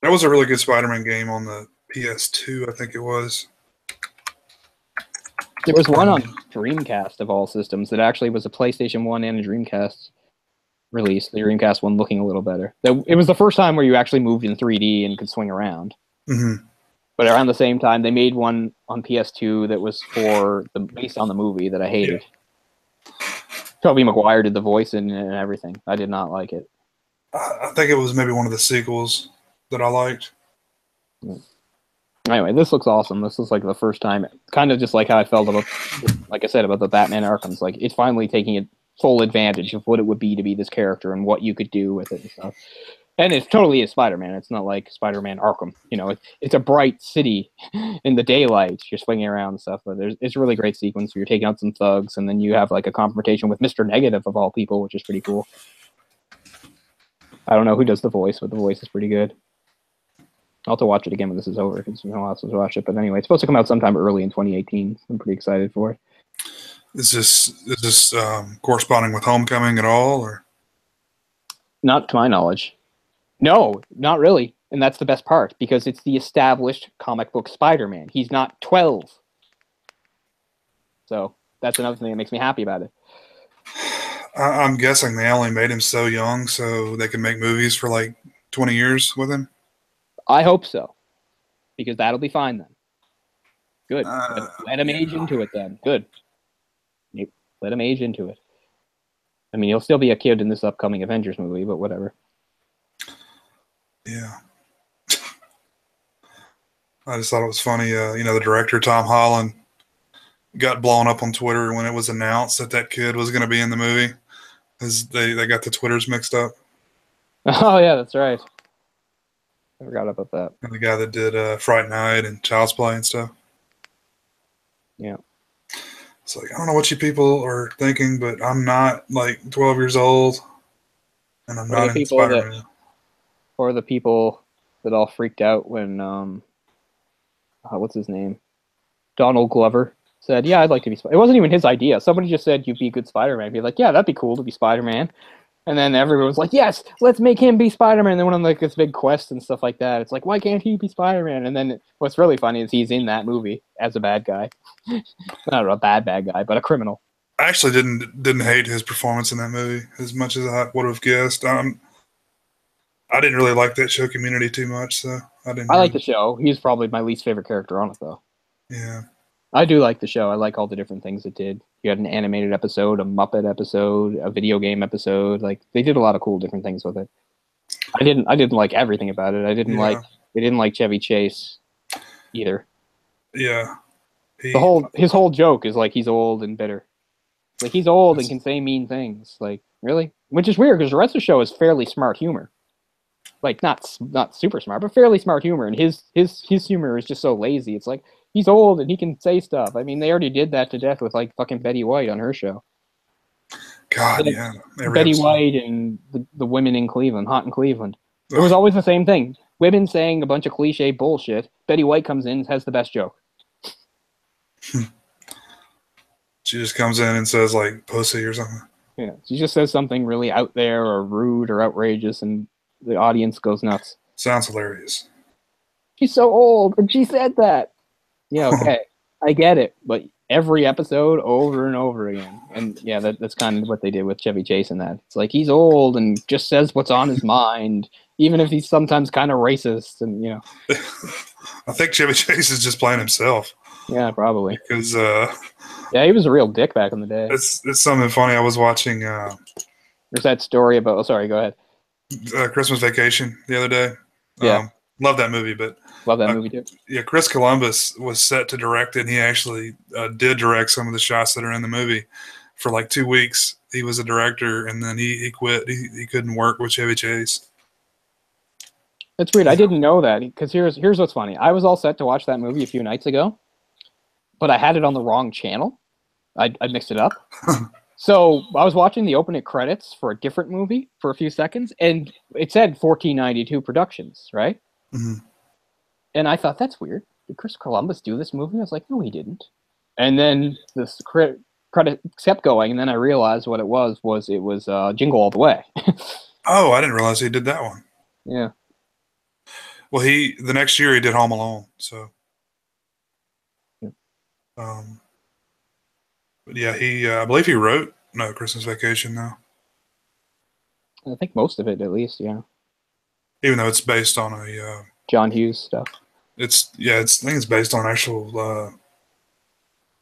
That was a really good Spider-Man game on the PS2, I think it was. There was one on Dreamcast of all systems that actually was a PlayStation 1 and a Dreamcast release. The Dreamcast one looking a little better. It was the first time where you actually moved in 3D and could swing around. Mm-hmm. But around the same time, they made one on PS2 that was based on the movie that I hated. Yeah. Tobey Maguire did the voice and everything. I did not like it. I think it was maybe one of the sequels that I liked. Yeah. Anyway, this looks awesome. This is like the first time, kind of just like how I felt about, like I said, about the Batman Arkham's. Like, it's finally taking a full advantage of what it would be to be this character and what you could do with it and stuff. And it totally is Spider-Man. It's not like Spider-Man Arkham. It's a bright city in the daylight. You're swinging around and stuff. But it's a really great sequence where you're taking out some thugs, and then you have like a confrontation with Mr. Negative of all people, which is pretty cool. I don't know who does the voice, but the voice is pretty good. I'll have to watch it again when this is over because no one else has watched it. But anyway, it's supposed to come out sometime early in 2018. I'm pretty excited for it. Is this corresponding with Homecoming at all, or? Not to my knowledge. No, not really. And that's the best part because it's the established comic book Spider-Man. He's not 12. So that's another thing that makes me happy about it. I'm guessing they only made him so young so they can make movies for like 20 years with him. I hope so, because that'll be fine then. Good. Let him age into it then. Good. Let him age into it. I mean, he'll still be a kid in this upcoming Avengers movie, but whatever. Yeah. I just thought it was funny. The director, Tom Holland, got blown up on Twitter when it was announced that kid was going to be in the movie because they got the Twitters mixed up. Oh, yeah, that's right. I forgot about that. And the guy that did Fright Night and Child's Play and stuff. Yeah. It's like, I don't know what you people are thinking, but I'm not like 12 years old, and I'm not in Spider-Man. Or the people that all freaked out when, what's his name? Donald Glover said, yeah, I'd like to be Spider-Man. It wasn't even his idea. Somebody just said, you'd be a good Spider-Man. Be like, yeah, that'd be cool to be Spider-Man. And then everyone was like, yes, let's make him be Spider-Man. And they went on like this big quest and stuff like that. It's like, why can't he be Spider-Man? And then what's really funny is he's in that movie as a bad guy. Not a bad guy, but a criminal. I actually didn't hate his performance in that movie as much as I would have guessed. I didn't really like that show Community too much, so I didn't. I like the show. He's probably my least favorite character on it, though. Yeah. I do like the show. I like all the different things it did. You had an animated episode, a Muppet episode, a video game episode. Like, they did a lot of cool different things with it. I didn't like everything about it. I didn't like They didn't like Chevy Chase either. Yeah. His whole joke is like he's old and bitter. Like he's old and can say mean things. Like really, which is weird because the rest of the show is fairly smart humor. Like not super smart, but fairly smart humor. And his humor is just so lazy. It's like he's old and he can say stuff. I mean, they already did that to death with like fucking Betty White on her show. God, yeah. Betty White and the women in Cleveland, Hot in Cleveland. It was always the same thing. Women saying a bunch of cliche bullshit. Betty White comes in, has the best joke. She just comes in and says like pussy or something. Yeah, she just says something really out there or rude or outrageous, and the audience goes nuts. Sounds hilarious. She's so old, and she said that. Yeah, okay, I get it, but every episode over and over again, and yeah, that's kind of what they did with Chevy Chase in that. It's like he's old and just says what's on his mind, even if he's sometimes kind of racist, and you know. I think Chevy Chase is just playing himself. Yeah, probably. Because yeah, he was a real dick back in the day. It's something funny. I was watching. There's that story about. Oh, sorry, go ahead. Christmas Vacation the other day. Yeah, love that movie, but love that movie too. Yeah, Chris Columbus was set to direct it, and he actually did direct some of the shots that are in the movie for like 2 weeks. He was a director, and then he quit. He couldn't work with Chevy Chase. That's weird. I didn't know that because here's what's funny. I was all set to watch that movie a few nights ago, but I had it on the wrong channel. I mixed it up. So I was watching the opening credits for a different movie for a few seconds, and it said 1492 Productions, right? Mm-hmm. And I thought, that's weird. Did Chris Columbus do this movie? I was like, no, he didn't. And then this credit kept going, and then I realized what it was Jingle All the Way. Oh, I didn't realize he did that one. Yeah. Well, the next year he did Home Alone, so. Yeah. But yeah, I believe he wrote Christmas Vacation though. I think most of it, at least, yeah. Even though it's based on a John Hughes stuff. I think it's based on an actual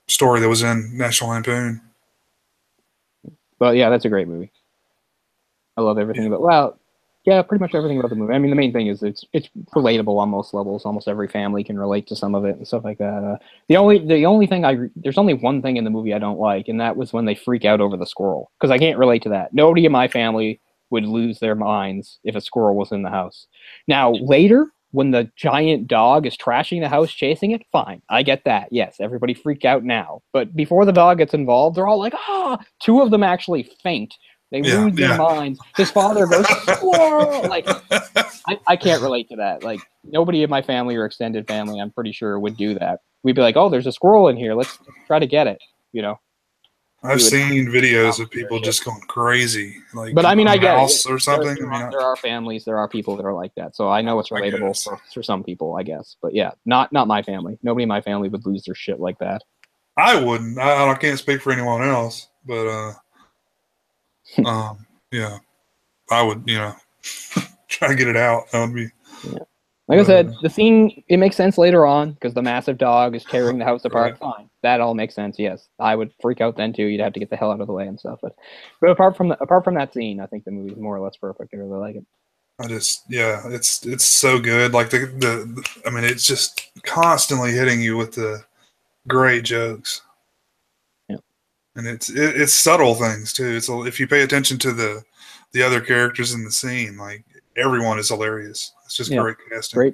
story that was in National Lampoon. But yeah, that's a great movie. I love everything about. Well, yeah, pretty much everything about the movie. I mean, the main thing is it's relatable on most levels. Almost every family can relate to some of it and stuff like that. The only thing there's only one thing in the movie I don't like, and that was when they freak out over the squirrel, because I can't relate to that. Nobody in my family would lose their minds if a squirrel was in the house. Now later, when the giant dog is trashing the house, chasing it, fine, I get that. Yes, everybody freak out now. But before the dog gets involved, they're all like, ah! Two of them actually faint. They lose their minds. His father goes, squirrel! Like, I can't relate to that. Like, nobody in my family or extended family, I'm pretty sure, would do that. We'd be like, oh, there's a squirrel in here. Let's try to get it, you know? I've seen videos of people just going crazy. Like, but I mean, I get it. Or something. There are families, there are people that are like that. So I know it's relatable for some people, I guess. But yeah, not my family. Nobody in my family would lose their shit like that. I wouldn't. I can't speak for anyone else. But, yeah, I would, try to get it out. That would be. Yeah. Like I said, the scene, it makes sense later on because the massive dog is tearing the house apart. Right. Fine. That all makes sense, yes. I would freak out then too. You'd have to get the hell out of the way and stuff. But apart from that scene, I think the movie's more or less perfect. I really like it. It's so good. Like I mean, it's just constantly hitting you with the great jokes. Yeah. And it's subtle things too. If you pay attention to the other characters in the scene, like everyone is hilarious. It's just great casting.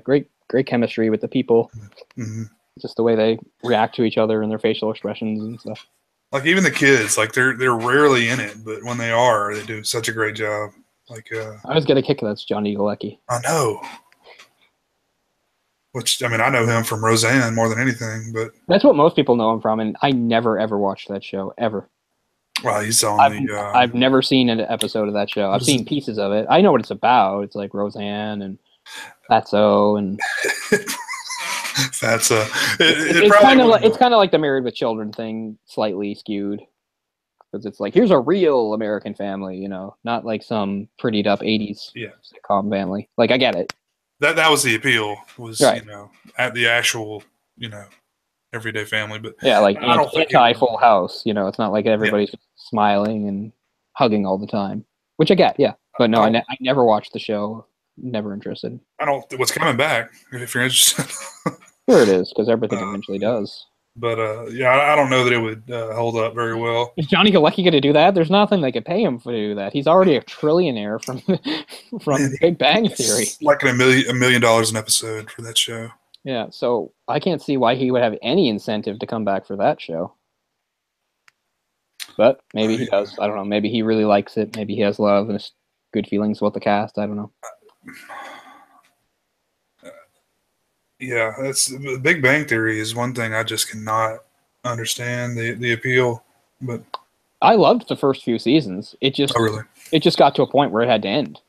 Great chemistry with the people. Mm-hmm. Just the way they react to each other and their facial expressions and stuff. Like even the kids, like they're rarely in it, but when they are, they do such a great job. Like I always get a kick of that's Johnny Galecki. I know. Which I mean, I know him from Roseanne more than anything, but that's what most people know him from, and I never ever watched that show ever. Well, he's on I've never seen an episode of that show. I've seen pieces of it. I know what it's about. It's like Roseanne and Fatso and Fatso. It's kind of like the Married with Children thing, slightly skewed, because it's like here's a real American family, not like some prettied up '80s sitcom family. Like I get it. That was the appeal. Was right. At the actual everyday family, but yeah, like anti Full House. It's not like everybody's smiling and hugging all the time, which I get. Yeah, but no, I never watched the show. never interested. I don't. What's coming back? If you're interested. Sure it is, because everything eventually does. But yeah, I don't know that it would hold up very well. Is Johnny Galecki going to do that? There's nothing they could pay him to do that. He's already a trillionaire from Man, Big Bang Theory. it's like $1 million an episode for that show. Yeah, so I can't see why he would have any incentive to come back for that show. But maybe he does. I don't know. Maybe he really likes it. Maybe he has love and good feelings about the cast. I don't know. Yeah, that's Big Bang Theory is one thing I just cannot understand the appeal. But I loved the first few seasons. It just got to a point where it had to end.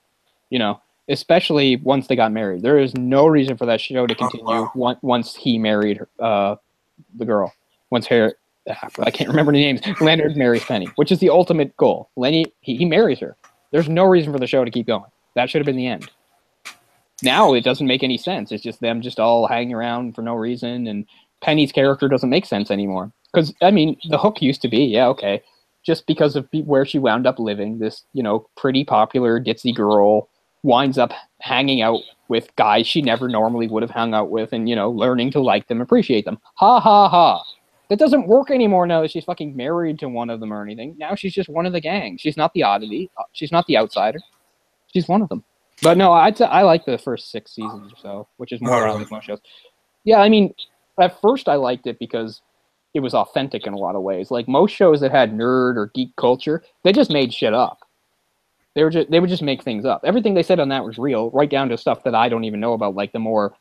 You know, especially once they got married. There is no reason for that show to continue once he married the girl. Once I can't remember the names. Leonard marries Penny, which is the ultimate goal. Lenny he marries her. There's no reason for the show to keep going. That should have been the end. Now it doesn't make any sense. It's just them just all hanging around for no reason, and Penny's character doesn't make sense anymore. Because, I mean, the hook used to be, yeah, okay, just because of where she wound up living, this, pretty popular ditzy girl winds up hanging out with guys she never normally would have hung out with and, learning to like them, appreciate them. Ha, ha, ha. That doesn't work anymore now that she's fucking married to one of them or anything. Now she's just one of the gang. She's not the oddity. She's not the outsider. She's one of them. But no, I like the first 6 seasons or so, which is more like most shows. Yeah, I mean, at first I liked it because it was authentic in a lot of ways. Like most shows that had nerd or geek culture, they just made shit up. They would just make things up. Everything they said on that was real, right down to stuff that I don't even know about, like the more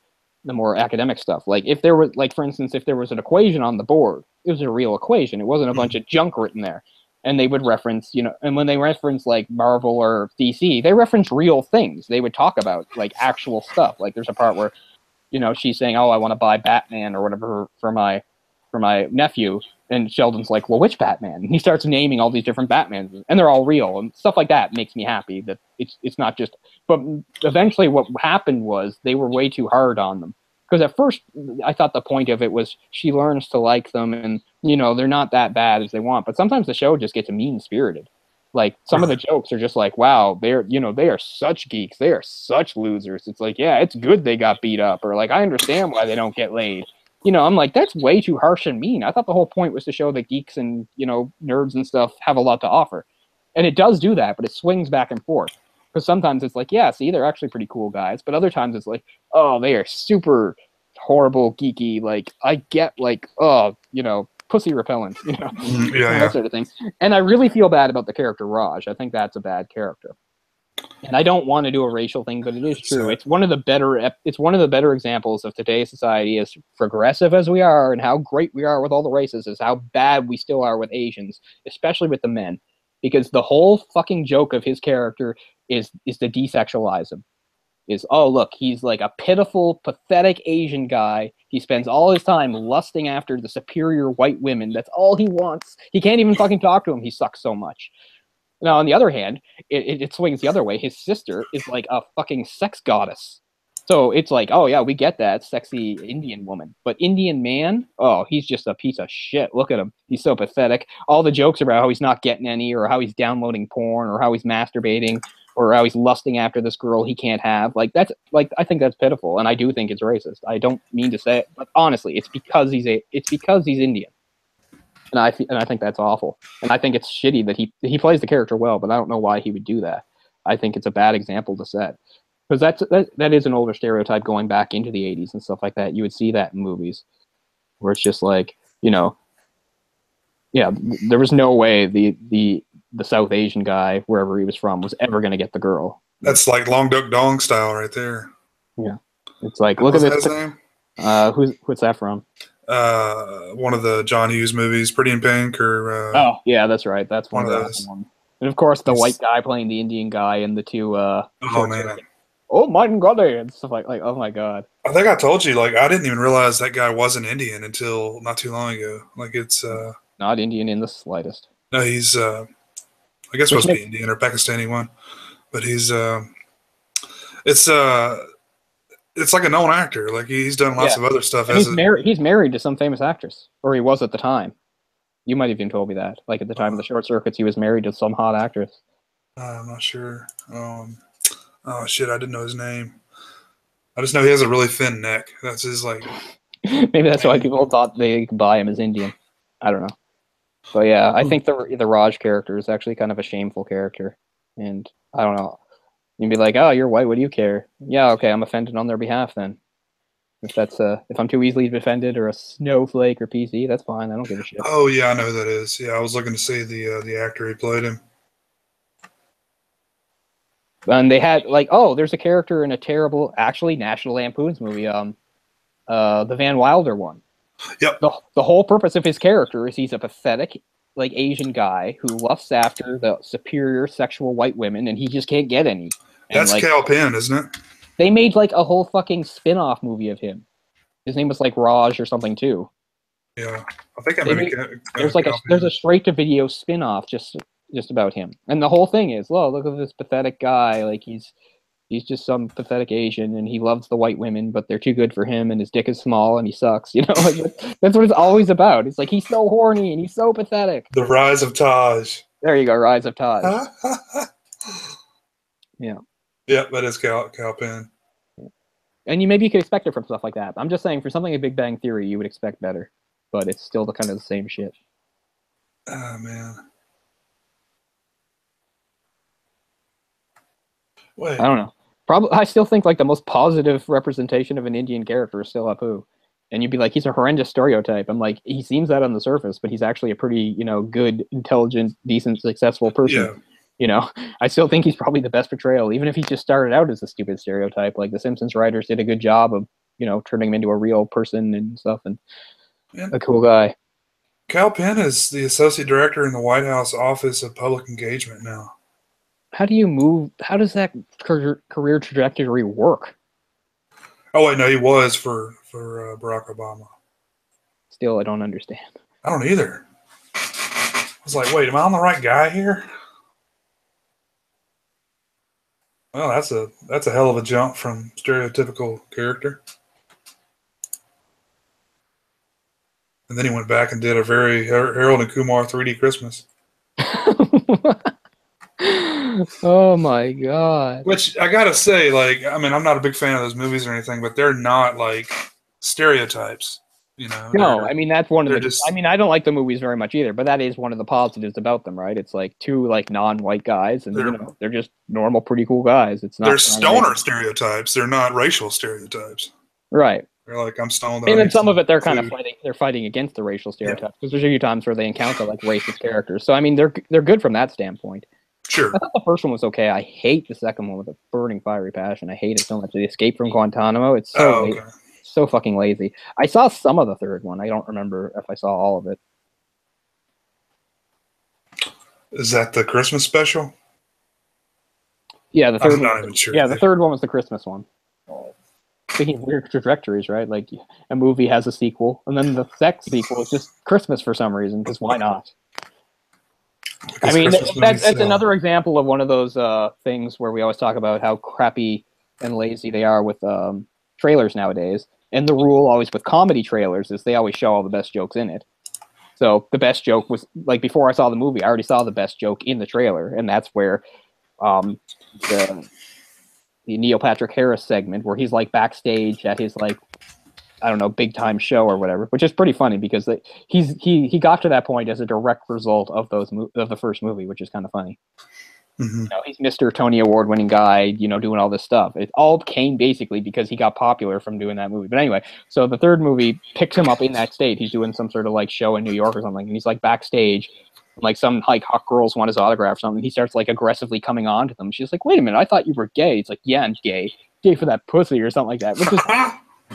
academic stuff. Like if there was, like for instance, if there was an equation on the board, it was a real equation. It wasn't a bunch of junk written there. And they would reference, and when they reference like Marvel or DC, they reference real things. They would talk about like actual stuff. Like there's a part where, she's saying, "Oh, I want to buy Batman or whatever for my nephew," and Sheldon's like, "Well, which Batman?" And he starts naming all these different Batmans, and they're all real, and stuff like that makes me happy that it's not just. But eventually, what happened was they were way too hard on them. Because at first, I thought the point of it was she learns to like them, and they're not that bad as they want. But sometimes the show just gets mean-spirited. Like some of the jokes are just like, "Wow, they are such geeks. They are such losers." It's like, yeah, it's good they got beat up, or like I understand why they don't get laid. I'm like, that's way too harsh and mean. I thought the whole point was to show that geeks and nerds and stuff have a lot to offer, and it does do that, but it swings back and forth. Because sometimes it's like, yeah, see, they're actually pretty cool guys. But other times it's like, oh, they are super horrible, geeky. Like, I get like, oh, pussy repellent, that sort of thing. And I really feel bad about the character Raj. I think that's a bad character. And I don't want to do a racial thing, but it is true. It's one of the better examples of today's society, as progressive as we are and how great we are with all the races, is how bad we still are with Asians, especially with the men. Because the whole fucking joke of his character is to desexualize him. Is, oh, look, he's like a pitiful, pathetic Asian guy. He spends all his time lusting after the superior white women. That's all he wants. He can't even fucking talk to him. He sucks so much. Now, on the other hand, it swings the other way. His sister is like a fucking sex goddess. So it's like, oh, yeah, we get that. Sexy Indian woman. But Indian man, oh, he's just a piece of shit. Look at him. He's so pathetic. All the jokes about how he's not getting any, or how he's downloading porn, or how he's masturbating, or how he's lusting after this girl he can't have. Like, that's, like, I think that's pitiful, and I do think it's racist. I don't mean to say it, but honestly, it's because he's Indian. And I think that's awful. And I think it's shitty that he plays the character well, but I don't know why he would do that. I think it's a bad example to set. Because that is an older stereotype going back into the 80s and stuff like that. You would see that in movies where it's just like, yeah, there was no way the South Asian guy, wherever he was from, was ever going to get the girl. That's like Long Duck Dong style right there. Yeah. It's like, look at this. His name? What's that from? One of the John Hughes movies, Pretty in Pink, or oh yeah, that's right. That's one of those. And of course, the white guy playing the Indian guy, and the two. Oh man! Oh my god! And stuff like oh my god. I think I told you, like, I didn't even realize that guy wasn't Indian until not too long ago. Like, it's not Indian in the slightest. No, he's I guess supposed to be Indian or Pakistani one, but he's it's like a known actor. Like, he's done lots of other stuff. He's married to some famous actress, or he was at the time. You might have even told me that. Like, at the time of the Short Circuits, he was married to some hot actress. I'm not sure. Oh shit, I didn't know his name. I just know he has a really thin neck. That's his like. Maybe that's why people thought they could buy him as Indian. I don't know. But yeah, I think the Raj character is actually kind of a shameful character, and I don't know. You'd be like, "Oh, you're white. What do you care?" Yeah, okay, I'm offended on their behalf then. If I'm too easily offended or a snowflake or PC, that's fine. I don't give a shit. Oh yeah, I know who that is. Yeah, I was looking to see the actor who played him. And they had like, oh, there's a character in a terrible, actually National Lampoon's movie, the Van Wilder one. Yep. The whole purpose of his character is he's a pathetic, like Asian guy who lusts after the superior sexual white women, and he just can't get any. And That's like, Cal Penn, isn't it? they made like a whole fucking spin-off movie of him. His name was like Raj or something too. Yeah, I think I made there's a straight-to-video spin-off just about him, and the whole thing is, oh, look at this pathetic guy, like he's just some pathetic Asian, and he loves the white women, but they're too good for him, and his dick is small, and he sucks. You know, like that's what it's always about. It's like he's so horny and he's so pathetic. The Rise of Taj. There you go, Rise of Taj. Yeah. Yeah, that is Cal Penn. And maybe you could expect it from stuff like that. I'm just saying, for something like Big Bang Theory, you would expect better, but it's still the kind of the same shit. Oh man. Wait. I don't know. Probably, I still think like the most positive representation of an Indian character is still Apu. And you'd be like, he's a horrendous stereotype. I'm like, he seems that on the surface, but he's actually a pretty, good, intelligent, decent, successful person. Yeah. I still think he's probably the best portrayal, even if he just started out as a stupid stereotype. Like the Simpsons writers did a good job of, turning him into a real person and stuff, and a cool guy. Cal Penn is the associate director in the White House Office of Public Engagement now. How do you move? How does that career trajectory work? Oh wait, no, he was for Barack Obama. Still, I don't understand. I don't either. I was like, wait, am I on the right guy here? Well, that's a hell of a jump from stereotypical character. And then he went back and did a very Harold and Kumar 3D Christmas. Oh my god. Which I gotta say, like, I mean, I'm not a big fan of those movies or anything, but they're not like stereotypes, No, I mean that's one of the. just- I mean, I don't like the movies very much either, but that is one of the positives about them, right? It's like two like non-white guys, and they're just normal, pretty cool guys. It's not. They're stoner stereotypes. They're not racial stereotypes. Right. They're like, I'm stoned. And then some of it, they're kind of fighting. They're fighting against the racial stereotypes because there's a few times where they encounter like racist characters. So I mean, they're good from that standpoint. Sure. I thought the first one was okay. I hate the second one with a burning fiery passion. I hate it so much. The Escape from Guantanamo. It's so so fucking lazy. I saw some of the third one. I don't remember if I saw all of it. Is that the Christmas special? Yeah, the third. I'm not even sure. Yeah, the third one was the Christmas one. Speaking of weird trajectories, right? Like a movie has a sequel, and then the next sequel is just Christmas for some reason. Because why not? I mean, that's another example of one of those things where we always talk about how crappy and lazy they are with trailers nowadays. And the rule always with comedy trailers is they always show all the best jokes in it. So the best joke was, like, before I saw the movie, I already saw the best joke in the trailer. And that's where the Neil Patrick Harris segment, where he's, like, backstage at his, like, I don't know, big time show or whatever, which is pretty funny because he got to that point as a direct result of the first movie, which is kind of funny. Mm-hmm. He's Mr. Tony Award winning guy, doing all this stuff. It all came basically because he got popular from doing that movie. But anyway, so the third movie picks him up in that state. He's doing some sort of like show in New York or something, and he's like backstage. Like some like hot girls want his autograph or something. He starts like aggressively coming on to them. She's like, "Wait a minute, I thought you were gay." It's like, "Yeah, I'm gay. Gay for that pussy" or something like that. Which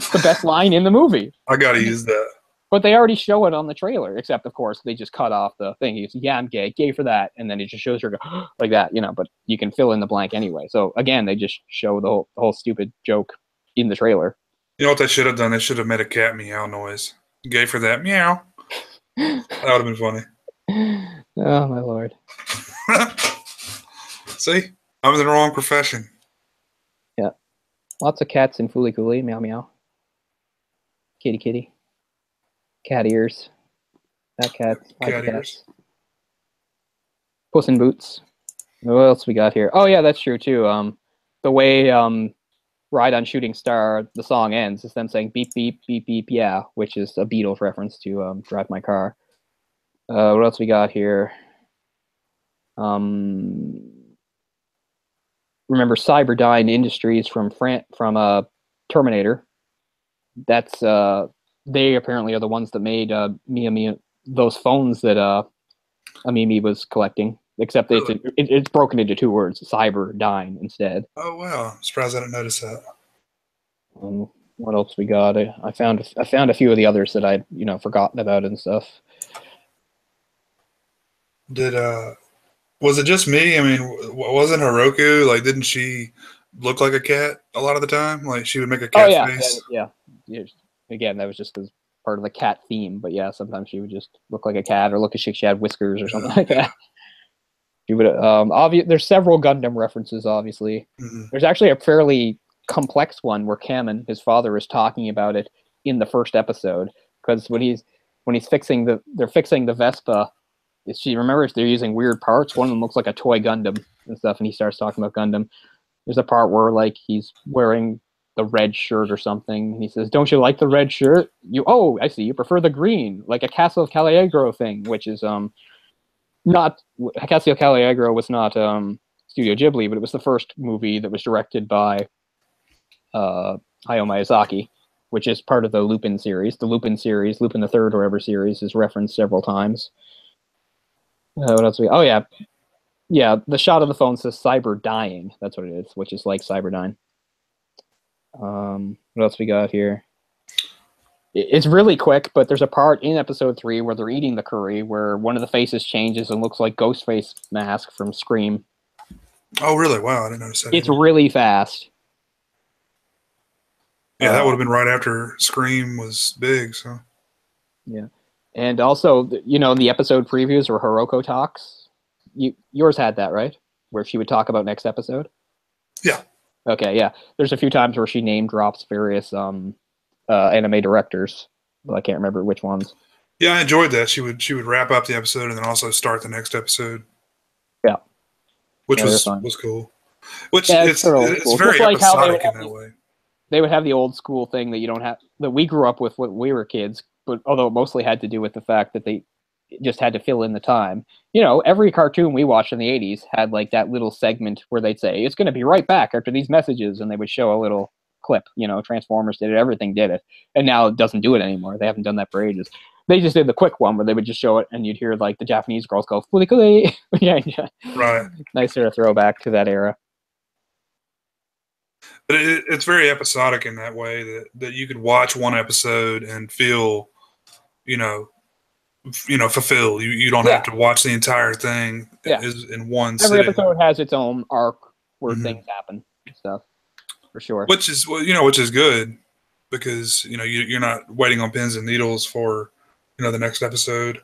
is the best line in the movie. I gotta use that. But they already show it on the trailer, except, of course, they just cut off the thing. He's, "Yeah, I'm gay. Gay for that." And then it just shows her like that, but you can fill in the blank anyway. So, again, they just show the whole stupid joke in the trailer. You know what they should have done? They should have made a cat meow noise. Gay for that. Meow. That would have been funny. Oh, my Lord. See? I'm in the wrong profession. Yeah. Lots of cats in Fooly Cooly. Meow, meow. Kitty, kitty. Cat ears. That cat. Cat ears. Puss in Boots. What else we got here? Oh yeah, that's true too. the way Ride on Shooting Star, the song ends, is them saying beep, beep, beep, beep, yeah, which is a Beatles reference to Drive My Car. What else we got here? Remember Cyberdyne Industries from Terminator. That's they apparently are the ones that made those phones that Mimi was collecting. Except Really? it's broken into two words, Cyberdyne instead. Oh wow! I'm surprised I didn't notice that. What else we got? I found a few of the others that I'd forgotten about and stuff. Did was it just me? I mean, wasn't Heroku like? Didn't she look like a cat a lot of the time? Like she would make a cat face. Yeah. Again, that was just because part of the cat theme. But yeah, sometimes she would just look like a cat or look as if she had whiskers or something like that. She would. There's several Gundam references. Obviously, there's actually a fairly complex one where Kamen, his father, is talking about it in the first episode because when he's fixing they're fixing the Vespa. She remembers they're using weird parts. One of them looks like a toy Gundam and stuff, and he starts talking about Gundam. There's a part where like he's wearing the red shirt or something, and he says, "Don't you like the red shirt? Oh, I see. You prefer the green, like a Castle of Cagliostro thing," which is not Castle of Cagliostro was not Studio Ghibli, but it was the first movie that was directed by Hayao Miyazaki, which is part of the Lupin series. The Lupin series, Lupin the Third or whatever series, is referenced several times. What else? Yeah. The shot of the phone says "cyber dying." That's what it is, which is like Cyberdyne. What else we got here? It's really quick, but there's a part in episode 3 where they're eating the curry, where one of the faces changes and looks like Ghostface mask from Scream. Oh, really? Wow, I didn't notice that. It's really fast. Yeah, that would have been right after Scream was big. So. Yeah. And also, the episode previews where Hiroko talks. Yours had that, right? Where she would talk about next episode? Yeah. Okay, yeah. There's a few times where she name drops various anime directors, but I can't remember which ones. Yeah, I enjoyed that. She would wrap up the episode and then also start the next episode. Yeah. Which was cool. Which it's cool. very episodic in that way. They would have the old school thing that we grew up with when we were kids, but although it mostly had to do with the fact that they just had to fill in the time. Every cartoon we watched in the 80s had like that little segment where they'd say, "It's going to be right back after these messages," and they would show a little clip. Transformers did it, everything did it. And now it doesn't do it anymore. They haven't done that for ages. They just did the quick one where they would just show it and you'd hear like the Japanese girls go, "Fuli-kuli." Yeah. Right. Nice sort of throwback to that era. But it's very episodic in that way that you could watch one episode and feel, fulfilled. You don't have to watch the entire thing in one Every sitting. episode has its own arc where things happen and stuff, for sure. Which is good because, you're not waiting on pins and needles for, the next episode.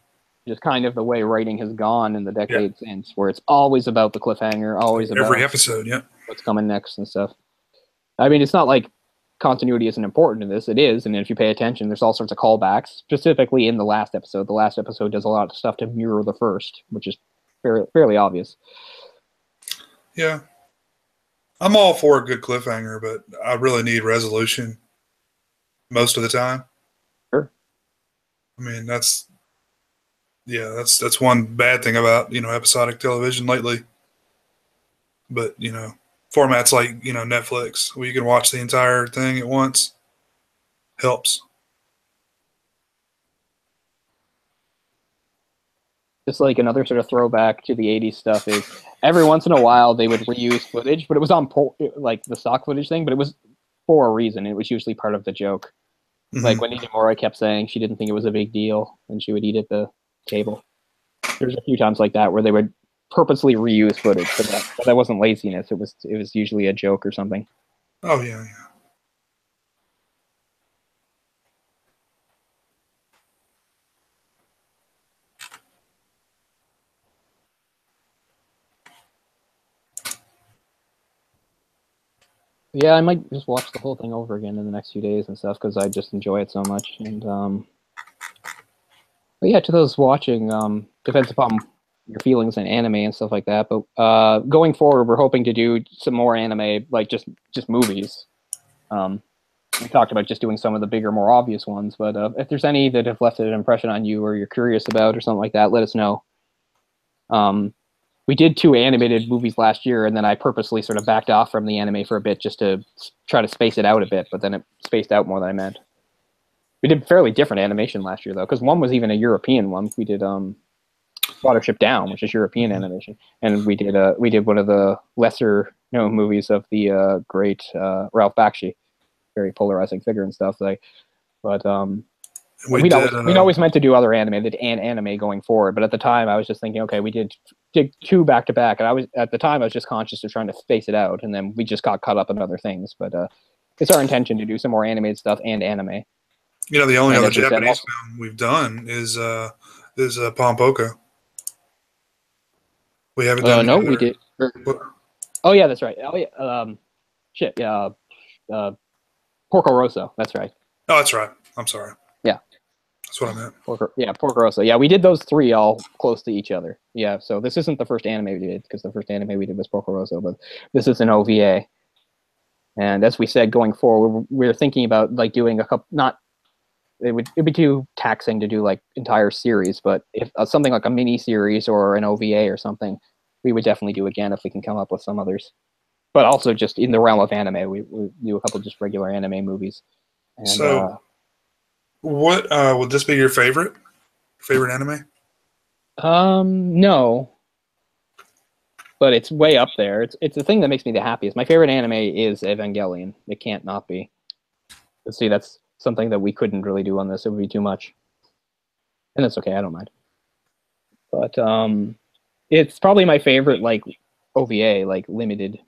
Just kind of the way writing has gone in the decades since, where it's always about the cliffhanger, always about every episode, what's coming next and stuff. I mean, it's not like continuity isn't important in this. It is, and if you pay attention, there's all sorts of callbacks, specifically in the last episode. The last episode does a lot of stuff to mirror the first, which is fairly obvious. Yeah. I'm all for a good cliffhanger, but I really need resolution most of the time. Sure. I mean, that's one bad thing about, episodic television lately. But, formats like, Netflix, where you can watch the entire thing at once, helps. Just like another sort of throwback to the 80s stuff is every once in a while they would reuse footage, but it was on like the stock footage thing, but it was for a reason. It was usually part of the joke. Mm-hmm. Like when Nimura kept saying she didn't think it was a big deal and she would eat at the table. There's a few times like that where they would purposely reuse footage, but that wasn't laziness. It was usually a joke or something. Oh yeah. Yeah, I might just watch the whole thing over again in the next few days and stuff because I just enjoy it so much. And but yeah, to those watching, depends upon your feelings in anime and stuff like that. But going forward, we're hoping to do some more anime, like just movies. We talked about just doing some of the bigger, more obvious ones. But if there's any that have left an impression on you or you're curious about or something like that, let us know. We did 2 animated movies last year, and then I purposely sort of backed off from the anime for a bit just to try to space it out a bit, but then it spaced out more than I meant. We did fairly different animation last year, though, because one was even a European one. We did Watership Down, which is European animation, and we did one of the lesser known movies of the great Ralph Bakshi, very polarizing figure and stuff. But we'd always meant to do other anime going forward, but at the time I was just thinking, okay, we did 2 back to back, and at the time I was just conscious of trying to space it out, and then we just got caught up in other things. But it's our intention to do some more animated stuff and anime. The only other Japanese film we've done is Pompoko. We haven't done. No, we did. Oh yeah, that's right. Oh yeah, shit. Yeah, Porco Rosso. That's right. Oh, that's right. I'm sorry. Yeah. That's what I meant. Porco Rosso. Yeah, we did those 3 all close to each other. Yeah, so this isn't the first anime we did, because the first anime we did was Porco Rosso, but this is an OVA. And as we said, going forward, we're thinking about like doing a couple. It'd be too taxing to do like entire series, but if something like a mini series or an OVA or something, we would definitely do again if we can come up with some others. But also just in the realm of anime, we do a couple just regular anime movies. And, so, what would this be your favorite anime? No, but it's way up there. It's the thing that makes me the happiest. My favorite anime is Evangelion. It can't not be. Let's see, that's something that we couldn't really do on this. It would be too much, and that's okay. I don't mind. But it's probably my favorite like OVA, like limited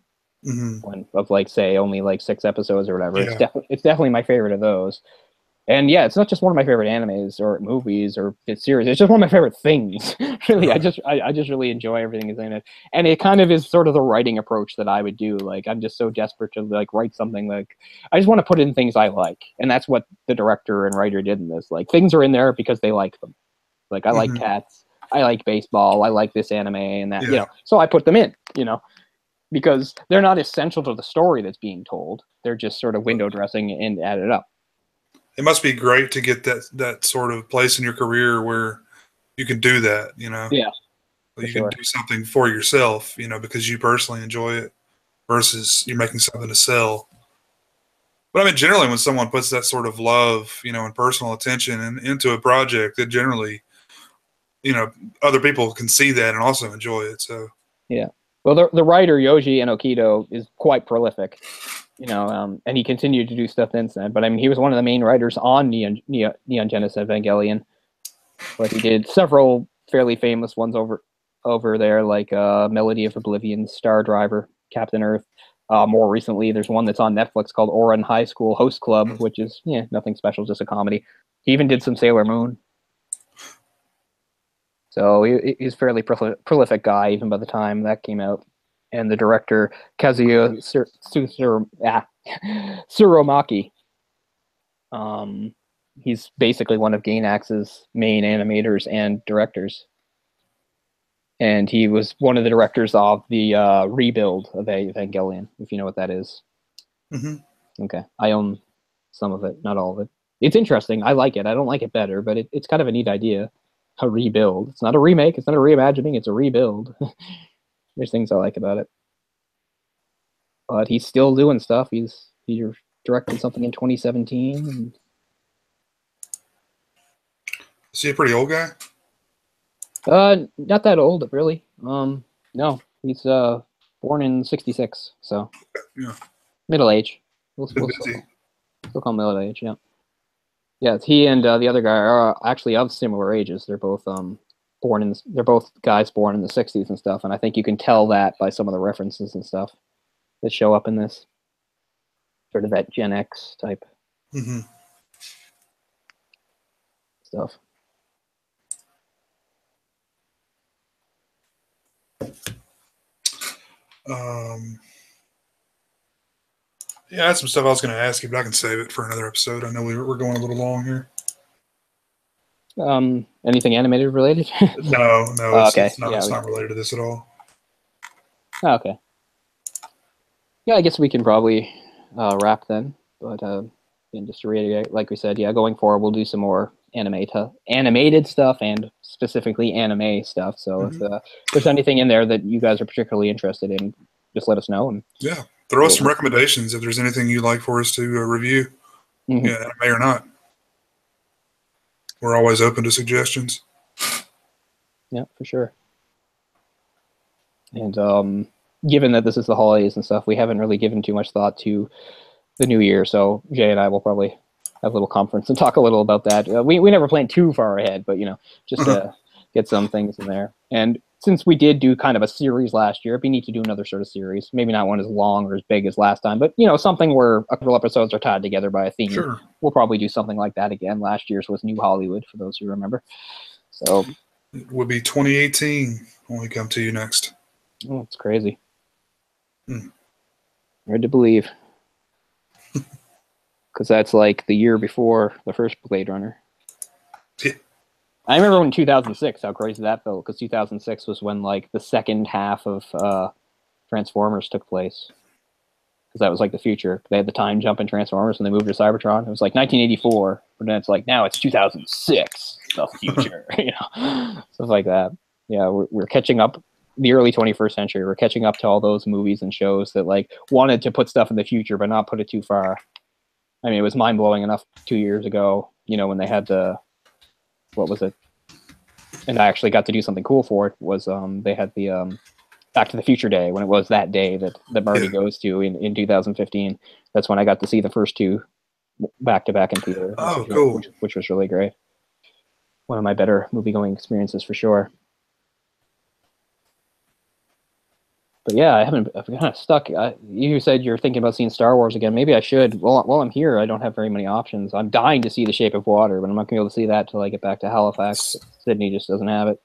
one of like say only like 6 episodes or whatever. Yeah. It's definitely my favorite of those. And yeah, it's not just one of my favorite animes or movies or series. It's just one of my favorite things. Really, right. I just really enjoy everything that's in it, and it kind of is sort of the writing approach that I would do. Like I'm just so desperate to like write something. Like I just want to put in things I like, and that's what the director and writer did in this. Like things are in there because they like them. Like I like cats, I like baseball, I like this anime and that. Yeah. So I put them in. Because they're not essential to the story that's being told. They're just sort of window dressing and added up. It must be great to get that sort of place in your career where you can do that, Yeah. You can do something for yourself, because you personally enjoy it versus you're making something to sell. But I mean, generally when someone puts that sort of love, and personal attention into a project, that generally, other people can see that and also enjoy it. So yeah. Well, the writer Yoji Enokido is quite prolific, and he continued to do stuff since then. But I mean, he was one of the main writers on Neon Genesis Evangelion. But he did several fairly famous ones over there, like Melody of Oblivion, Star Driver, Captain Earth. More recently, there's one that's on Netflix called Oran High School Host Club, which is nothing special, just a comedy. He even did some Sailor Moon. So he's a fairly prolific guy, even by the time that came out. And the director, Kazuya Tsuromaki, he's basically one of Gainax's main animators and directors. And he was one of the directors of the rebuild of Evangelion, if you know what that is. Okay. I own some of it, not all of it. It's interesting. I like it. I don't like it better, but it's kind of a neat idea. A rebuild. It's not a remake. It's not a reimagining. It's a rebuild. There's things I like about it. But he's still doing stuff. He directed something in 2017. Is he a pretty old guy? Not that old, really. No, he's born in '66, so middle age. We'll still call him middle age. Yeah. Yeah, he and the other guy are actually of similar ages. They're both they're both guys born in the 60s and stuff, and I think you can tell that by some of the references and stuff that show up in this. Sort of that Gen X type stuff. Yeah, I had some stuff I was going to ask you, but I can save it for another episode. I know we're going a little long here. Anything animated related? No, Okay, it's not yeah. it's not related to this at all. Okay. Yeah, I guess we can probably wrap then. But and just to reiterate, like we said, yeah, going forward, we'll do some more animated stuff and specifically anime stuff. So if there's anything in there that you guys are particularly interested in, just let us know. And Yeah, throw us some recommendations if there's anything you'd like for us to review, yeah, anime or not. We're always open to suggestions. Yeah, for sure. And given that this is the holidays and stuff, we haven't really given too much thought to the new year. So Jay and I will probably have a little conference and talk a little about that. We never planned too far ahead, but just to get some things in there. And since we did do kind of a series last year, we need to do another sort of series. Maybe not one as long or as big as last time, but something where a couple episodes are tied together by a theme. Sure. We'll probably do something like that again. Last year's was New Hollywood, for those who remember. So it would be 2018 when we come to you next. Oh, it's crazy. Hard to believe. Because that's like the year before the first Blade Runner. Yeah. I remember in 2006 how crazy that felt, because 2006 was when like the second half of Transformers took place. Because that was like the future. They had the time jump in Transformers and they moved to Cybertron. It was like 1984, but then it's like now it's 2006, the future. Stuff like that. Yeah, we're catching up. The early 21st century, we're catching up to all those movies and shows that like wanted to put stuff in the future but not put it too far. I mean, it was mind-blowing enough 2 years ago, when they had what was it? And I actually got to do something cool for it, was they had the Back to the Future Day, when it was that day that Marty goes to in 2015. That's when I got to see the first two back-to-back in theater, cool. which was really great. One of my better movie-going experiences for sure. But yeah, I'm kind of stuck. You said you're thinking about seeing Star Wars again. Maybe I should. While I'm here, I don't have very many options. I'm dying to see The Shape of Water, but I'm not going to be able to see that till I get back to Halifax. Sydney just doesn't have it.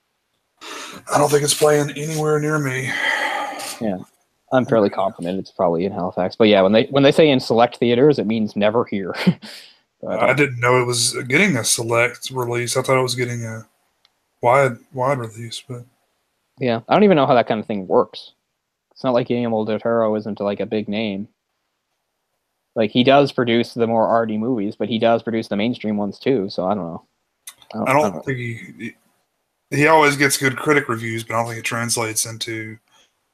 I don't think it's playing anywhere near me. Yeah, I'm fairly confident it's probably in Halifax. But yeah, when they say in select theaters, it means never here. But, I didn't know it was getting a select release. I thought it was getting a wide release. But yeah, I don't even know how that kind of thing works. It's not like Guillermo del Toro isn't like a big name. Like, he does produce the more arty movies, but he does produce the mainstream ones too. So I don't know. I don't think he always gets good critic reviews, but I don't think it translates into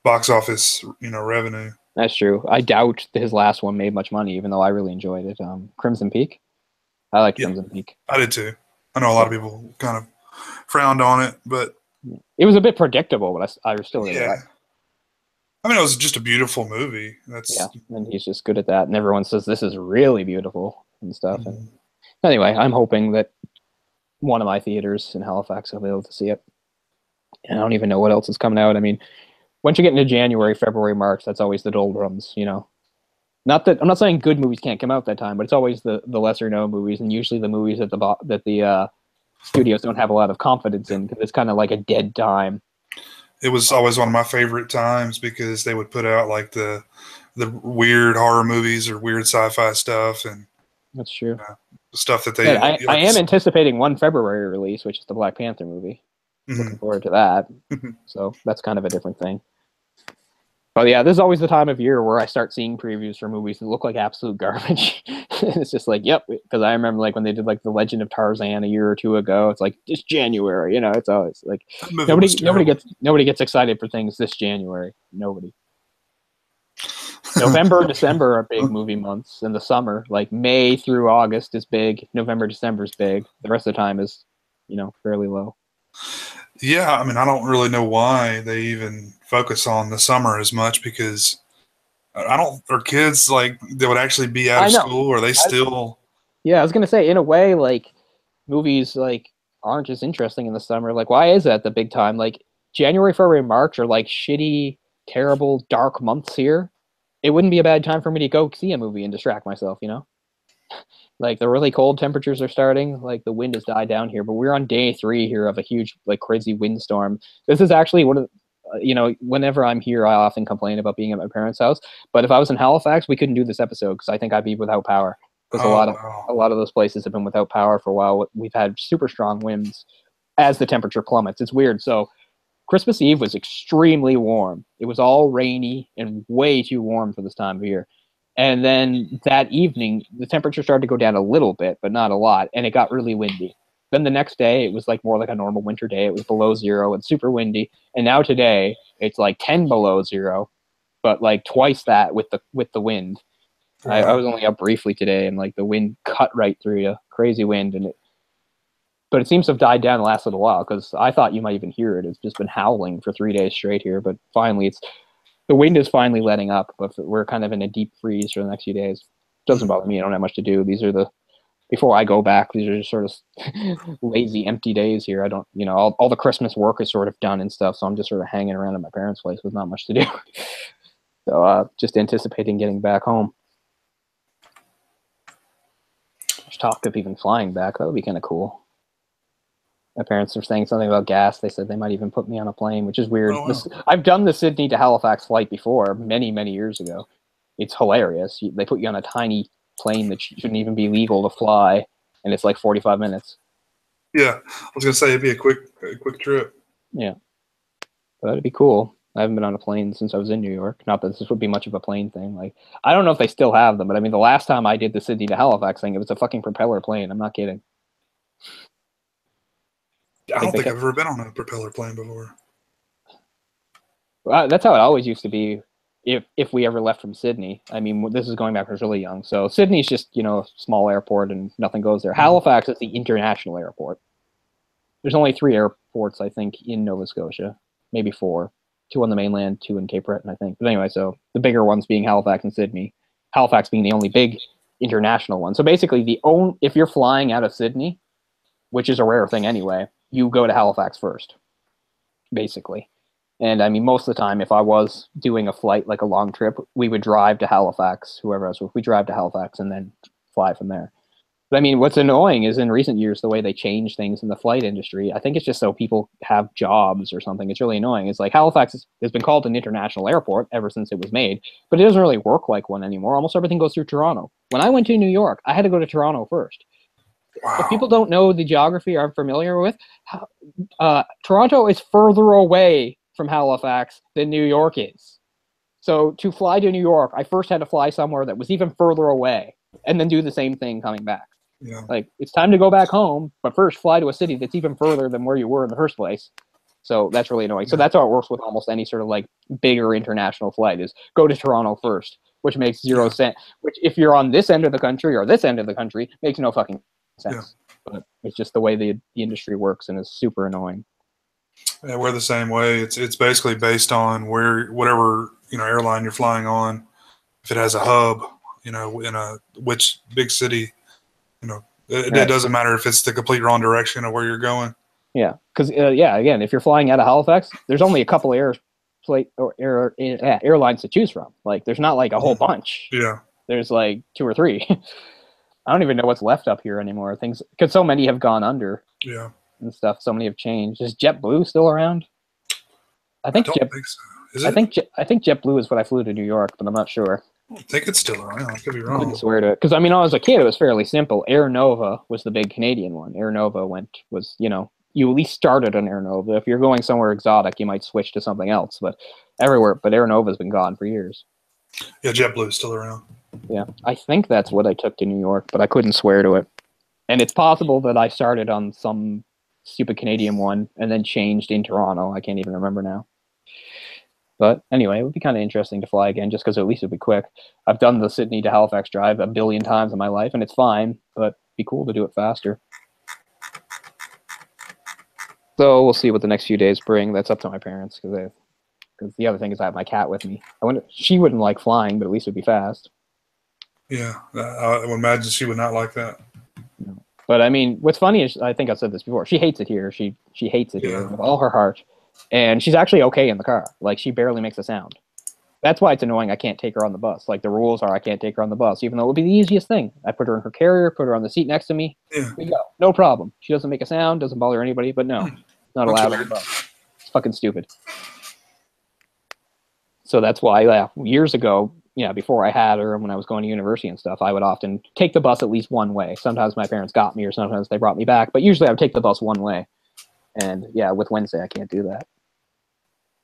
box office, revenue. That's true. I doubt his last one made much money, even though I really enjoyed it. Crimson Peak. I like Crimson Peak. I did too. I know a lot of people kind of frowned on it, but it was a bit predictable, but I still really liked it. I mean, it was just a beautiful movie. And he's just good at that. And everyone says this is really beautiful and stuff. And anyway, I'm hoping that one of my theaters in Halifax will be able to see it. And I don't even know what else is coming out. I mean, once you get into January, February, March, that's always the doldrums, Not that I'm not saying good movies can't come out that time, but it's always the lesser known movies, and usually the movies that the studios don't have a lot of confidence in, because it's kind of like a dead time. It was always one of my favorite times because they would put out like the weird horror movies or weird sci-fi stuff, and that's true. Stuff that they. Yeah, I am anticipating one February release, which is the Black Panther movie. Looking forward to that. So that's kind of a different thing. But yeah, this is always the time of year where I start seeing previews for movies that look like absolute garbage. It's just like, yep, because I remember like when they did like The Legend of Tarzan a year or two ago. It's like just January, It's always like nobody gets excited for things this January. Nobody. November, December are big movie months, and the summer, like May through August, is big. November, December is big. The rest of the time is, fairly low. Yeah, I mean, I don't really know why they even focus on the summer as much, because are kids like they would actually be out of school, or are they still? Yeah, I was gonna say, in a way, like movies like aren't as interesting in the summer. Like, why is that the big time? Like January, February, March are like shitty, terrible, dark months here. It wouldn't be a bad time for me to go see a movie and distract myself, Like the really cold temperatures are starting, like the wind has died down here, but we're on day 3 here of a huge, like crazy windstorm. This is actually one of whenever I'm here, I often complain about being at my parents' house. But if I was in Halifax, we couldn't do this episode because I think I'd be without power. because Oh, wow. a lot of those places have been without power for a while. We've had super strong winds as the temperature plummets. It's weird. So Christmas Eve was extremely warm. It was all rainy and way too warm for this time of year. And then that evening, the temperature started to go down a little bit, but not a lot, and it got really windy. Then the next day, it was like more like a normal winter day. It was below zero and super windy. And now today, it's like 10 below zero, but like twice that with the wind. I Wow. was only up briefly today, and like the wind cut right through you, crazy wind, but it seems to have died down the last little while because I thought you might even hear it. It's just been howling for 3 days straight here, but finally, the wind is finally letting up. But we're kind of in a deep freeze for the next few days. Doesn't bother me. I don't have much to do. These are before I go back. These are just sort of lazy, empty days here. I don't, all the Christmas work is sort of done and stuff, so I'm just sort of hanging around at my parents' place with not much to do. So just anticipating getting back home. There's talk of even flying back. That would be kind of cool. My parents were saying something about gas. They said they might even put me on a plane, which is weird. Oh, wow. I've done the Sydney to Halifax flight before, many, many years ago. It's hilarious. They put you on a tiny plane that shouldn't even be legal to fly, and it's like 45 minutes. Yeah, I was gonna say it'd be a quick trip. Yeah, but that'd be cool. I haven't been on a plane since I was in New York. Not that this would be much of a plane thing. Like, I don't know if they still have them, but I mean, the last time I did the Sydney to Halifax thing, it was a fucking propeller plane. I'm not kidding. I don't think I've ever been on a propeller plane before. That's how it always used to be. If we ever left from Sydney, I mean, this is going back when I was really young. So Sydney's just a small airport and nothing goes there. Halifax is the international airport. There's only 3 airports, I think, in Nova Scotia, maybe 4. 2 on the mainland, 2 in Cape Breton, I think. But anyway, so the bigger ones being Halifax and Sydney. Halifax being the only big international one. So basically, if you're flying out of Sydney, which is a rare thing anyway, you go to Halifax first, basically. And I mean, most of the time, if I was doing a flight, like a long trip, we would drive to Halifax, whoever else, we drive to Halifax and then fly from there. But I mean, what's annoying is in recent years, the way they change things in the flight industry, I think it's just so people have jobs or something. It's really annoying. It's like Halifax has been called an international airport ever since it was made, but it doesn't really work like one anymore. Almost everything goes through Toronto. When I went to New York, I had to go to Toronto first. Wow. If people don't know the geography or aren't familiar with, Toronto is further away from Halifax than New York is. So to fly to New York, I first had to fly somewhere that was even further away and then do the same thing coming back. Yeah. Like, it's time to go back home, but first fly to a city that's even further than where you were in the first place. So that's really annoying. So that's how it works with almost any sort of like bigger international flight is go to Toronto first, which makes zero sense. Which if you're on this end of the country or this end of the country, makes no fucking sense. But it's just the way the industry works, and it's super annoying. Yeah, we're the same way. It's basically based on whatever airline you're flying on. If it has a hub, in which big city, it doesn't matter if it's the complete wrong direction of where you're going. Yeah, because again, if you're flying out of Halifax, there's only a couple airlines to choose from. Like, there's not like a whole bunch. Yeah, there's like 2 or 3. I don't even know what's left up here anymore. Things, because so many have gone under. Yeah. And stuff. So many have changed. Is JetBlue still around? I don't think so. Is it? I think JetBlue is what I flew to New York, but I'm not sure. I think it's still around. I could be wrong. I couldn't swear to it. Because I mean, when I was a kid, it was fairly simple. Air Nova was the big Canadian one. Air Nova was you at least started on Air Nova. If you're going somewhere exotic, you might switch to something else. But Air Nova's been gone for years. Yeah, JetBlue's still around. Yeah, I think that's what I took to New York, but I couldn't swear to it. And it's possible that I started on some stupid Canadian one and then changed in Toronto. I can't even remember now. But anyway, it would be kind of interesting to fly again, just because at least it would be quick. I've done the Sydney to Halifax drive 1 billion times in my life, and it's fine, but it'd be cool to do it faster. So we'll see what the next few days bring. That's up to my parents, because the other thing is I have my cat with me. She wouldn't like flying, but at least it would be fast. Yeah, I would imagine she would not like that. No. But I mean, what's funny is, I think I've said this before, she hates it here. She hates it here with all her heart. And she's actually okay in the car. Like, she barely makes a sound. That's why it's annoying I can't take her on the bus. Like, the rules are I can't take her on the bus, even though it would be the easiest thing. I put her in her carrier, put her on the seat next to me. Yeah. We go. No problem. She doesn't make a sound, doesn't bother anybody, but no. Not allowed on the bus. It's fucking stupid. So that's why, years ago, before I had her and when I was going to university and stuff, I would often take the bus at least one way. Sometimes my parents got me or sometimes they brought me back, but usually I would take the bus one way. And yeah, with Wednesday, I can't do that.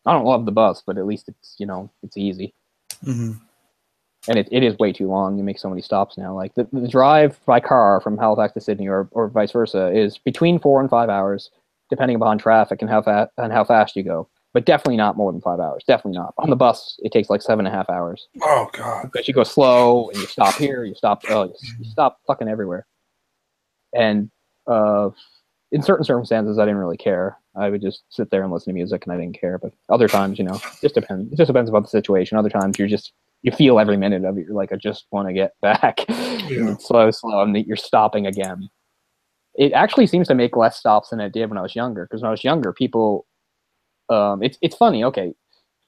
I don't love the bus, but at least it's, it's easy. Mm-hmm. And it is way too long. You make so many stops now. Like the drive by car from Halifax to Sydney or vice versa is between 4 and 5 hours, depending upon traffic and how fast you go. But definitely not more than 5 hours. Definitely not. On the bus, it takes like 7.5 hours. Oh God! Because you go slow and you stop here, you stop fucking everywhere. And in certain circumstances, I didn't really care. I would just sit there and listen to music, and I didn't care. But other times, just depends. It just depends about the situation. Other times, you feel every minute of it. You're like, I just want to get back. Yeah. And it's slow, and you're stopping again. It actually seems to make less stops than it did when I was younger. Because when I was younger, people, it's funny. Okay,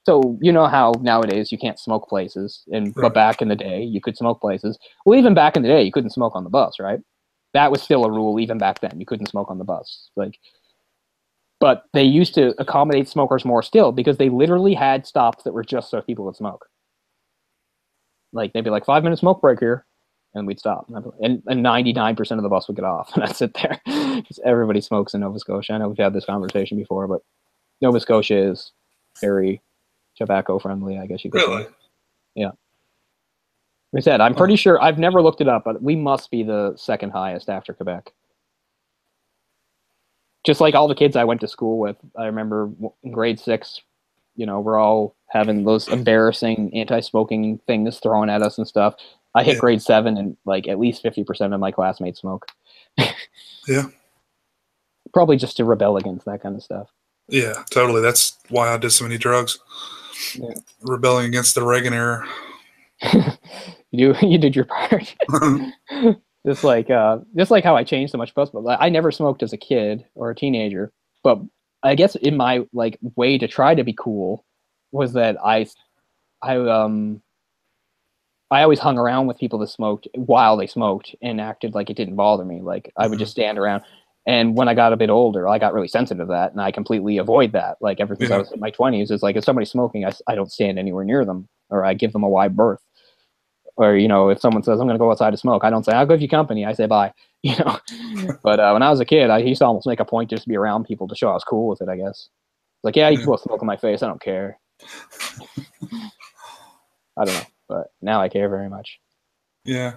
so you know how nowadays you can't smoke places, but back in the day you could smoke places. Well, even back in the day, you couldn't smoke on the bus, right? That was still a rule even back then. You couldn't smoke on the bus. But they used to accommodate smokers more still because they literally had stops that were just so people would smoke. Like they'd be like 5-minute smoke break here, and we'd stop. And 99% of the bus would get off, and I'd sit there because everybody smokes in Nova Scotia. I know we've had this conversation before, but Nova Scotia is very tobacco friendly, I guess you could say. Yeah. Like I said, I'm pretty sure, I've never looked it up, but we must be the second highest after Quebec. Just like all the kids I went to school with, I remember in grade 6, we're all having those embarrassing anti-smoking things thrown at us and stuff. I hit grade 7 and like at least 50% of my classmates smoke. Yeah. Probably just to rebel against that kind of stuff. Yeah, totally. That's why I did so many drugs. Yeah. Rebelling against the Reagan era. You did your part. Just like how I changed so much post, but I never smoked as a kid or a teenager. But I guess in my way to try to be cool was that I always hung around with people that smoked while they smoked and acted like it didn't bother me. Like I would just stand around. And when I got a bit older, I got really sensitive to that, and I completely avoid that. Like ever since I was in my 20s, it's like if somebody's smoking, I don't stand anywhere near them, or I give them a wide berth. Or, if someone says, I'm going to go outside to smoke, I don't say, I'll give you company. I say, bye, But when I was a kid, I used to almost make a point just to be around people to show I was cool with it, I guess. Like, yeah, you can both smoke in my face. I don't care. I don't know. But now I care very much. Yeah.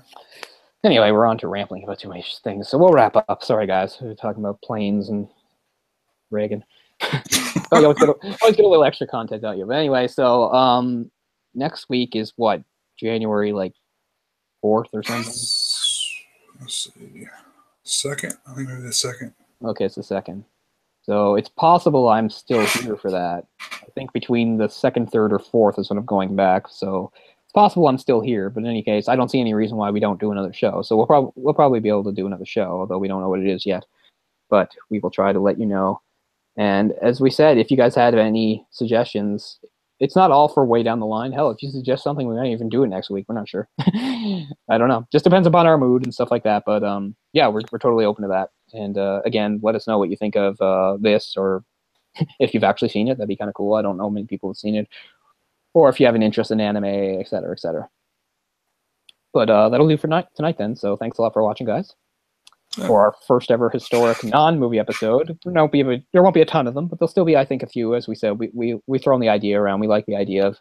Anyway, we're on to rambling about too many things. So we'll wrap up. Sorry, guys. We're talking about planes and Reagan. always get a little extra content out you. But anyway, so next week is what? January 4th or something? Let's see. 2nd? I think maybe the 2nd. Okay, it's the 2nd. So it's possible I'm still here for that. I think between the 2nd, 3rd, or 4th is when I'm going back. So it's possible I'm still here. But in any case, I don't see any reason why we don't do another show. So we'll probably be able to do another show, although we don't know what it is yet. But we will try to let you know. And as we said, if you guys had any suggestions, it's not all for way down the line. Hell, if you suggest something, we might even do it next week. We're not sure. I don't know. Just depends upon our mood and stuff like that. But yeah, we're totally open to that. And again, let us know what you think of this, or if you've actually seen it. That'd be kind of cool. I don't know many people have seen it. Or if you have an interest in anime, et cetera, et cetera. But that'll do for tonight then. So thanks a lot for watching, guys. For our first ever historic non-movie episode. There won't be a ton of them, but there'll still be, I think, a few. As we said, we thrown the idea around. We like the idea of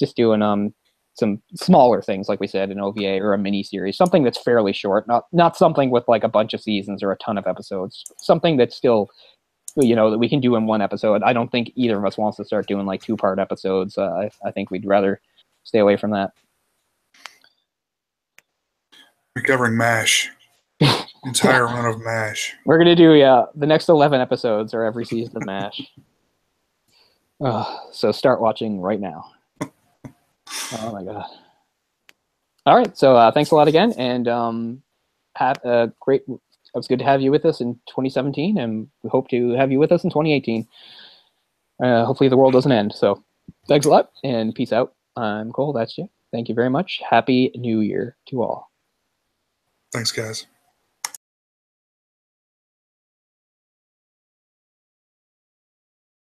just doing some smaller things, like we said, an OVA or a mini series, something that's fairly short, not something with like a bunch of seasons or a ton of episodes. Something that's still, that we can do in one episode. I don't think either of us wants to start doing like 2-part episodes. I think we'd rather stay away from that. We're covering MASH. Entire run of MASH. We're going to do, the next 11 episodes are every season of MASH. So start watching right now. Oh my God. All right. So thanks a lot again. And have a great, it was good to have you with us in 2017. And we hope to have you with us in 2018. Hopefully the world doesn't end. So thanks a lot and peace out. I'm Cole. That's Jim. Thank you very much. Happy New Year to all. Thanks, guys.